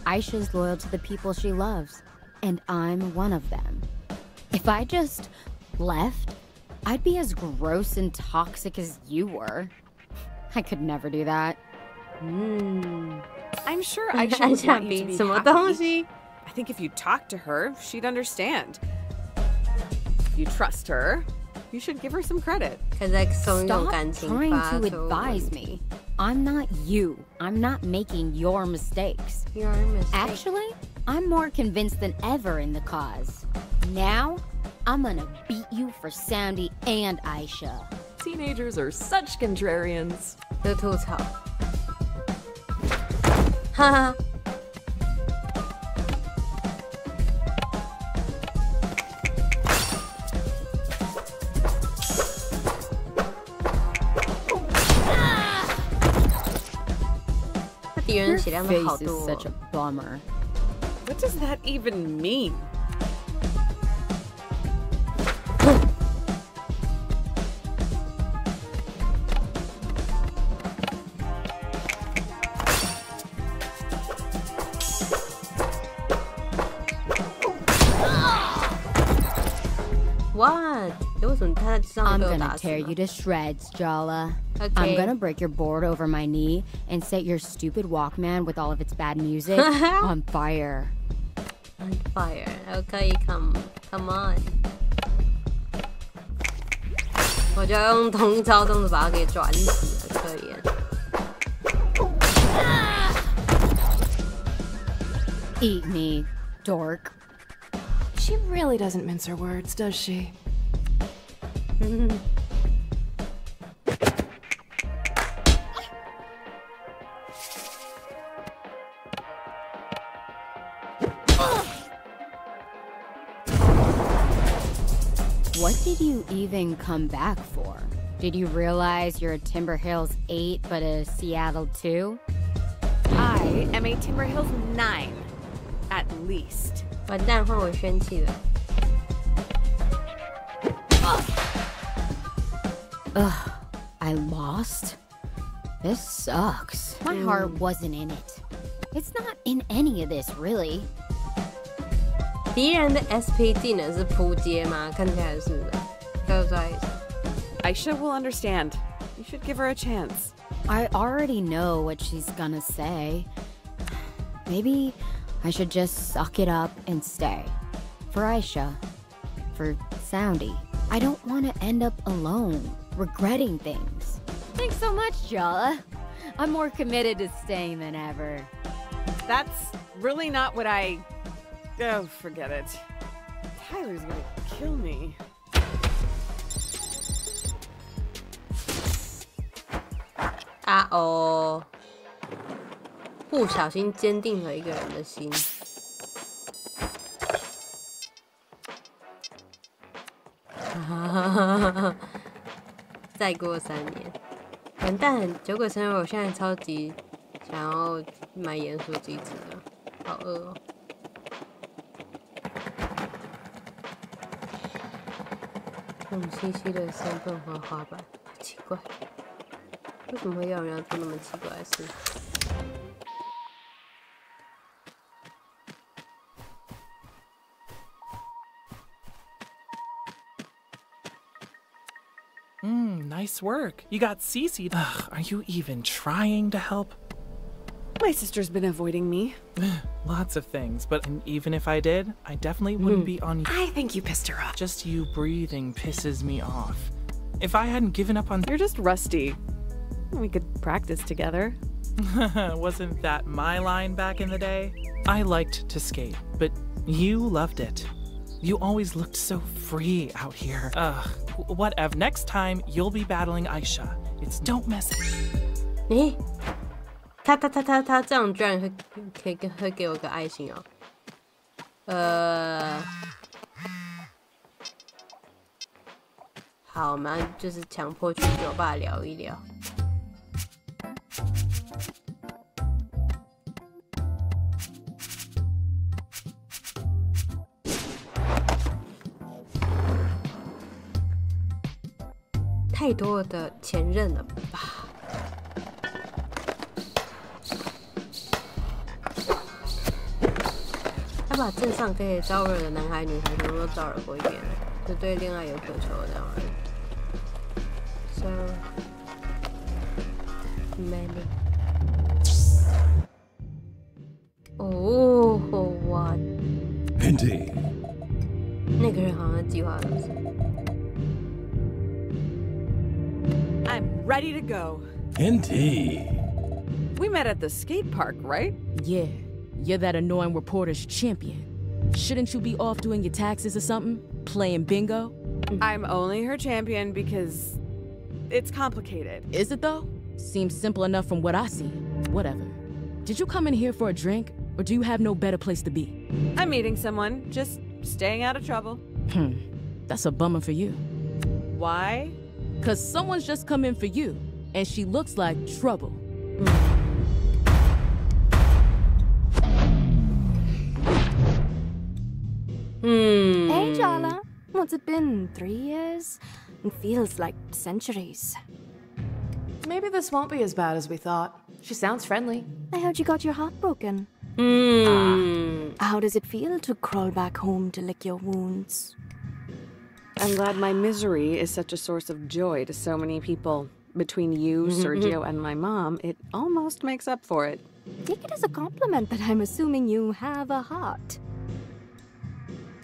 Aisha's loyal to the people she loves, and I'm one of them. If I just left, I'd be as gross and toxic as you were. I could never do that. I'm sure Aisha would want you to be happy. I think if you talked to her, she'd understand. If you trust her, you should give her some credit. Stop trying to advise me. I'm not you. I'm not making your mistakes. Actually, I'm more convinced than ever in the cause. Now, I'm gonna beat you for Soundy and Aisha. Teenagers are such contrarians. 的吐槽。哈哈。敌人血量都好多。Your face is such a bummer. What does that even mean? What? I'm gonna tear you to shreds, Jala. Okay. I'm gonna break your board over my knee and set your stupid Walkman with all of its bad music on fire. On fire. Okay, come on. 我就要用同一招这么把它给转死了，可怜。Eat me, dork. She really doesn't mince her words, does she? What did you even come back for? Did you realize you're a Timber Hills 8 but a Seattle 2? I am a Timber Hills 9, at least. 完蛋，换我生气了。Ugh, I lost? This sucks. My heart wasn't in it. It's not in any of this, really. 敌人的 SP 技能是扑街吗？看起来是的。再说一次。Aisha will understand. You should give her a chance. I already know what she's gonna say. Maybe I should just suck it up and stay. For Aisha. For Soundy. I don't want to end up alone, regretting things. Thanks so much, Jala. I'm more committed to staying than ever. That's really not what I... Oh, forget it. Tyler's gonna kill me. Uh-oh. 不小心坚定了一个人的心。再过3年，完蛋！酒鬼生日，我现在超级想要买盐酥鸡翅的，好饿哦。冷兮兮的身份滑滑板，好奇怪，为什么会有人要做那么奇怪的事？Nice work. You got Cece. Ugh, are you even trying to help? My sister's been avoiding me. Lots of things, but even if I did, I definitely wouldn't be on you. I think you pissed her off. Just you breathing pisses me off. If I hadn't given up on... You're just rusty. We could practice together. Wasn't that my line back in the day? I liked to skate, but you loved it. You always looked so free out here. Ugh, whatever. Next time, you'll be battling Aisha. It's don't mess it. 诶，他这样居然会给我个爱心哦。好，我们就是强迫去酒吧聊一聊。太多的前任了吧？他把镇上可以招惹的男孩女孩全部都招惹过一遍了，就对恋爱有渴求这样而已。So many. 哦，哇！ Indeed. 那个人好像计划的是。 I'm ready to go. Indeed. We met at the skate park, right? Yeah. You're that annoying reporter's champion. Shouldn't you be off doing your taxes or something? Playing bingo? I'm only her champion because it's complicated. Is it though? Seems simple enough from what I see. Whatever. Did you come in here for a drink, or do you have no better place to be? I'm meeting someone, just staying out of trouble. That's a bummer for you. Why? 'Cause someone's just come in for you, and she looks like trouble. Hey, Jala. What's it been? 3 years? It feels like centuries. Maybe this won't be as bad as we thought. She sounds friendly. I heard you got your heart broken. How does it feel to crawl back home to lick your wounds? I'm glad my misery is such a source of joy to so many people. Between you, Sergio, and my mom, it almost makes up for it. Take it as a compliment that I'm assuming you have a heart.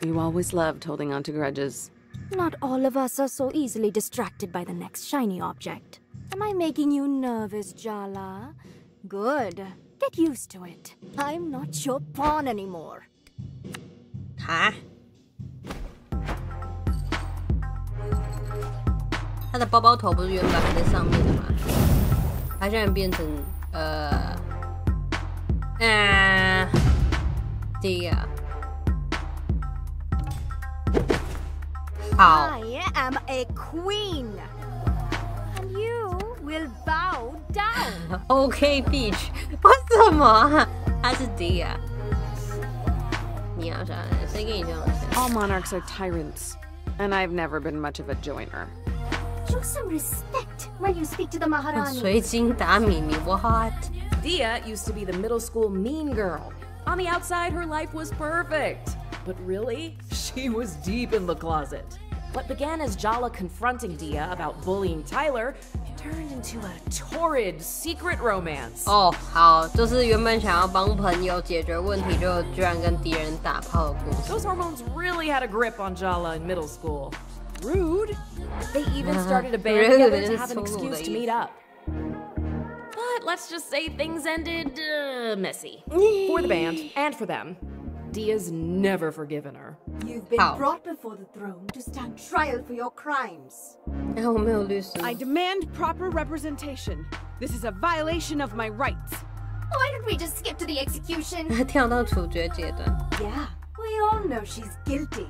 You always loved holding on to grudges. Not all of us are so easily distracted by the next shiny object. Am I making you nervous, Jala? Good. Get used to it. I'm not your pawn anymore. 哈？他的包包头不是原本还在上面的吗？他现在变成Dia。好。I am a queen, and you will bow down. OK Beach， 为什么啊？他是 Dia。你要啥？谁跟你这样讲 All monarchs are tyrants, and I've never been much of a joiner. Show some respect when you speak to the Maharani. 水晶打米米 what？ Dia used to be the middle school mean girl. On the outside, her life was perfect. But really, she was deep in the closet. What began as Jala confronting Dia about bullying Tyler turned into a torrid secret romance. 哦，好，就是原本想要帮朋友解决问题，就居然跟敌人打炮的故事。 Those hormones really had a grip on Jala in middle school. Rude. They even started a band together to have an excuse to meet up. But let's just say things ended messy. For the band and for them. Dia's never forgiven her. You've been brought before the throne to stand trial for your crimes. I demand proper representation. This is a violation of my rights. Why don't we just skip to the execution? 跳到处决阶段。 Yeah, we all know she's guilty.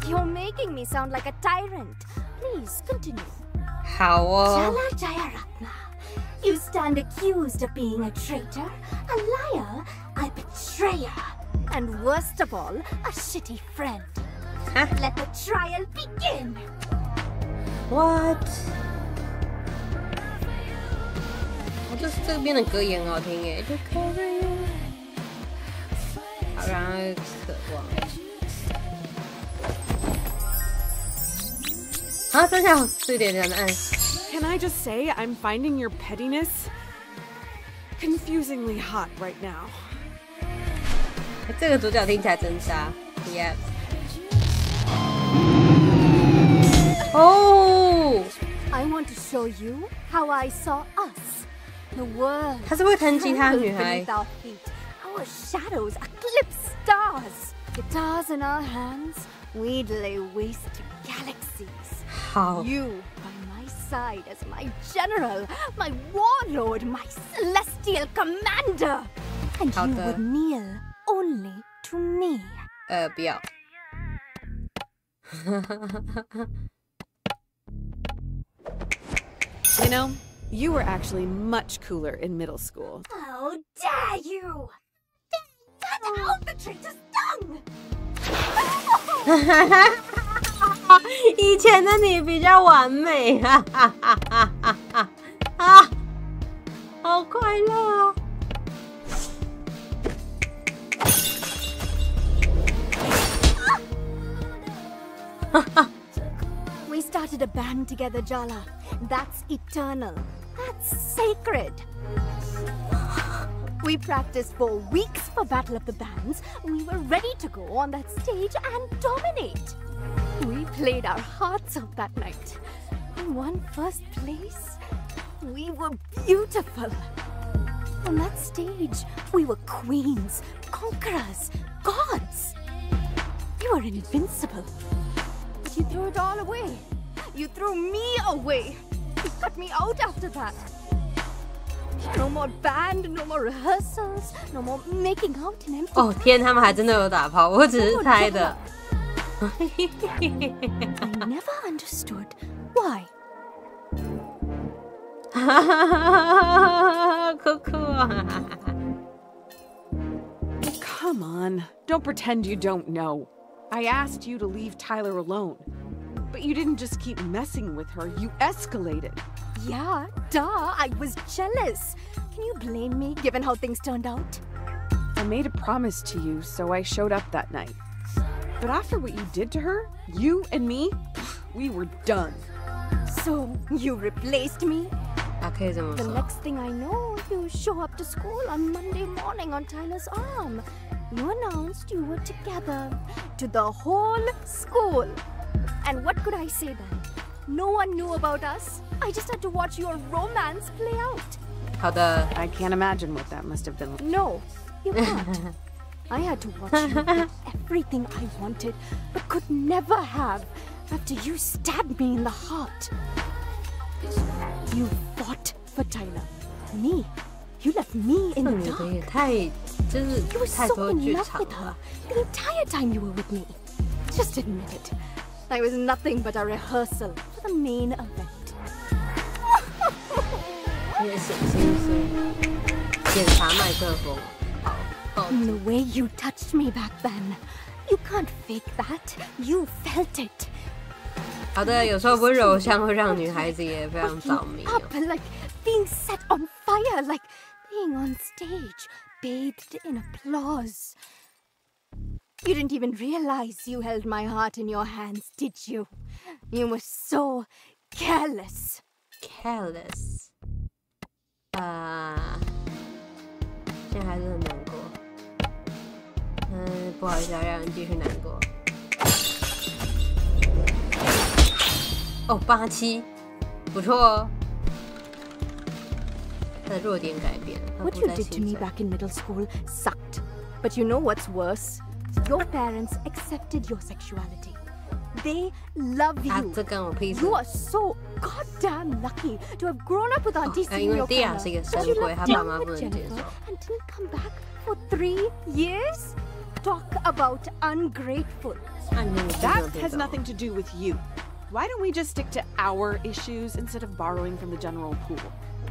You're making me sound like a tyrant. Please continue. 好哦。 Jala Jayaratna, you stand accused of being a traitor, a liar, a betrayer, and worst of all, a shitty friend. Let the trial begin. What? 这边的歌也很好听耶，就 cover you， 好让人渴望。啊，真的，这一点点暗。 Can I just say I'm finding your pettiness confusingly hot right now? 这个主角听起来真傻 ，Yes。哦， to show you how I saw us. The world. 她是会弹吉他的女孩。 Our feet. Our shadows eclipse stars. Guitars in our hands, we'd lay waste to galaxies. How? You by my side as my general, my warlord, my celestial commander. And you would kneel only to me. 不要。You know, you were actually much cooler in middle school. How dare you! Cut out the traitor's tongue! 以前的你比较完美，哈哈哈哈哈哈！啊，好快乐哦！ We started a band together, Jala. That's eternal. That's sacred. We practiced for weeks for Battle of the Bands. We were ready to go on that stage and dominate. We played our hearts out that night. We won first place. We were beautiful. On that stage, we were queens, conquerors, gods. You were invincible. But you threw it all away. You threw me away. You cut me out after that. No more band, no more rehearsals, no more making out in empty. 哦天，他们还真的有打炮，我只是猜的。I never understood why. 酷酷啊 Come on, don't pretend you don't know. I asked you to leave Tyler alone. But you didn't just keep messing with her, you escalated. Yeah, duh, I was jealous. Can you blame me given how things turned out? I made a promise to you, so I showed up that night. But after what you did to her, you and me, we were done. So, you replaced me? Okay, the next thing I know, you show up to school on Monday morning on Tyler's arm. You announced you were together to the whole school. And what could I say then? No one knew about us. I just had to watch your romance play out. 好的 I can't imagine what that must have been like. No, you can't. I had to watch you get everything I wanted, but could never have after you stabbed me in the heart. You fought for Tyler. Me. You left me in the dark. You were so in love with her the entire time you were with me. Just admit it. I was nothing but a rehearsal for the main event. The way you touched me back then, you can't fake that. You felt it. 好的，有时候温柔乡会让女孩子也非常着迷。Up like being set on fire, like being on stage, bathed in applause. You didn't even realize you held my heart in your hands, did you? You were so careless. Careless. 现在还是很难过。不好意思，要让人继续难过。哦，87，不错哦。他的弱点改变。What you did to me back in middle school sucked. But you know what's worse? Your parents accepted your sexuality. They love you. You are so goddamn lucky to have grown up with Auntie seeing your corner. But you left down with Jennifer and didn't come back for 3 years? Talk about ungrateful. That has nothing to do with you. Why don't we just stick to our issues instead of borrowing from the general pool?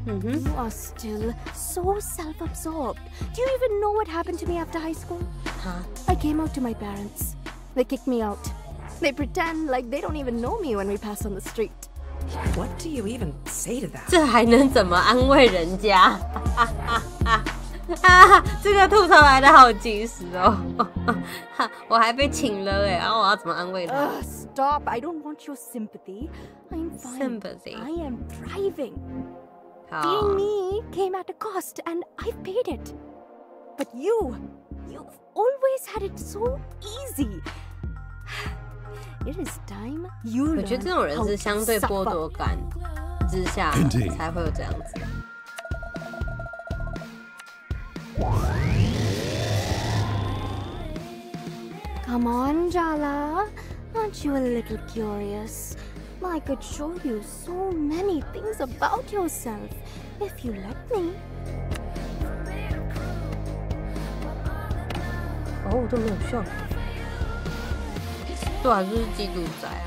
You are still so self-absorbed. Do you even know what happened to me after high school? I came out to my parents. They kicked me out. They pretend like they don't even know me when we pass on the street. What do you even say to that? 这还能怎么安慰人家？这个吐槽来的好及时哦！我还被请了哎，然后我要怎么安慰他 ？Stop! I don't want your sympathy. I'm fine. Sympathy. I am thriving. Being me came at a cost, and I've paid it. But you've always had it so easy. It is time you learn how to suffer. 我觉得这种人是相对剥夺感之下才会有这样子。Come on, Jala. Aren't you a little curious? I could show you so many things about yourself if you let me. 哦，都没有效果。对啊，就是嫉妒仔啊。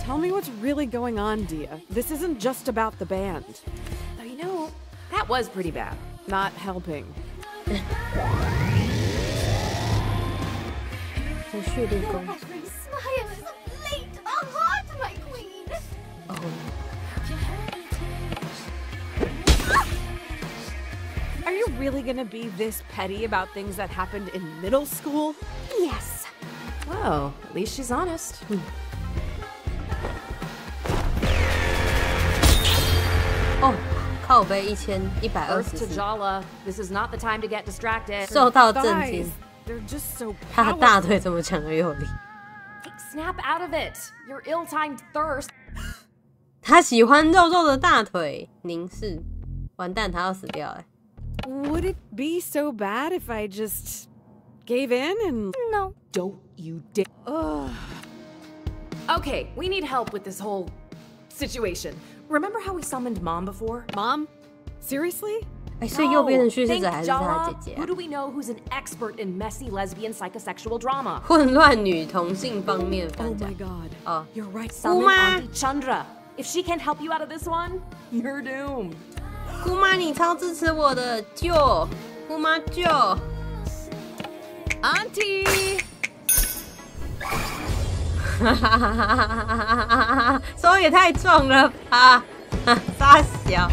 Tell me what's really going on, Dia. This isn't just about the band. Though you know, that was pretty bad. Not helping. 蓄力功。 Every smile is a plate of heart, my queen. Are you really gonna be this petty about things that happened in middle school? Yes. Well, at least she's honest. 哦，靠背1120。 Earth to Jala. This is not the time to get distracted. 受到震惊。 They're just so 他的大腿这么强而有力。 Snap out of it. Your ill-timed thirst. 他喜欢肉肉的大腿，凝视。完蛋，他要死掉了。 Would it be so bad if I just gave in and... No. Don't you dare. Okay, we need help with this whole situation. Remember how we summoned Mom before? Mom? Seriously? 哎，所以右边的叙事者还是他姐姐。 Who do we know who's an expert in messy lesbian psychosexual drama? 混乱女同性方面翻讲。 Oh my god. 哦 You're right. Summon Auntie Chandra. If she can't help you out of this one, you're doomed. 姑妈，你超支持我的，救！姑妈救 ！Auntie。哈哈哈哈哈！手也太壮了吧！傻小。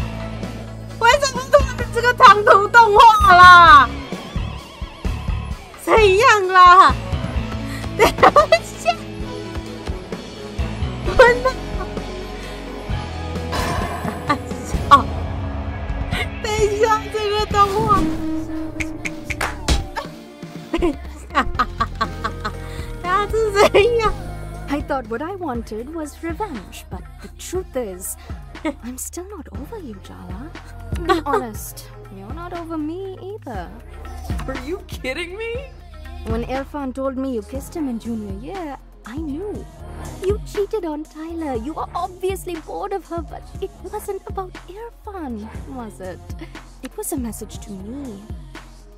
为什么突然这个唐突动画啦？怎样啦？等一下，真的，哦，等一下，这个动画，他是怎样 I thought what I wanted was revenge, but the truth is, I'm still not over you, Jala. Be honest, you're not over me either. Are you kidding me? When Irfan told me you kissed him in junior year, I knew. You cheated on Tyler. You were obviously bored of her, but it wasn't about Irfan, was it? It was a message to me.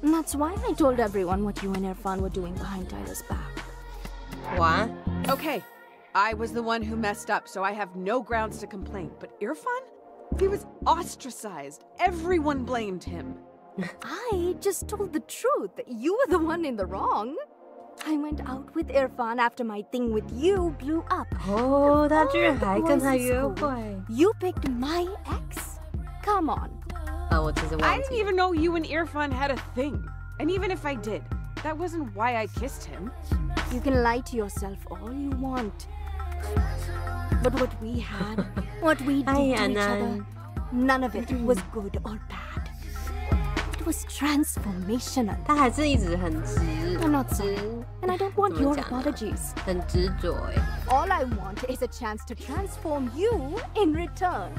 And that's why I told everyone what you and Irfan were doing behind Tyler's back. What? Okay, I was the one who messed up, so I have no grounds to complain. But Irfan? He was ostracized. Everyone blamed him. I just told the truth. You were the one in the wrong. I went out with Irfan after my thing with you blew up. Oh, 他居然还跟他约会。 You picked my ex? Come on. I didn't even know you and Irfan had a thing. And even if I did, that wasn't why I kissed him. You can lie to yourself all you want. But what we had, what we did to each other, none of it was good or bad. It was transformational. 他还是一直很直。 I'm not sorry, and I don't want your apologies. 很执着哎。 All I want is a chance to transform you in return.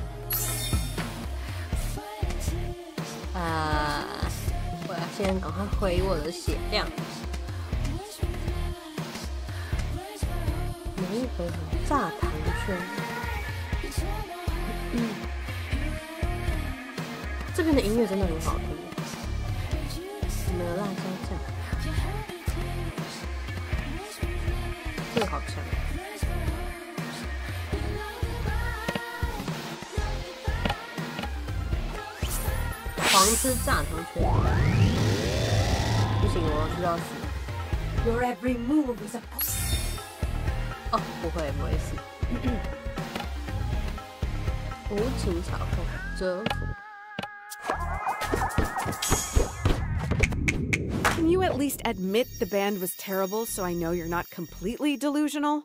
我要先赶快回我的血量。每一回合炸糖圈。这边的音乐真的很好听。我们的辣椒酱，这个好强。狂吃炸糖圈，不行，我就要死。Your every move is a 哦，不会死。无情嘲讽，折服。 Can you at least admit the band was terrible so I know you're not completely delusional?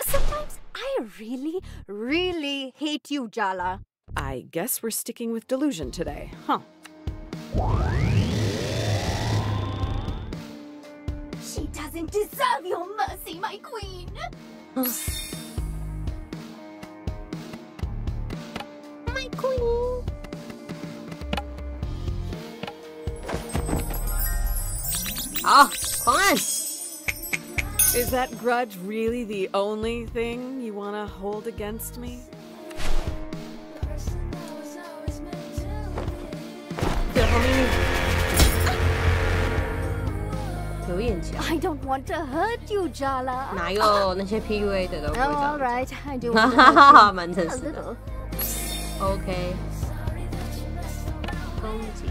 Sometimes I really, really hate you, Jala. I guess we're sticking with delusion today, huh? She doesn't deserve your mercy, my queen. My queen. 好，狂按。Is that grudge really the only thing you want to hold against me? 对，后面有眼墙。 I don't want to hurt you, Jala. 哪有那些 PUA 的都不会 Oh, 这 all 样。 right, I do 哈 want to 哈 hurt 哈哈， you 蛮诚 a 实的。 little. OK。攻击，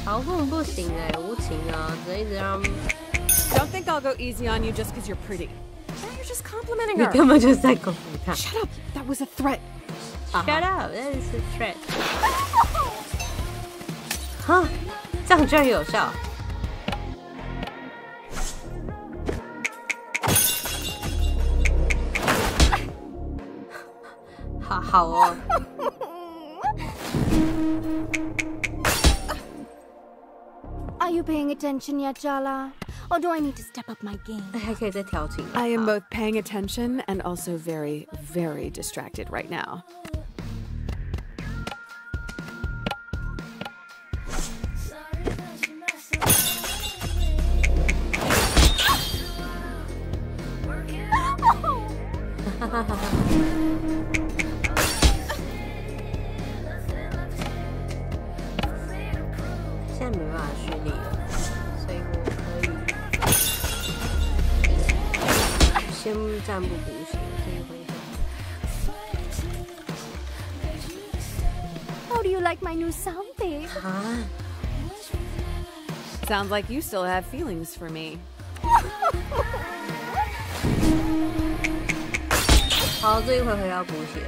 嘲讽不行哎，无情啊，只能一直让。 Don't think I'll go easy on you just because you're pretty. Now you're just complimenting 你 her. 根本就是在攻击他。 Shut up! That was a threat. Shut up! That is a threat. 哈，这样居然有效。好哦。Are you paying attention yet, Jala? Or do I need to step up my game? 还可以再调情。 I am both paying attention and also very, very distracted right now. Oh. 现在没办法蓄力了，所以我可以先暂不补血，这一回合。 How do you like my new sound, babe? 啊 Sounds like you still have feelings for me. 好，这一回合要补血了。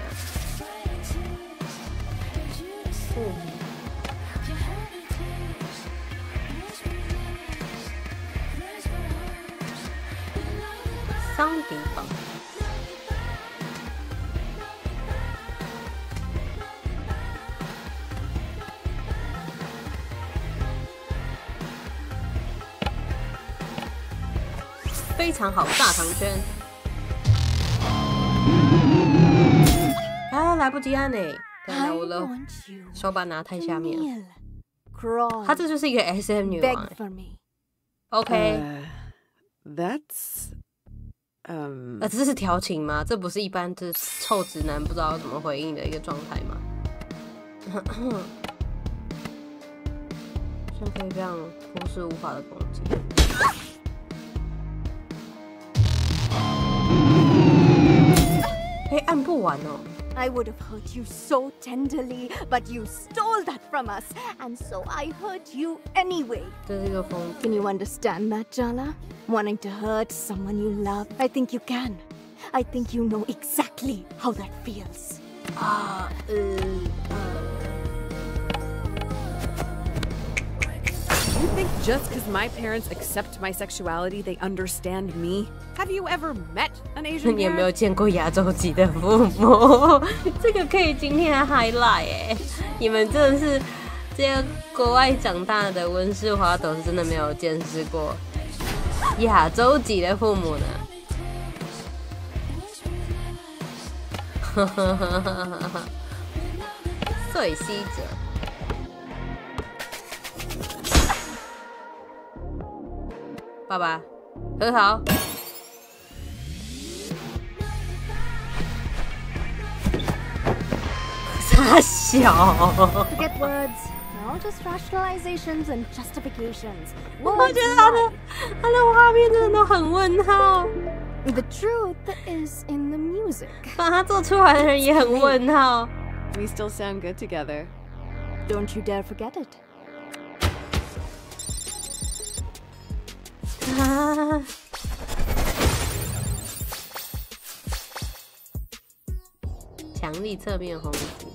桑迪堡。非常好，大长圈。啊，来不及按呢！对啊，我的手把拿太下面了。她这就是一个 SM 女王。OK。That's 这是调情吗？这不是一般的臭直男不知道怎么回应的一个状态吗？像可以这样无视无法的攻击。哎，按不完哦。 I would have hurt you so tenderly, but you stole that from us, and so I hurt you anyway. Can you understand that, Jala? Wanting to hurt someone you love? I think you can. I think you know exactly how that feels. You think just because my parents accept my sexuality, they understand me? Have you ever met an Asian 你有没有 parent? 见过亚洲籍的父母？这个可以今天 highlight 哎！你们真的是这些国外长大的温室花朵，是真的没有见识过亚洲籍的父母呢。最西者。 爸爸，和好。傻小。Forget words. Now just rationalizations and justifications. 我觉得他的画面真的都很问号。 The truth is in the music. 把它做出来的人也很问号。 We still sound good together. Don't you dare forget it. 啊！强力侧面轰击，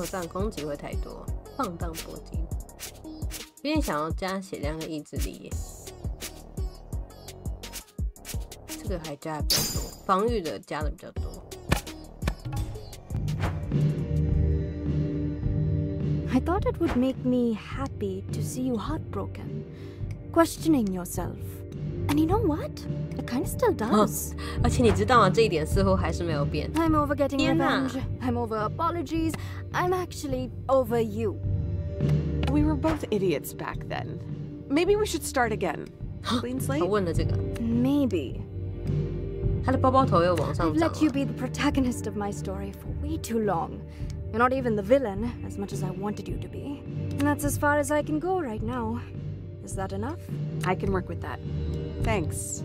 这样攻击会太多，放荡搏击，有点想要加血量跟意志力耶。这个还加的比较多，防御的加的比较多。I thought it would make me happy to see you heartbroken, questioning yourself. And you know what? It kind of still does. 而且你知道吗？这一点似乎还是没有变。 I'm over getting 天哪 revenge. I'm over apologies. I'm actually over you. We were both idiots back then. Maybe we should start again. Clean 他 slate? 问了这个， Maybe. 他的包包头又往上 I've 涨 let you 了。 be the protagonist of my story for way too long. You're not even the villain, as much as I wanted you to be. And that's as far as I can go right now. Is that enough? I can work with that. Thanks,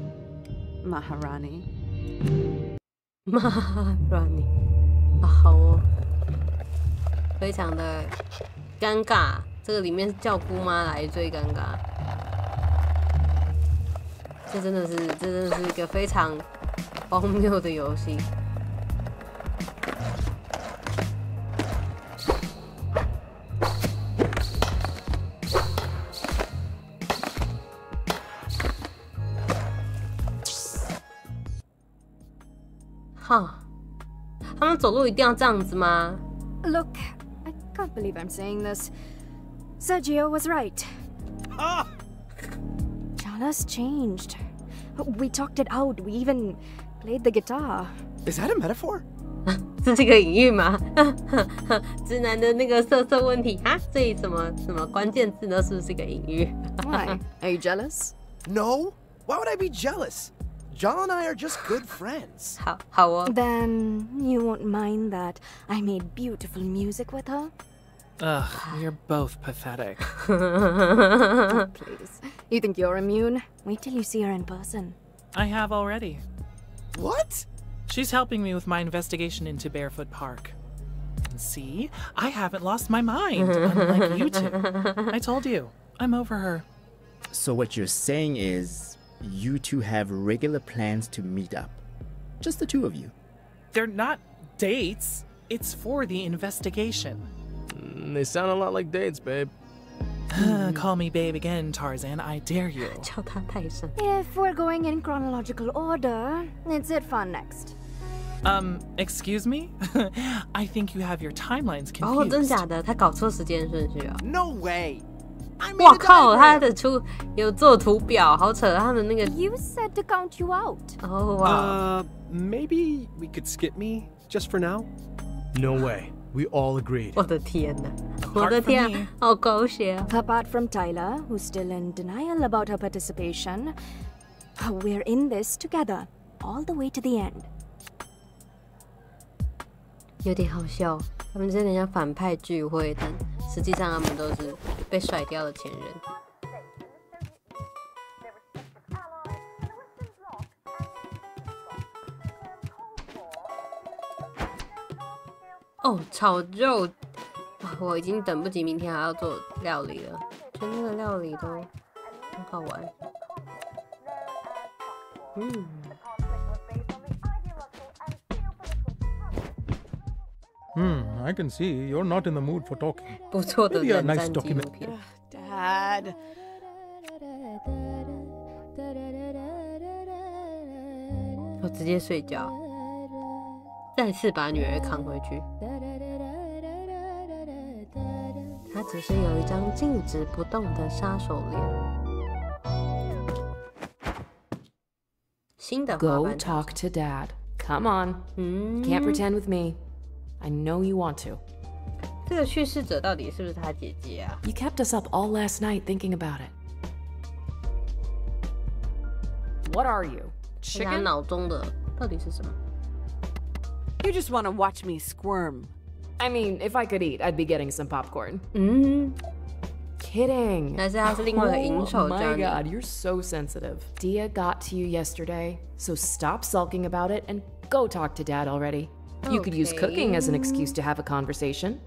Maharani. Maharani 啊，好哦，非常的尴尬。这个里面叫姑妈来最尴尬。这真的是一个非常荒谬的游戏。哈，他们走路一定要这样子吗？ Look, I can't believe I'm saying this. Sergio was right. Jala's changed. We talked it out. We even played the guitar. Is that a metaphor? 是这个隐喻吗？直男的那个色色问题哈，这里什么关键字呢？是不是个隐喻 Why? Are you jealous? No. Why would I be jealous? Jala and I are just good friends. 好哦。 Then you won't mind that I made beautiful music with her? Ugh, you're both pathetic. Oh, please. You think you're immune? Wait till you see her in person. I have already. What? She's helping me with my investigation into Barefoot Park. And see, I haven't lost my mind, unlike you two. I told you, I'm over her. So what you're saying is, you two have regular plans to meet up? Just the two of you? They're not dates. It's for the investigation. They sound a lot like dates, babe. Call me babe again, Tarzan. I dare you. 叫他泰森。 If we're going in chronological order, it's Irfan next. Excuse me? I think you have your timelines 哦，真 confused. 假的？他搞错时间顺序啊！ No way. 哇靠，他的有做图表，好扯！他的那个 You said to count you out. 哦哇， Maybe we could skip me, just for now? No way. We all agreed. 我的天哪！我的天，好狗血啊！ Apart from Tyler, who's still in denial about her participation, we're in this together, all the way to the end. 有点好笑，他们真的像反派聚会，但实际上他们都是被甩掉的前任。哦，炒肉，我已经等不及明天还要做料理了，觉得那个料理都很好玩。I can see you're not in the mood for talking. 不错的 Maybe a 冷 nice 战纪录 document. 片。 Dad. 我直接睡觉，再次把女儿扛回去。她只是有一张静止不动的杀手脸。新的滑 Go 板 talk to Dad. Come on. Can't pretend with me. I know you want to. 这个叙事者到底是不是他姐姐啊？ You kept us up all last night thinking about it. What are you? 他 Chicken? 脑中的到底是什么？ You just want to watch me squirm. I mean, if I could eat, I'd be getting some popcorn. Kidding. 还是他是另外一个银手 Oh my Johnny？ god, you're so sensitive. Dia got to you yesterday, so stop sulking about it and go talk to Dad already. You could use cooking as an excuse to have a conversation.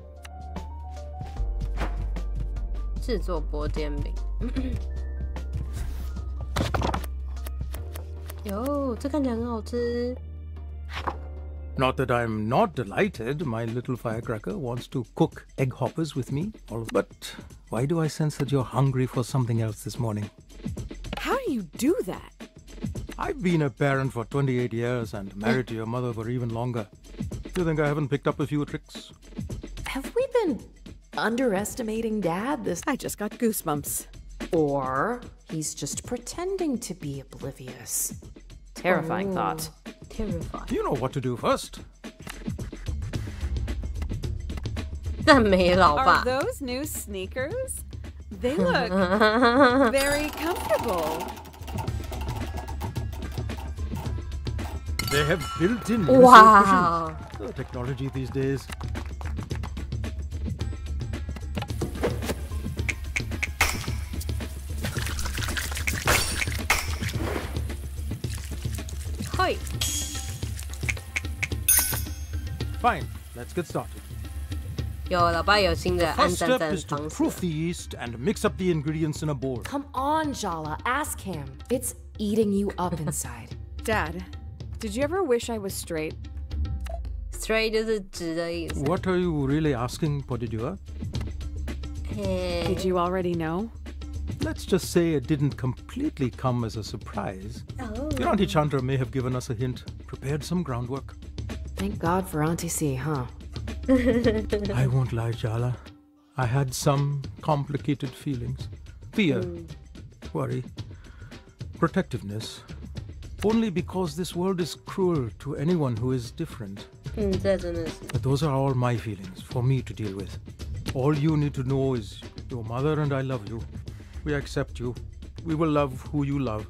制作薄煎饼。哟，这看起来很好吃。 Not that I'm not delighted. My little firecracker wants to cook egg hoppers with me. But why do I sense that you're hungry for something else this morning? How do you do that? I've been a parent for 28 years and married to your mother for even longer. You think I haven't picked up a few tricks? Have we been underestimating Dad this... I just got goosebumps. Or he's just pretending to be oblivious. Terrifying thought. Terrifying. You know what to do first. 但没老爸。 Are those new sneakers? They look very comfortable. They have built-in Wow. cushions. The technology these days. Hi. Fine, let's get started. 有老爸有新的按 First 赞 step 赞 is to 方式。 proof the yeast and mix up the ingredients in a bowl. Come on, Jala, ask him. It's eating you up inside. Dad, did you ever wish I was straight? Straight 就是直的意思。 What are you really asking, Podidua? Did you already know? Let's just say it didn't completely come as a surprise. Oh. Your Auntie Chandra may have given us a hint, prepared some groundwork. Thank God for Auntie C, huh? I won't lie, Jala. I had some complicated feelings. Fear, worry, protectiveness. Only because this world is cruel to anyone who is different. 这真的是。 But those are all my feelings for me to deal with. All you need to know is your mother and I love you. We accept you. We will love who you love.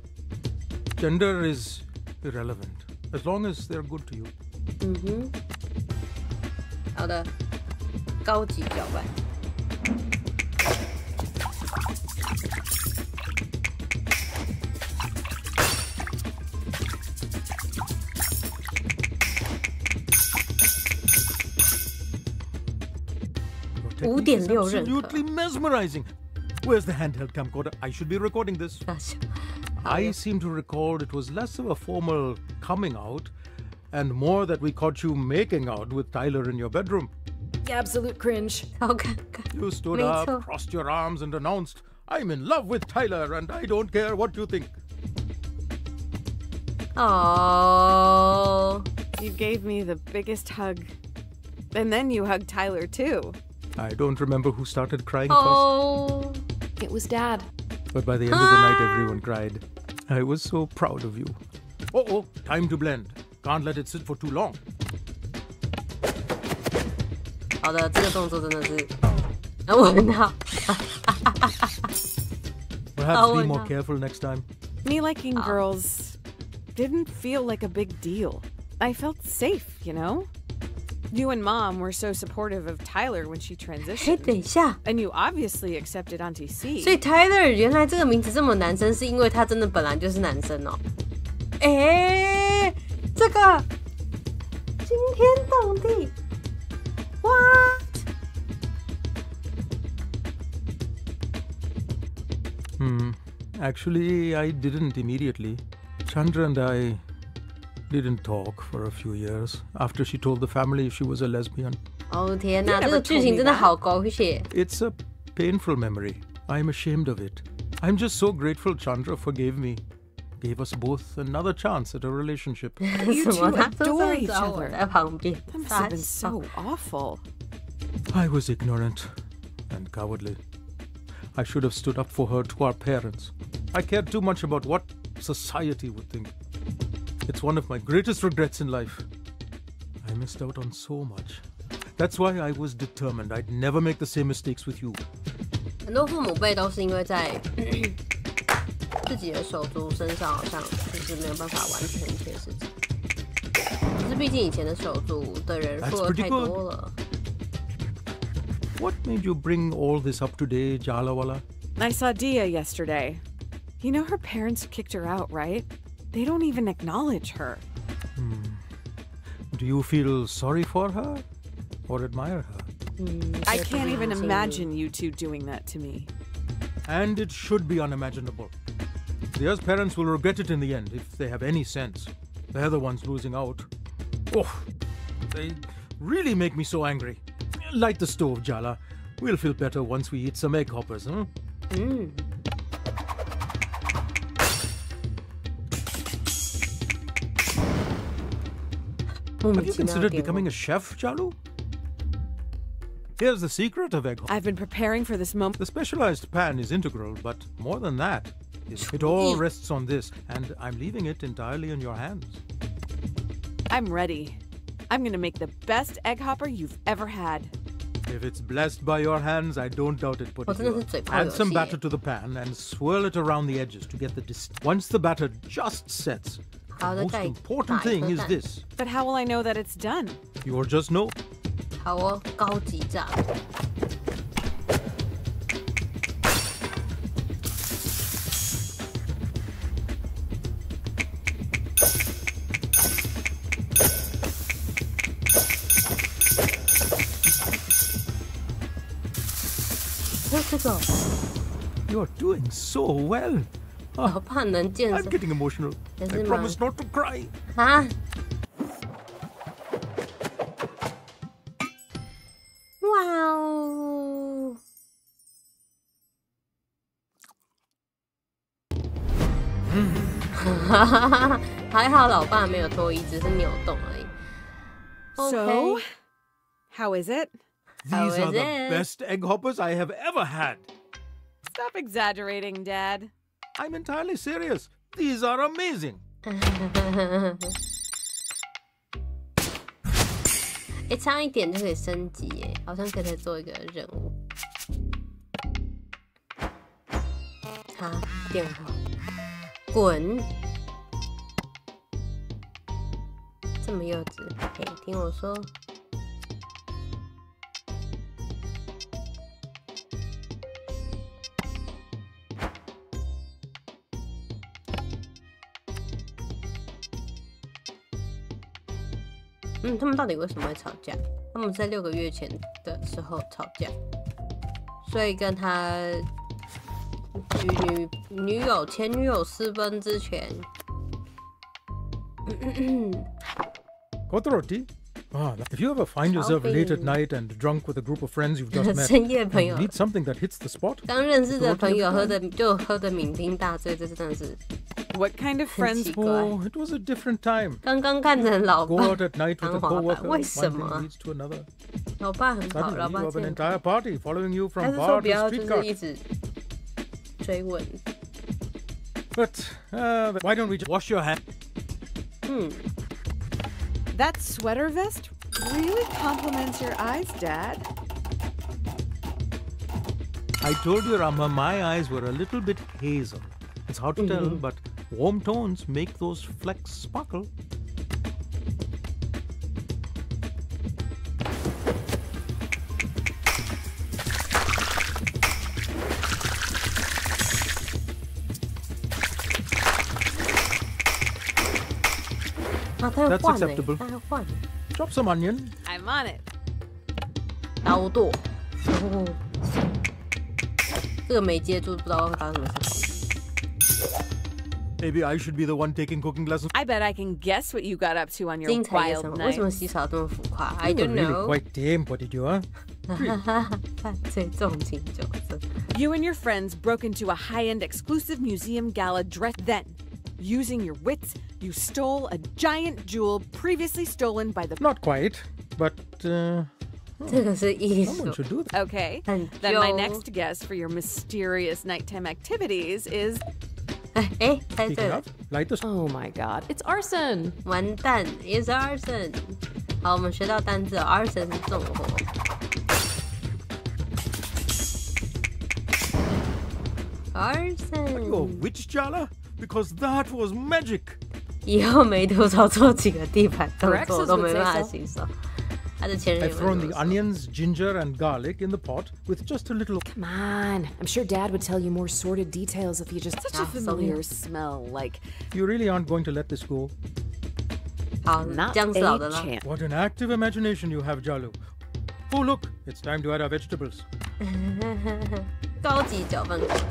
Gender is irrelevant, as long as they're good to you. 好的，高级搅拌。5.6认可。 Absolutely mesmerizing. Where's the handheld camcorder? I should be recording this. I seem to recall it was less of a formal coming out and more that we caught you making out with Tyler in your bedroom. Absolute cringe. You stood up, crossed your arms, and announced, I'm in love with Tyler and I don't care what you think. Oh. You gave me the biggest hug. And then you hugged Tyler too. I don't remember who started crying first. It was Dad. But by the end of the night, everyone cried. I was so proud of you. Oh, time to blend. Can't let it sit for too long. 好的，这个动作真的是，我闻到。Perhaps be more careful next time. Me liking girls didn't feel like a big deal. I felt safe, you know? You and Mom were so supportive of Tyler when she transitioned. 等一下 And you obviously accepted Auntie C. 所以 Tyler 原来这个名字这么男生，是因为他真的本来就是男生哦。这个惊天动地 ，What？ Actually, I didn't immediately. Chandra and I didn't talk for a few years after she told the family she was a lesbian. 哦天哪，这个剧情真的好狗血。 It's a painful memory. I'm ashamed of it. I'm just so grateful Chandra forgave me. Gave us both another chance at a relationship. You two adore each other. 在旁边， That must have been so awful. I was ignorant and cowardly. I should have stood up for her to our parents. I cared too much about what society would think. It's one of my greatest regrets in life. I missed out on so much. That's why I was determined I'd never make the same mistakes with you. 很多父母辈都是因为在自己的手足身上，好像就是没有办法完成一些事情。可是毕竟以前的手足的人数太多了。 What made you bring all this up today, Jalawala? I saw Dia yesterday. You know her parents kicked her out, right? They don't even acknowledge her. Do you feel sorry for her or admire her? I can't even imagine you two doing that to me. And it should be unimaginable. Dia's parents will regret it in the end if they have any sense. They're the ones losing out. Oh, they really make me so angry. Light the stove, Jala. We'll feel better once we eat some egg hoppers, huh? Have you considered becoming a chef, Jalu? Here's the secret of egg. I've been preparing for this moment. The specialized pan is integral, but more than that, it all rests on this, and I'm leaving it entirely in your hands. I'm ready. I'm gonna make the best egg hopper you've ever had. If it's blessed by your hands, I don't doubt it. Put it. Add some batter to the pan and swirl it around the edges to get the Once the batter just sets, the most important thing is this. But how will I know that it's done? You'll just know. 好哦，高级炸。这个 You're doing so well. 好怕能健身。 I'm getting emotional. I promise not to cry. 啊！哇哦！哈哈哈！还好老爸没有脱衣，只是扭动而已。So, how is it? These are the best egg hoppers I have ever had. Stop exaggerating, Dad. I'm entirely serious. These are amazing. 哎，差一点就可以升级耶，好像可以再做一个任务。好，电话，滚！这么幼稚，嘿，听我说。他们到底为什么会吵架？他们在6个月前的时候吵架，所以跟他前女友私奔之前。Kotoroti? If you ever find yourself late at night and drunk with a group of friends you've just met, 深夜朋友 and need something that hits the spot. 刚认识的朋友喝的酩酊大醉，这真的是。What kind of friends? Oh, it was a different time. 刚刚看成老爸 Go out at night with a coworker. 为什 One 么 thing leads to another. 老爸很好， Suddenly 老爸 you have an 健 entire party following you 还 from 是说 bar 不 to 要就 street 是 car. 一直追问？ But why don't we just wash your hands? That sweater vest really compliments your eyes, Dad. I told you, Rama, my eyes were a little bit hazel. It's hard to tell, but warm tones make those flecks sparkle. That's acceptable. Chop some onion. I'm on it. 刀剁。哦，这个没接住，不知道会发生什么事。 Maybe I should be the one taking cooking lessons. I bet I can guess what you got up to on your 精彩是什 wild 么？为什么 night. 洗澡这么浮夸 ？I You're don't really know. quite tame, what did you, huh? 犯罪重情角色。 You and your friends broke into a high-end exclusive museum gala dress. Then, using your wits, you stole a giant jewel previously stolen by the... Not quite, but 这个是艺 someone 术。 should do that. Okay. 很 Then my 旧 next guess for your mysterious nighttime activities is... 哎，猜对 Speaking 了 of,，light the Oh my god, it's arson! 完蛋 ，is arson。好，我们学到单字了 ，arson 是纵火。 Are you a witch, Jala? Because that was magic. 以后没吐槽做几个地板动 Rexes 作都 would 没 say 办法 so. 洗手。他的前任 I've 有没有 thrown 这 the 么说 onions, ginger, and garlic in the pot with just a little. Come on. I'm sure Dad would tell you more sordid details if you just... Such a familiar smell, like... You really aren't going to let this go. 好， Not 这样是好的 a 了。 chance. What an active imagination you have, Jalu. Oh, look, it's time to add our vegetables. 高级搅拌果子。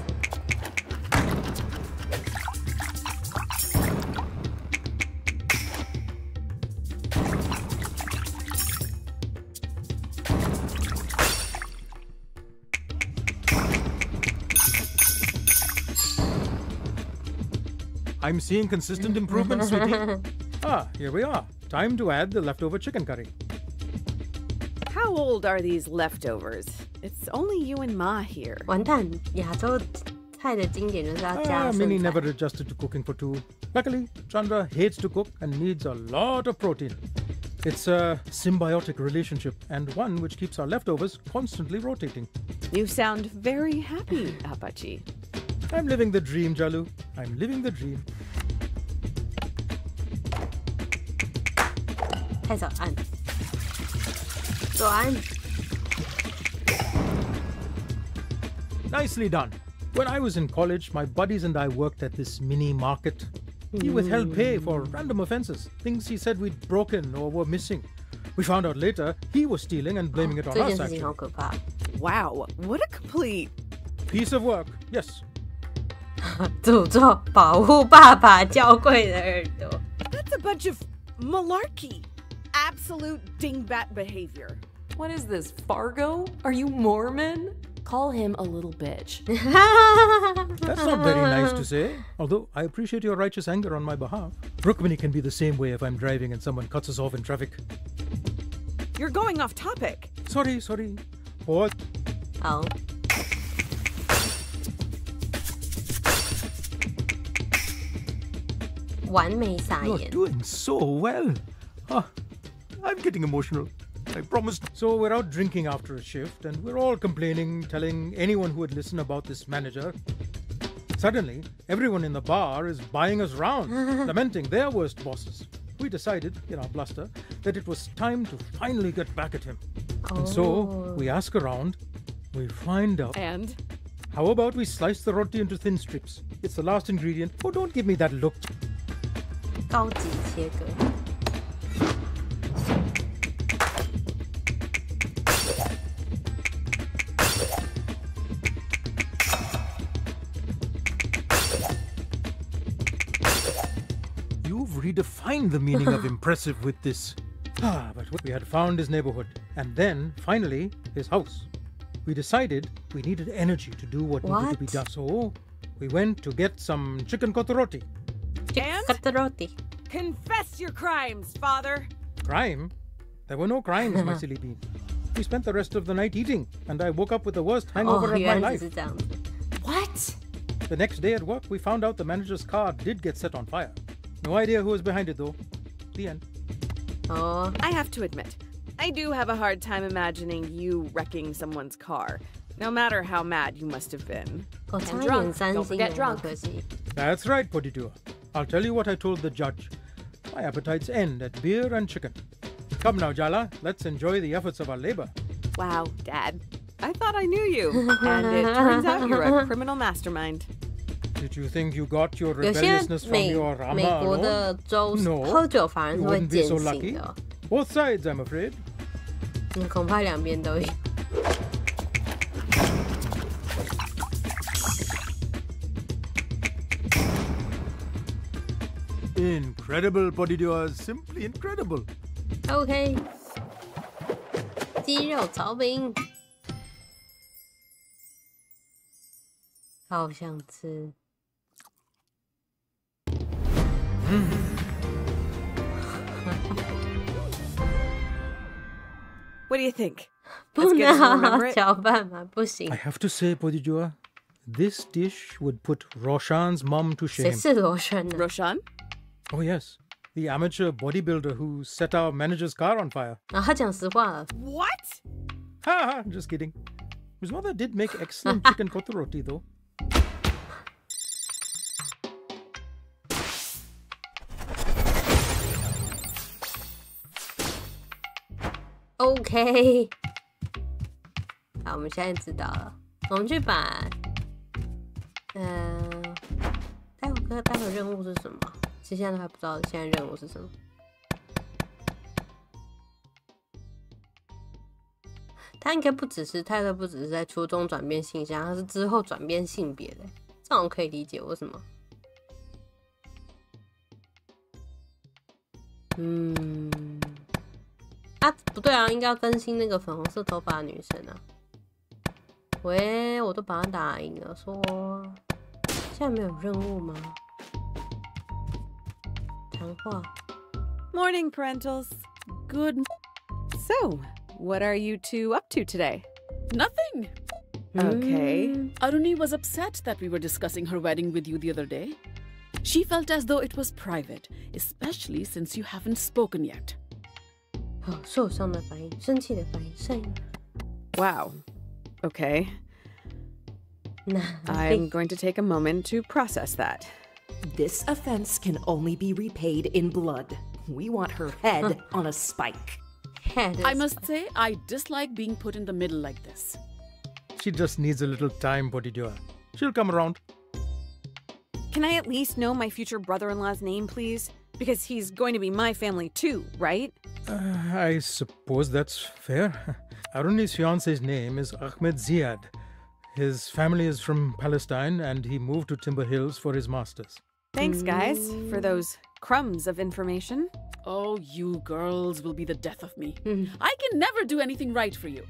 I'm seeing consistent improvement, sweetie. Here we are. Time to add the leftover chicken curry. How old are these leftovers? It's only you and Ma here. 完蛋，亚洲菜的经典就是要加剩菜。Minnie never adjusted to cooking for two. Luckily, Chandra hates to cook and needs a lot of protein. It's a symbiotic relationship and one which keeps our leftovers constantly rotating. You sound very happy, Apache. I'm living the dream, Jalu. I'm living the dream. 太早按，转。 Nicely done. When I was in college, my buddies and I worked at this mini market. He withheld pay for random offenses, things he said we'd broken or were missing. We found out later he was stealing and blaming it on us. Actually. Wow, what a complete piece of work. Yes. 诅咒保护爸爸娇贵的耳朵。 That's a bunch of malarkey. Absolute dingbat behavior. What is this, Fargo? Are you Mormon? Call him a little bitch. That's not very nice to say, although I appreciate your righteous anger on my behalf. Rukmini can be the same way if I'm driving and someone cuts us off in traffic. You're going off topic. Sorry. What? Oh. You're doing so well. I'm getting emotional. I promised. So we're out drinking after a shift, and we're all complaining, telling anyone who would listen about this manager. Suddenly, everyone in the bar is buying us round, lamenting their worst bosses. We decided, in our bluster, that it was time to finally get back at him. And so, we ask around, we find out. And? How about we slice the roti into thin strips? It's the last ingredient. Oh, don't give me that look. 高级切割。 Redefine the meaning of impressive with this. But we had found his neighborhood, and then, finally, his house. We decided we needed energy to do what needed to be done. So, we went to get some chicken kotoroti. And? Confess your crimes, father. Crime? There were no crimes, my silly bean. We spent the rest of the night eating, and I woke up with the worst hangover of my life. What? The next day at work, we found out the manager's car did get set on fire. No idea who was behind it, though. The end. Oh. I have to admit, I do have a hard time imagining you wrecking someone's car, no matter how mad you must have been. And drunk. Don't forget drunk. That's right, Poditua. I'll tell you what I told the judge. My appetites end at beer and chicken. Come now, Jala, let's enjoy the efforts of our labor. Wow, Dad. I thought I knew you, and it turns out you're a criminal mastermind. Did you think you got your rebelliousness from your Rama? 美国的州喝酒反而是会减刑的。 Both sides, I'm afraid. 恐怕两边都有。 Incredible, Podidua, simply incredible. OK， 鸡肉炒饼，好想吃。 What do you think? 不能好好搅拌吗？不行。 I have to say, Podijua, this dish would put Roshan's mom to shame. 谁是Roshan? Roshan? Oh yes, the amateur bodybuilder who set our manager's car on fire. 啊，他讲实话了。 What? Ha! Just kidding. His mother did make excellent chicken kotoroti, though. OK， 好，我们现在知道了。我们去把，待会任务是什么？其实现在都还不知道现在任务是什么。他应该不只是泰勒，不只是在初中转变性向，他是之后转变性别的，这样我可以理解为什么。啊，不对啊，应该要更新那个粉红色头发的女生啊。喂，我都把她打赢了，说现在没有任务吗？谈话。 Morning, parentals. Good. So, what are you two up to today? Nothing. Okay. Aruni was upset that we were discussing her wedding with you the other day. She felt as though it was private, especially since you haven't spoken yet. 受伤的反应，生气的反应，声音。Wow. Okay. I'm going to take a moment to process that. This offense can only be repaid in blood. We want her head on a spike. I must say, I dislike being put in the middle like this. She just needs a little time, Potidua. She'll come around. Can I at least know my future brother-in-law's name, please? Because he's going to be my family too, right? I suppose that's fair. Aruni's fiance's name is Ahmed Ziad. His family is from Palestine and he moved to Timber Hills for his master's. Thanks, guys, for those crumbs of information. Oh, you girls will be the death of me. I can never do anything right for you.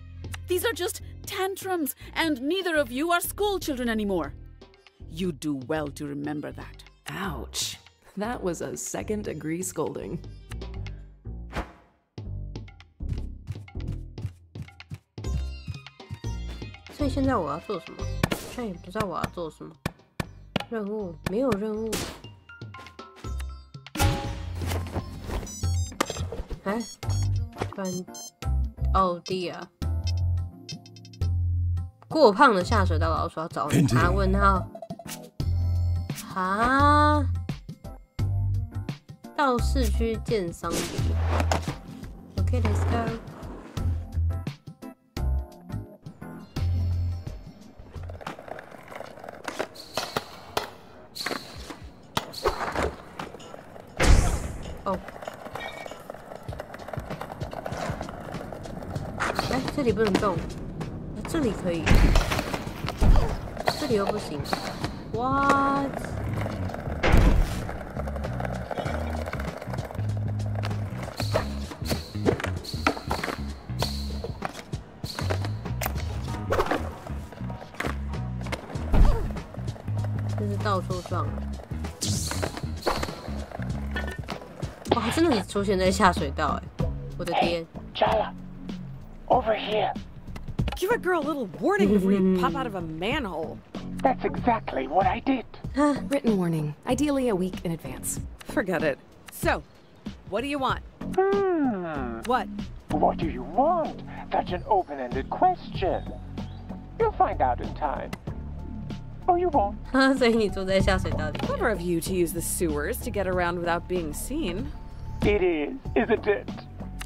These are just tantrums, and neither of you are school children anymore. You do well to remember that. Ouch. That was a second-degree scolding. 所以现在我要做什么？现在也不知道我要做什么。任务没有任务。哎，突然，哦dear，过胖的下水道老鼠要找你啊？问号。啊？到市区见桑迪。Okay, let's go. 哦，哎，这里不能动，这里可以，这里又不行。What？ 这是到处撞。 哇，真的是出现在下水道哎！我的天 Jala, over here. Give a girl a little warning before you pop out of a manhole. That's exactly what I did. Written warning, ideally a week in advance. Forget it. So, what do you want? What? What do you want? That's an open-ended question. You'll find out in time. Or you won't. 所以你住在下水道里。 Clever of you to use the sewers to get around without being seen. It is, isn't it?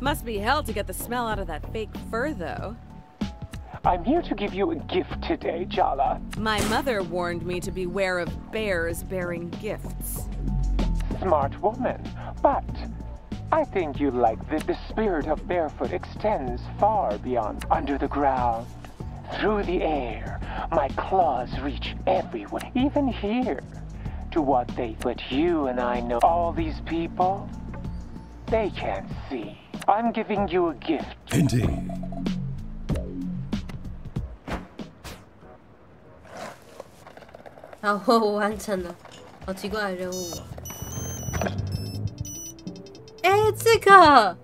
Must be hell to get the smell out of that fake fur, though. I'm here to give you a gift today, Jala. My mother warned me to beware of bears bearing gifts. Smart woman, but I think you like that the spirit of Barefoot extends far beyond under the ground. Through the air, my claws reach everywhere, even here. To what they but you and I know. All these people, they can't see. I'm giving you a gift. Pinty. 好，我完成了，好奇怪的任务哦。哎，这个，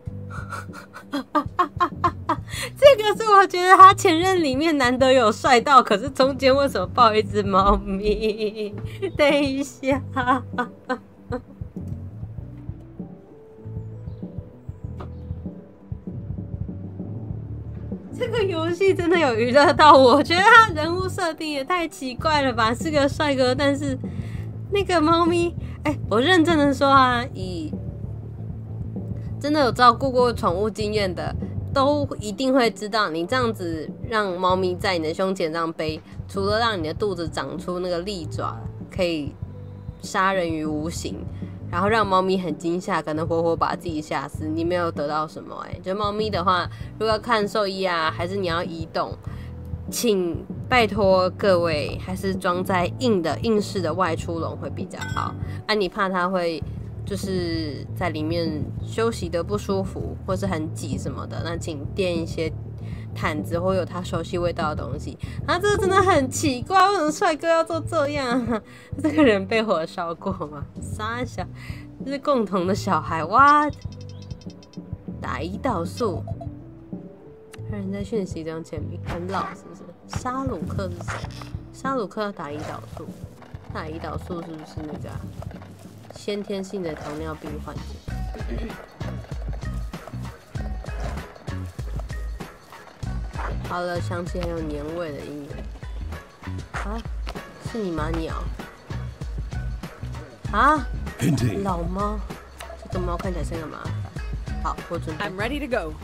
这个是我觉得他前任里面难得有帅到，可是中间为什么抱一只猫咪？等一下。这个游戏真的有娱乐到我，我觉得他人物设定也太奇怪了吧！是个帅哥，但是那个猫咪，哎，我认真的说啊，以真的有照顾过宠物经验的，都一定会知道，你这样子让猫咪在你的胸前这样背，除了让你的肚子长出那个利爪，可以杀人于无形。然后让猫咪很惊吓，可能活活把自己吓死。你没有得到什么就猫咪的话，如果要看兽医啊，还是你要移动，请拜托各位，还是装在硬式的外出笼会比较好。啊，你怕它会就是在里面休息的不舒服，或是很挤什么的，那请垫一些毯子或有他熟悉味道的东西。啊，这个真的很奇怪，为什么帅哥要做这样？这个人被火烧过吗？傻小，这是共同的小孩。What？ 打胰岛素，有人在讯息中签名，很老是不是？沙鲁克是谁？沙鲁克要打胰岛素，打胰岛素是不是那个先天性的糖尿病患者？好了，想起很有年味的音乐。啊，是你吗，鸟？啊，老猫，这个猫看起来像个麻烦。好，我准备。 I'm ready to go.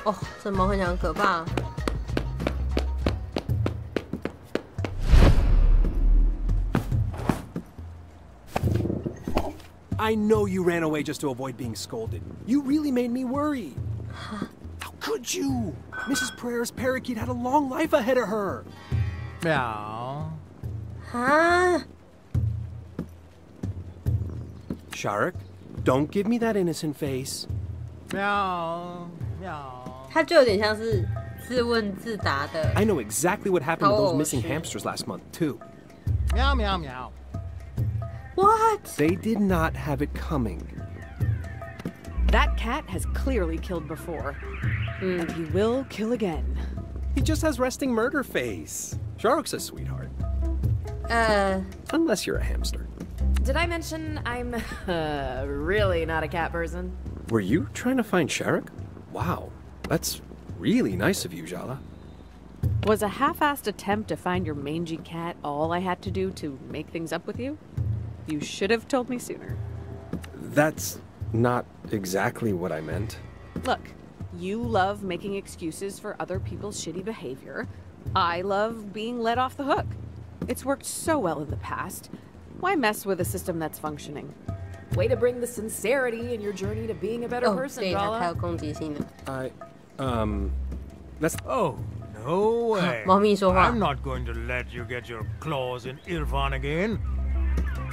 哦，这猫看起来很可怕。 I know you ran away just to avoid being scolded. You really made me worry. How could you? Mrs. Prayer's parakeet had a long life ahead of her. Meow. Huh? Shark, don't give me that innocent face. Meow. Meow. 它就有点像是自问自答的。 I know exactly what happened to those missing hamsters last month, too. Meow, meow, meow. What? They did not have it coming. That cat has clearly killed before. And he will kill again. He just has resting murder face. Shark's a sweetheart. Unless you're a hamster. Did I mention I'm really not a cat person? Were you trying to find Shark? Wow, that's really nice of you, Jala. Was a half-assed attempt to find your mangy cat all I had to do to make things up with you? You should have told me sooner. That's not exactly what I meant. Look, you love making excuses for other people's shitty behavior. I love being let off the hook. It's worked so well in the past. Why mess with a system that's functioning? Way to bring the sincerity in your journey to being a better person, Jala. That's... Oh, no way. I'm not going to let you get your claws in Irfan again.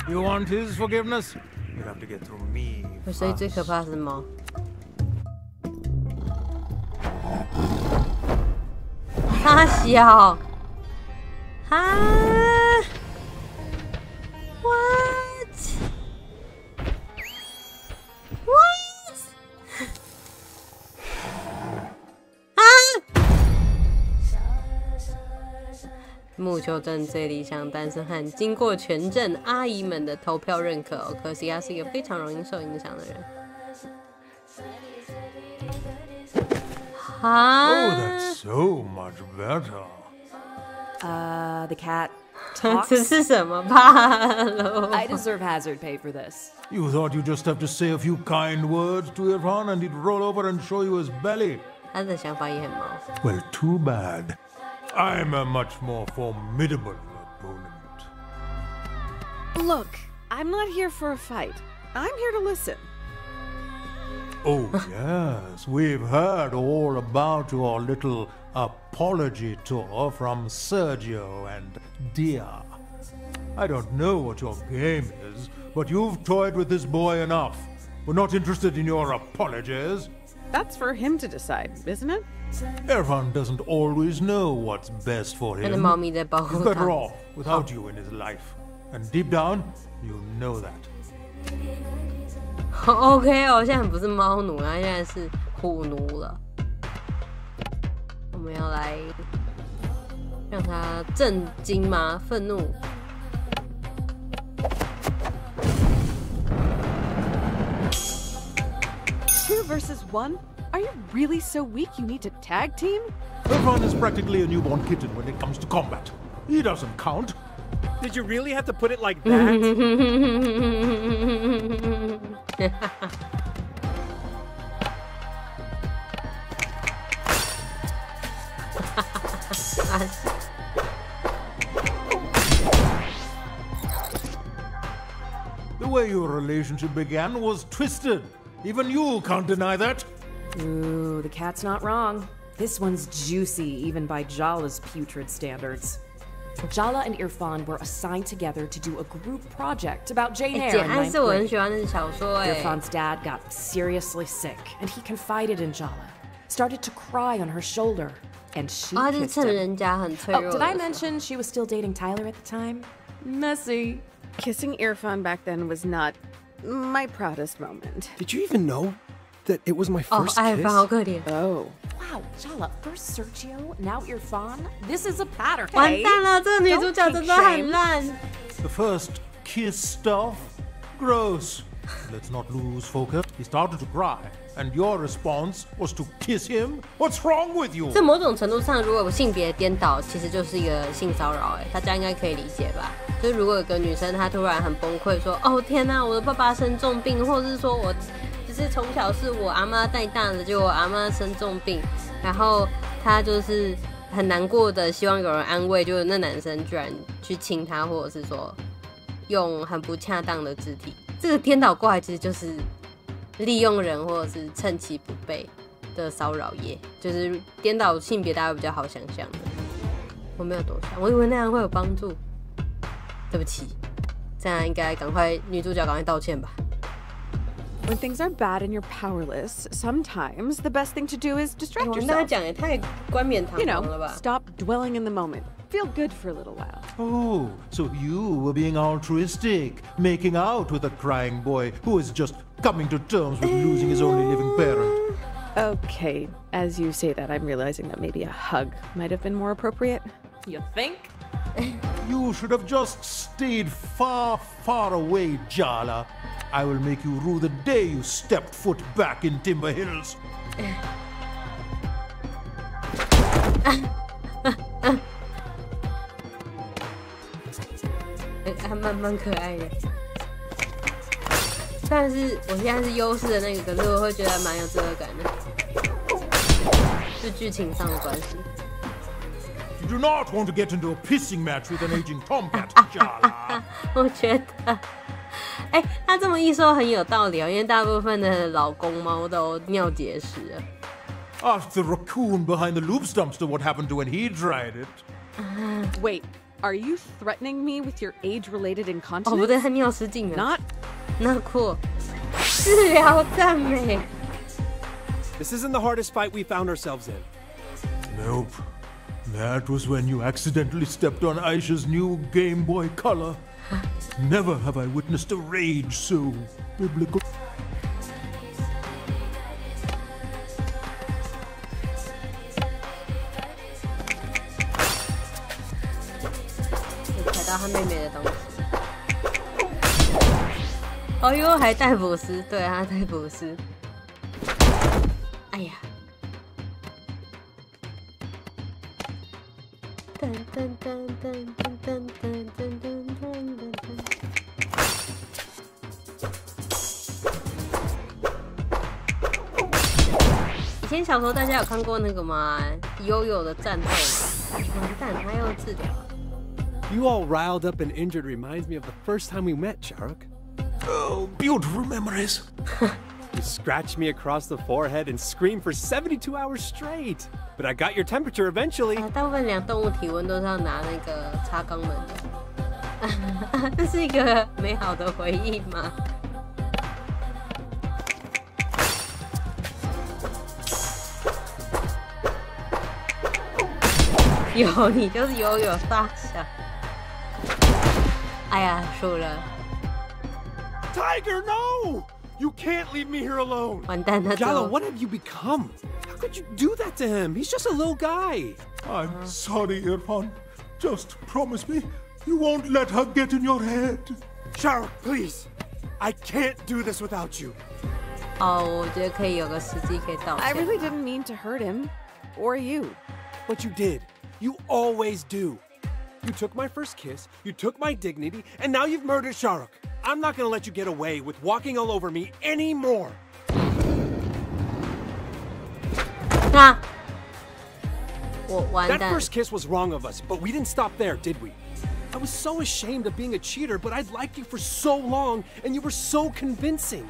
You want his forgiveness? You'll have to get through me. 所以最可怕的是猫。他小，哈 ？What? What? 啊！木球镇最理想单身汉，经过全镇阿姨们的投票认可哦，可惜他是一个非常容易受影响的人。Oh, that's so much better. The cat talks. 这是什么吧 I deserve hazard pay for this. You thought you just have to say a few kind words to Irfan and he'd roll over and show you his belly. 他的想法也很毛。 Well, too bad. I'm a much more formidable opponent. Look, I'm not here for a fight. I'm here to listen. Oh, yes, we've heard all about your little apology tour from Sergio and Dia. I don't know what your game is, but you've toyed with this boy enough. We're not interested in your apologies. That's for him to decide, isn't it? Irfan doesn't always know what's best for him. He's better off without you in his life. And deep down, you know that. OK 哦，现在不是猫奴啊，现在是虎奴了。我们要来让他震惊吗？愤怒。2 versus 1? Are you really so weak you need to tag team? Irfan is practically a newborn kitten when it comes to combat. He doesn't count. Did you really have to put it like that? The way your relationship began was twisted. Even you can't deny that. Ooh, the cat's not wrong. This one's juicy, even by Jala's putrid standards. Jala and Irfan were assigned together to do a group project about Jane Eyre in 9th grade. Irfan's dad got seriously sick, and he confided in Jala, started to cry on her shoulder, and she kissed him. Oh, did I mention she was still dating Tyler at the time? Messy. Kissing Irfan back then was not my proudest moment. Did you even know? that it was my first kiss? 爱好可怜。 Oh. Wow, Jala, first Sergio, now Irfan. This is a pattern. 完蛋了，这个女主角真的很烂。 The first kiss stuff? Gross. Let's not lose focus. He started to cry, and your response was to kiss him? What's wrong with you? 这某种程度上，如果有性别颠倒，其实就是一个性骚扰。大家应该可以理解吧？就是如果有个女生她突然很崩溃，说：“哦天哪，我的爸爸生重病，或者是说我就是从小是我阿妈带大的，结果我阿妈生重病，然后她就是很难过的，希望有人安慰，就是那男生居然去亲她，或者是说用很不恰当的肢体。”这个颠倒过来其实就是利用人或者是趁其不备的骚扰业，就是颠倒性别，大家比较好想象的。我没有多想，我以为那样会有帮助。对不起，这样应该赶快女主角赶快道歉吧。When things are bad and you're powerless, sometimes the best thing to do is distract 我跟大家 yourself. 讲也太冠冕堂 You 皇 know, 了吧 stop dwelling in the moment. Feel good for a little while. Oh, so you were being altruistic, making out with a crying boy who is just coming to terms with losing his only living parent. Okay, as you say that, I'm realizing that maybe a hug might have been more appropriate. You think? You should have just stayed far, far away, Jala. I will make you rue the day you stepped foot back in Timber Hills. 还蛮可爱的。但是我现在是优势的那个，可是我会觉得蛮有罪恶感的，就剧情上的关系。You do not want to get into a pissing match with an aging tomcat, Jala. 我觉得，他这么一说很有道理哦，因为大部分的老公猫都尿结石了。Ask the raccoon behind the loops dumpster what happened to when he tried it. Wait, are you threatening me with your age-related incontinence? 哦，不对，他尿失禁了。 Not 那酷，治疗赞美。 This isn't the hardest fight we found ourselves in. Nope. That was when you accidentally stepped on Aisha's new Game Boy Color. Never have I witnessed a rage so biblical. 踩到他妹妹的东西。哦呦，还戴捕丝，对，他戴捕丝。哎呀！噔噔噔噔噔噔噔噔噔噔。以前小时候大家有看过那个吗？悠悠的战斗吗？完蛋，他要治疗。 You all riled up and injured reminds me of the first time we met, Sharuk. Oh, beautiful memories. You scratched me across the forehead and screamed for 72 hours straight. But I got your temperature eventually. 大部分量动物体温都是要拿那个插肛门的，这是一个美好的回忆吗？有，你就是悠悠大小。哎呀，输了。 Tiger, no! You can't leave me here alone. 完蛋，他 Jala, what have you become? How could you do that to him? He's just a little guy. I'm sorry, Irfan. Just promise me you won't let her get in your head. Sharuk, please. I can't do this without you. 哦，我觉得可以有个时机可以道歉。 I really didn't mean to hurt him. Or you. But you did. You always do. You took my first kiss, you took my dignity, and now you've murdered Sharuk. I'm not gonna let you get away with walking all over me anymore. 那我完 That 蛋。 first kiss was wrong of us, but we didn't stop there, did we? I was so ashamed of being a cheater, but I'd liked you for so long, and you were so convincing.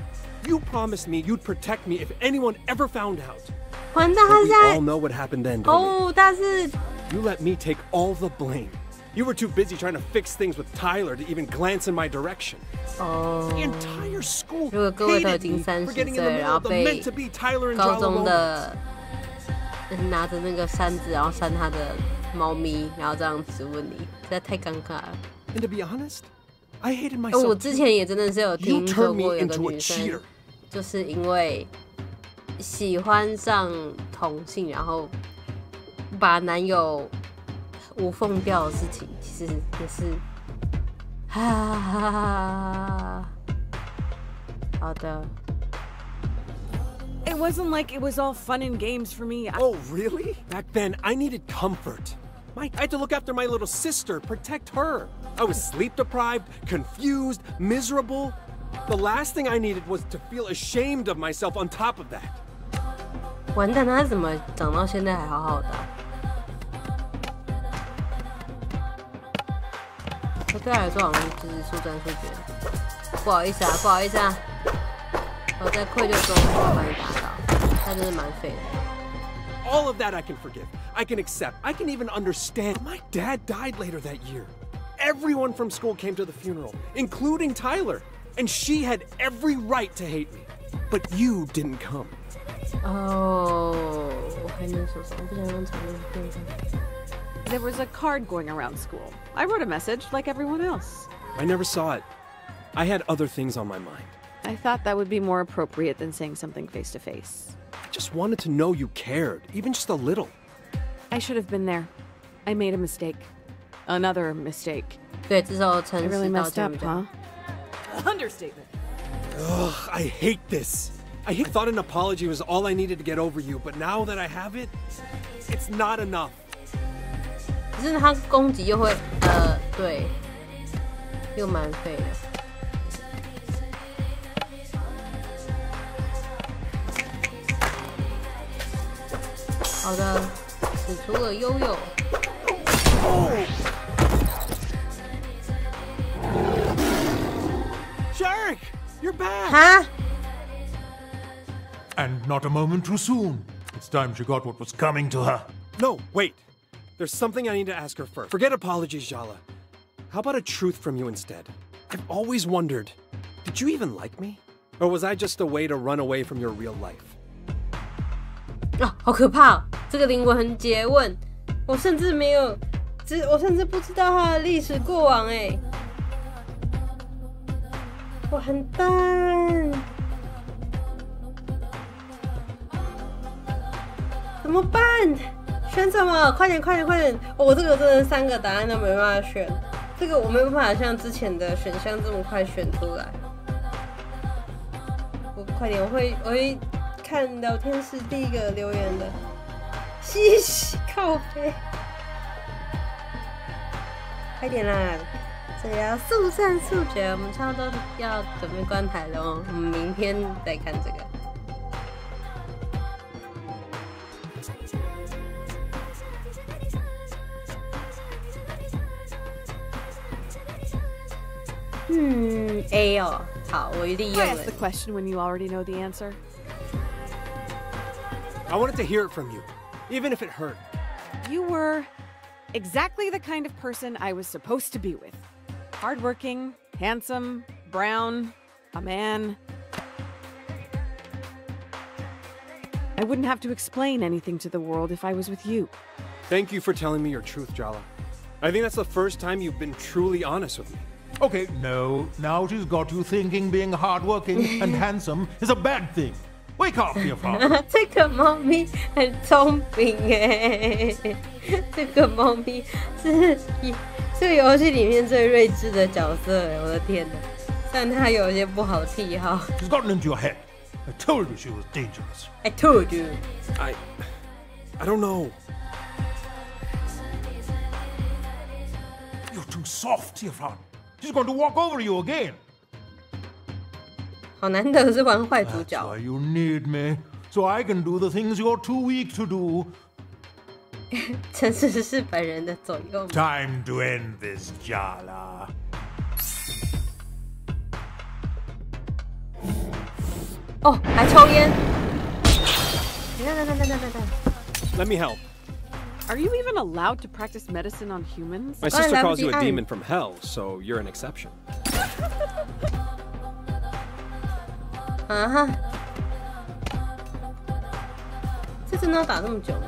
You promised me you'd protect me if anyone ever found out. 完蛋，他 But we 现 all 在 know what happened then, don't 哦，但是 we? You let me take all the blame. You were too busy trying to fix things with Tyler to even glance in my direction. 哦， The entire school 如果各位都已 hated 经 me 30 for getting in the 岁，然 middle 后 of the 被 meant to be Tyler and 高 Jala 中 moment. 的拿着那个扇子，然后扇他的猫咪，然后这样质问你，实在太尴尬了。 And to be honest, I hated 我 myself. 之前也真的是有 You 听说 turned me 过有个 into a 女生 cheater.，就是因为喜欢上同性，然后把男友无缝掉的事情，其实也是，好的。It wasn't like it was all fun and games for me. Oh, really? Back then, I needed comfort. I had to look after my little sister, protect her. I was sleep deprived, confused, miserable. The last thing I needed was to feel ashamed of myself on top of that. 完蛋，他怎么长到现在还好好的他对他来说好像就是速战速决。不好意思啊，不好意思啊，我在愧疚中把你打倒，他真的蛮废的。All of that I can forgive. I can accept. I can even understand. My dad died later that year. Everyone from school came to the funeral, including Tyler. And she had every right to hate me. But you didn't come. Oh, There was a card going around school. I wrote a message like everyone else. I never saw it. I had other things on my mind. I thought that would be more appropriate than saying something face to face. I just wanted to know you cared, even just a little. I should have been there. I made a mistake. Another mistake. 对，至少诚 I 实 really 道 messed 歉 up, 比较好。 huh? Understatement. Ugh, I hate this. I thought an apology was all I needed to get over you, but now that I have it, it's not enough. 可是他攻击又会对，又蛮废的。好的，使出了悠悠。Shark, you're back. 哈？ And not a moment too soon. It's time she got what was coming to her. No, wait. There's something I need to ask her first. Forget apologies, Jala. How about a truth from you instead? I've always wondered, did you even like me? Or was I just a way to run away from your real life? 啊，好可怕哦！这个灵魂诘问，我甚至没有，我甚至不知道他的历史过往哎，完蛋，怎么办？选什么？快点，快点，快点！哦我这个真的3个答案都没办法选，这个我没有办法像之前的选项这么快选出来。我快点，我会看聊天室第一个留言的，嘻嘻，靠背，快点啦！这个要速战速决，我们差不多要准备关台了哦，我们明天再看这个。A 哦，好，我利用 I 了 asked the。question when you already know the answer. I wanted to hear it from you, even if it hurt. You were exactly the kind of person I was supposed to be with. Hardworking, handsome, brown, a man. I wouldn't have to explain anything to the world if I was with you. Thank you for telling me your truth, Jala. I think that's the first time you've been truly honest with me. Okay, no. Now she's got you thinking being hardworking and handsome is a bad thing. Wake up, dear father. 这个猫咪很聪明哎，这个猫咪是这个游戏里面最睿智的角色哎，我的天哪！虽然它有一些不好的癖好。She's gotten into your head. I told you she was dangerous. I told you. I don't know. You're too soft, dear father. She's going to walk over you again. 好难得是玩坏主角。 That's why you need me, so I can do the things you're too weak to do. 诚实是本人的左右。 Time to end this, Jala. 哦，还抽烟。Let me help. Are you even allowed to practice medicine on humans? My sister calls you a demon from hell, so you're an exception. 啊哈，这真的要打这么久吗？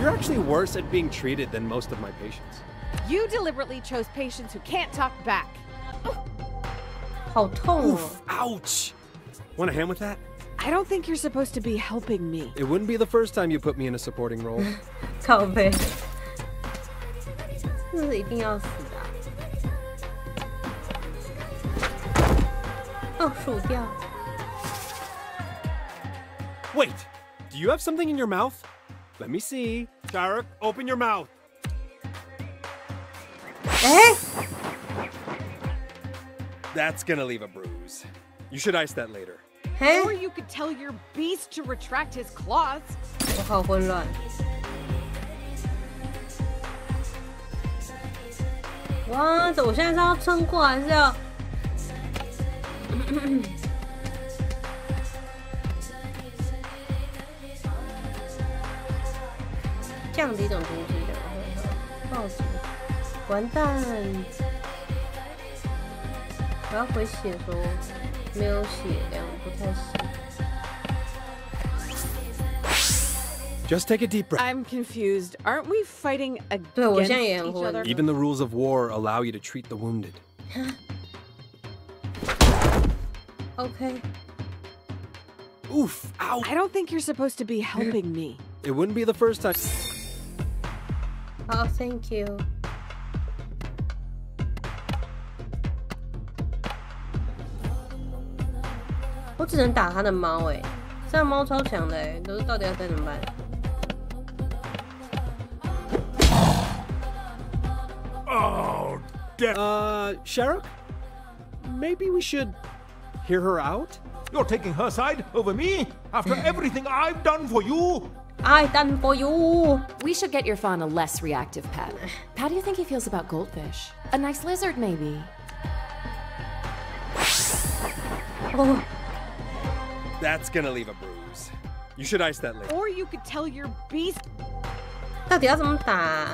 You're actually worse at being treated than most of my patients. You deliberately chose patients who can't talk back. 好痛哦 Oof, ouch! Want a hand with that? I don't think you're supposed to be helping me. It wouldn't be the first time you put me in a supporting role. 靠背，这是一定要死的哦，数掉。 Wait, do you have something in your mouth? Let me see. Sharuk, open your mouth. 哎 That's gonna leave a bruise. You should ice that later. Or you could tell your beast to retract his claws. 我好混乱。哇，我现在是要撑过还是要？降低种攻击的，报警！完蛋！我要回血说没有血量，不太行。 Just take a deep breath. I'm confused. Aren't we fighting against 对，我现在也很 each 混。 other? Even the rules of war allow you to treat the wounded. OK。 Oof, ow! I don't think you're supposed to be helping me. It wouldn't be the first time. Oh, thank you. 我只能打他的猫哎，这样猫超强的哎，都是到底要该怎么办？ Oh, Sharuk? Maybe we should hear her out? You're taking her side over me? After everything I've done for you? I done for you. We should get your fawn a less reactive pet. How do you think he feels about goldfish? A nice lizard, maybe? Oh. That's gonna leave a bruise. You should ice that later. Or you could tell your beast. 到底要怎么打？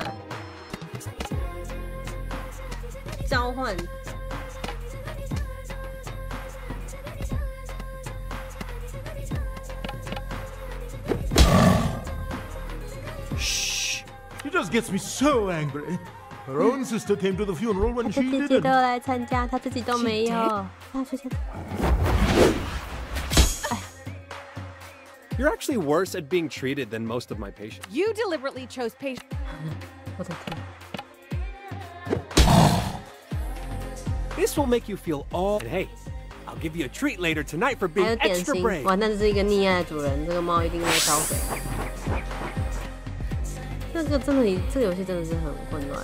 召唤。 Shh! She just gets me so angry. Her own sister came to the funeral when 他 she 自己 didn't. 都来参加，他自己都没有。他之前。 You're actually worse at being treated than most of my patients. You deliberately chose patients. 我的天。 This will make you feel all. And hey, I'll give you a treat later tonight for 还 being 有点 extra 心， brave. 完蛋，这是一个溺爱的主人，这个猫一定会烧水。这个真的，这个游戏真的是很混乱。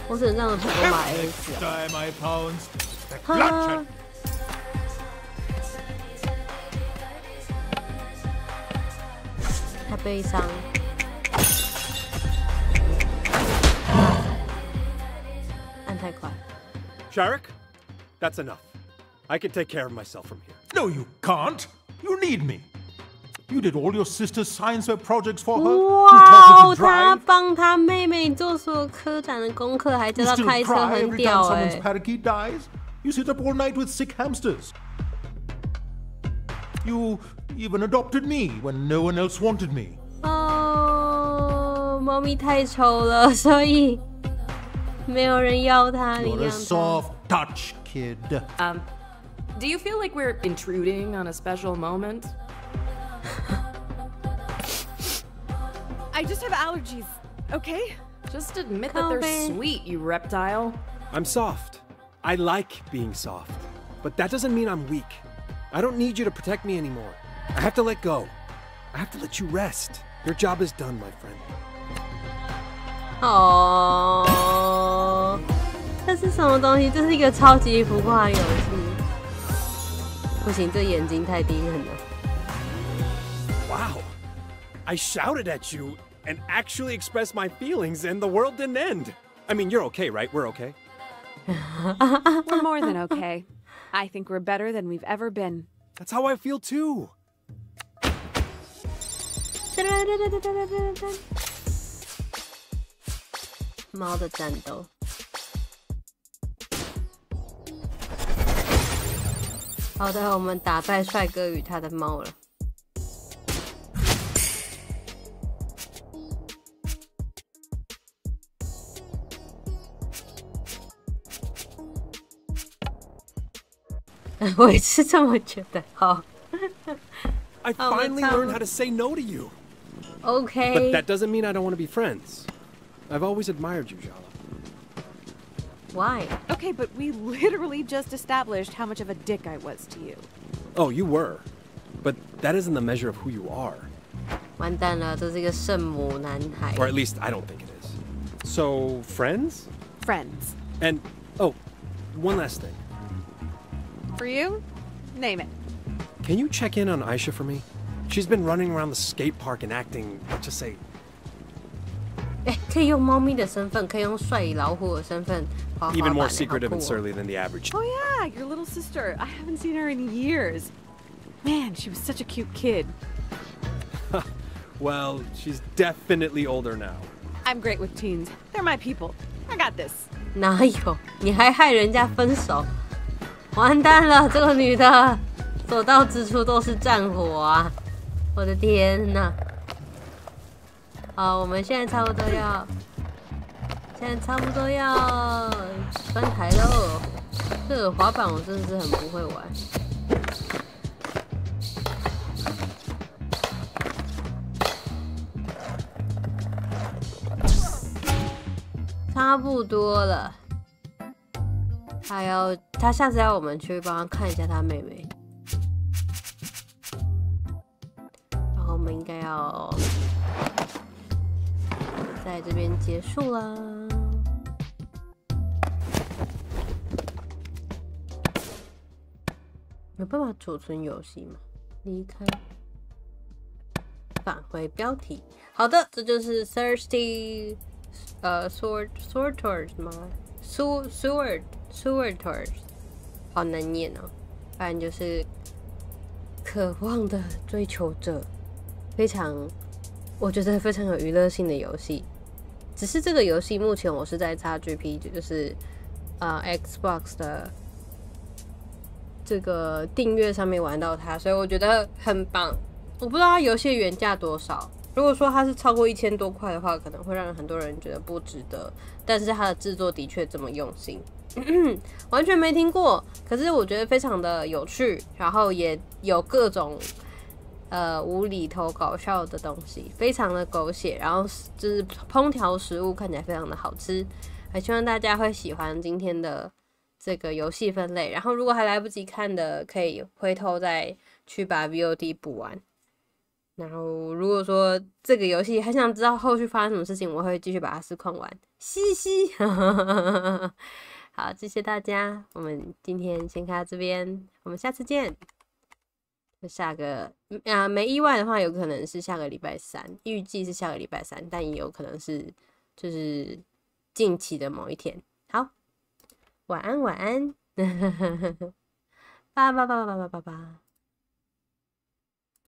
我只能让土狗把 A 死。 Time I pounced. 哈。太悲伤。按太快。 Sharuk, that's enough. I can take care of myself from here. No, you can't. You need me. You did all your sister's science fair projects for her. You taught 哇 her to 他 drive. 帮他妹妹做所有科展的功课，还教 You 她 still 开车， cry 很 every time 屌 someone's 哎。 parakeet dies. You sit up all night with sick hamsters. You even adopted me when no one else wanted me. 哦，猫咪太丑了，所以没有人要它，领 You're a 养它。 soft touch kid. Do you feel like we're intruding on a special moment? I just have allergies, okay? Just admit that they're sweet, you reptile. I'm soft. I like being soft. But that doesn't mean I'm weak. I don't need you to protect me anymore. I have to let go. I have to let you rest. Your job is done, my friend. 哦，这是什么东西？这是一个超级浮夸的游戏。不行，这眼睛太低狠了。 Wow. I shouted at you and actually expressed my feelings, and the world didn't end. I mean, you're okay, right? We're okay. We're more than okay. I think we're better than we've ever been. That's how I feel too. 猫的战斗。好的，我们打败帅哥与他的猫了。我也是这么觉得。好。I finally learned how to say no to you. Okay. But that doesn't mean I don't want to be friends. I've always admired you, Jala. Why? Okay, but we literally just established how much of a dick I was to you. Oh, you were. But that isn't the measure of who you are. 完蛋了，这是一个圣母男孩。 Or at least I don't think it is. So, friends? Friends. And, oh, one last thing. For you? Name it. Can you check in on Aisha for me? She's been running around the skate park and acting, let's just say... 可以用猫咪的身份，可以用帅老虎的身份滑滑板。 Even more secretive and surly than the average. Oh yeah, your little sister. I haven't seen her in years. Man, she was such a cute kid. Well, she's definitely older now. I'm great with teens. They're my people. I got this. 哪有？你还害人家分手？完蛋了，这个女的所到之处都是战火啊！我的天哪！好，我们现在差不多要翻台喽。这个滑板我真的是很不会玩。差不多了，他下次要我们去帮他看一下他妹妹，然后我们应该要在这边结束啦。有办法储存游戏吗？离开，返回标题。好的，这就是 Thirsty。sorters 吗 ？sorters 好难念哦。反正就是渴望的追求者，我觉得非常有娱乐性的游戏。只是这个游戏目前我是在 XGP， 就是Xbox 的这个订阅上面玩到它，所以我觉得很棒。我不知道它游戏原价多少。如果说它是超过1000多块的话，可能会让很多人觉得不值得。但是它的制作的确这么用心，完全没听过，可是我觉得非常的有趣，然后也有各种无厘头搞笑的东西，非常的狗血，然后就是烹调食物看起来非常的好吃，还希望大家会喜欢今天的这个游戏分类。然后如果还来不及看的，可以回头再去把 VOD 补完。然后，如果说这个游戏还想知道后续发生什么事情，我会继续把它实况完。嘻嘻，好，谢谢大家，我们今天先看到这边，我们下次见。下个没意外的话，有可能是下个礼拜3，预计是下个礼拜3，但也有可能是就是近期的某一天。好，晚安，晚安，拜拜拜拜拜拜拜拜。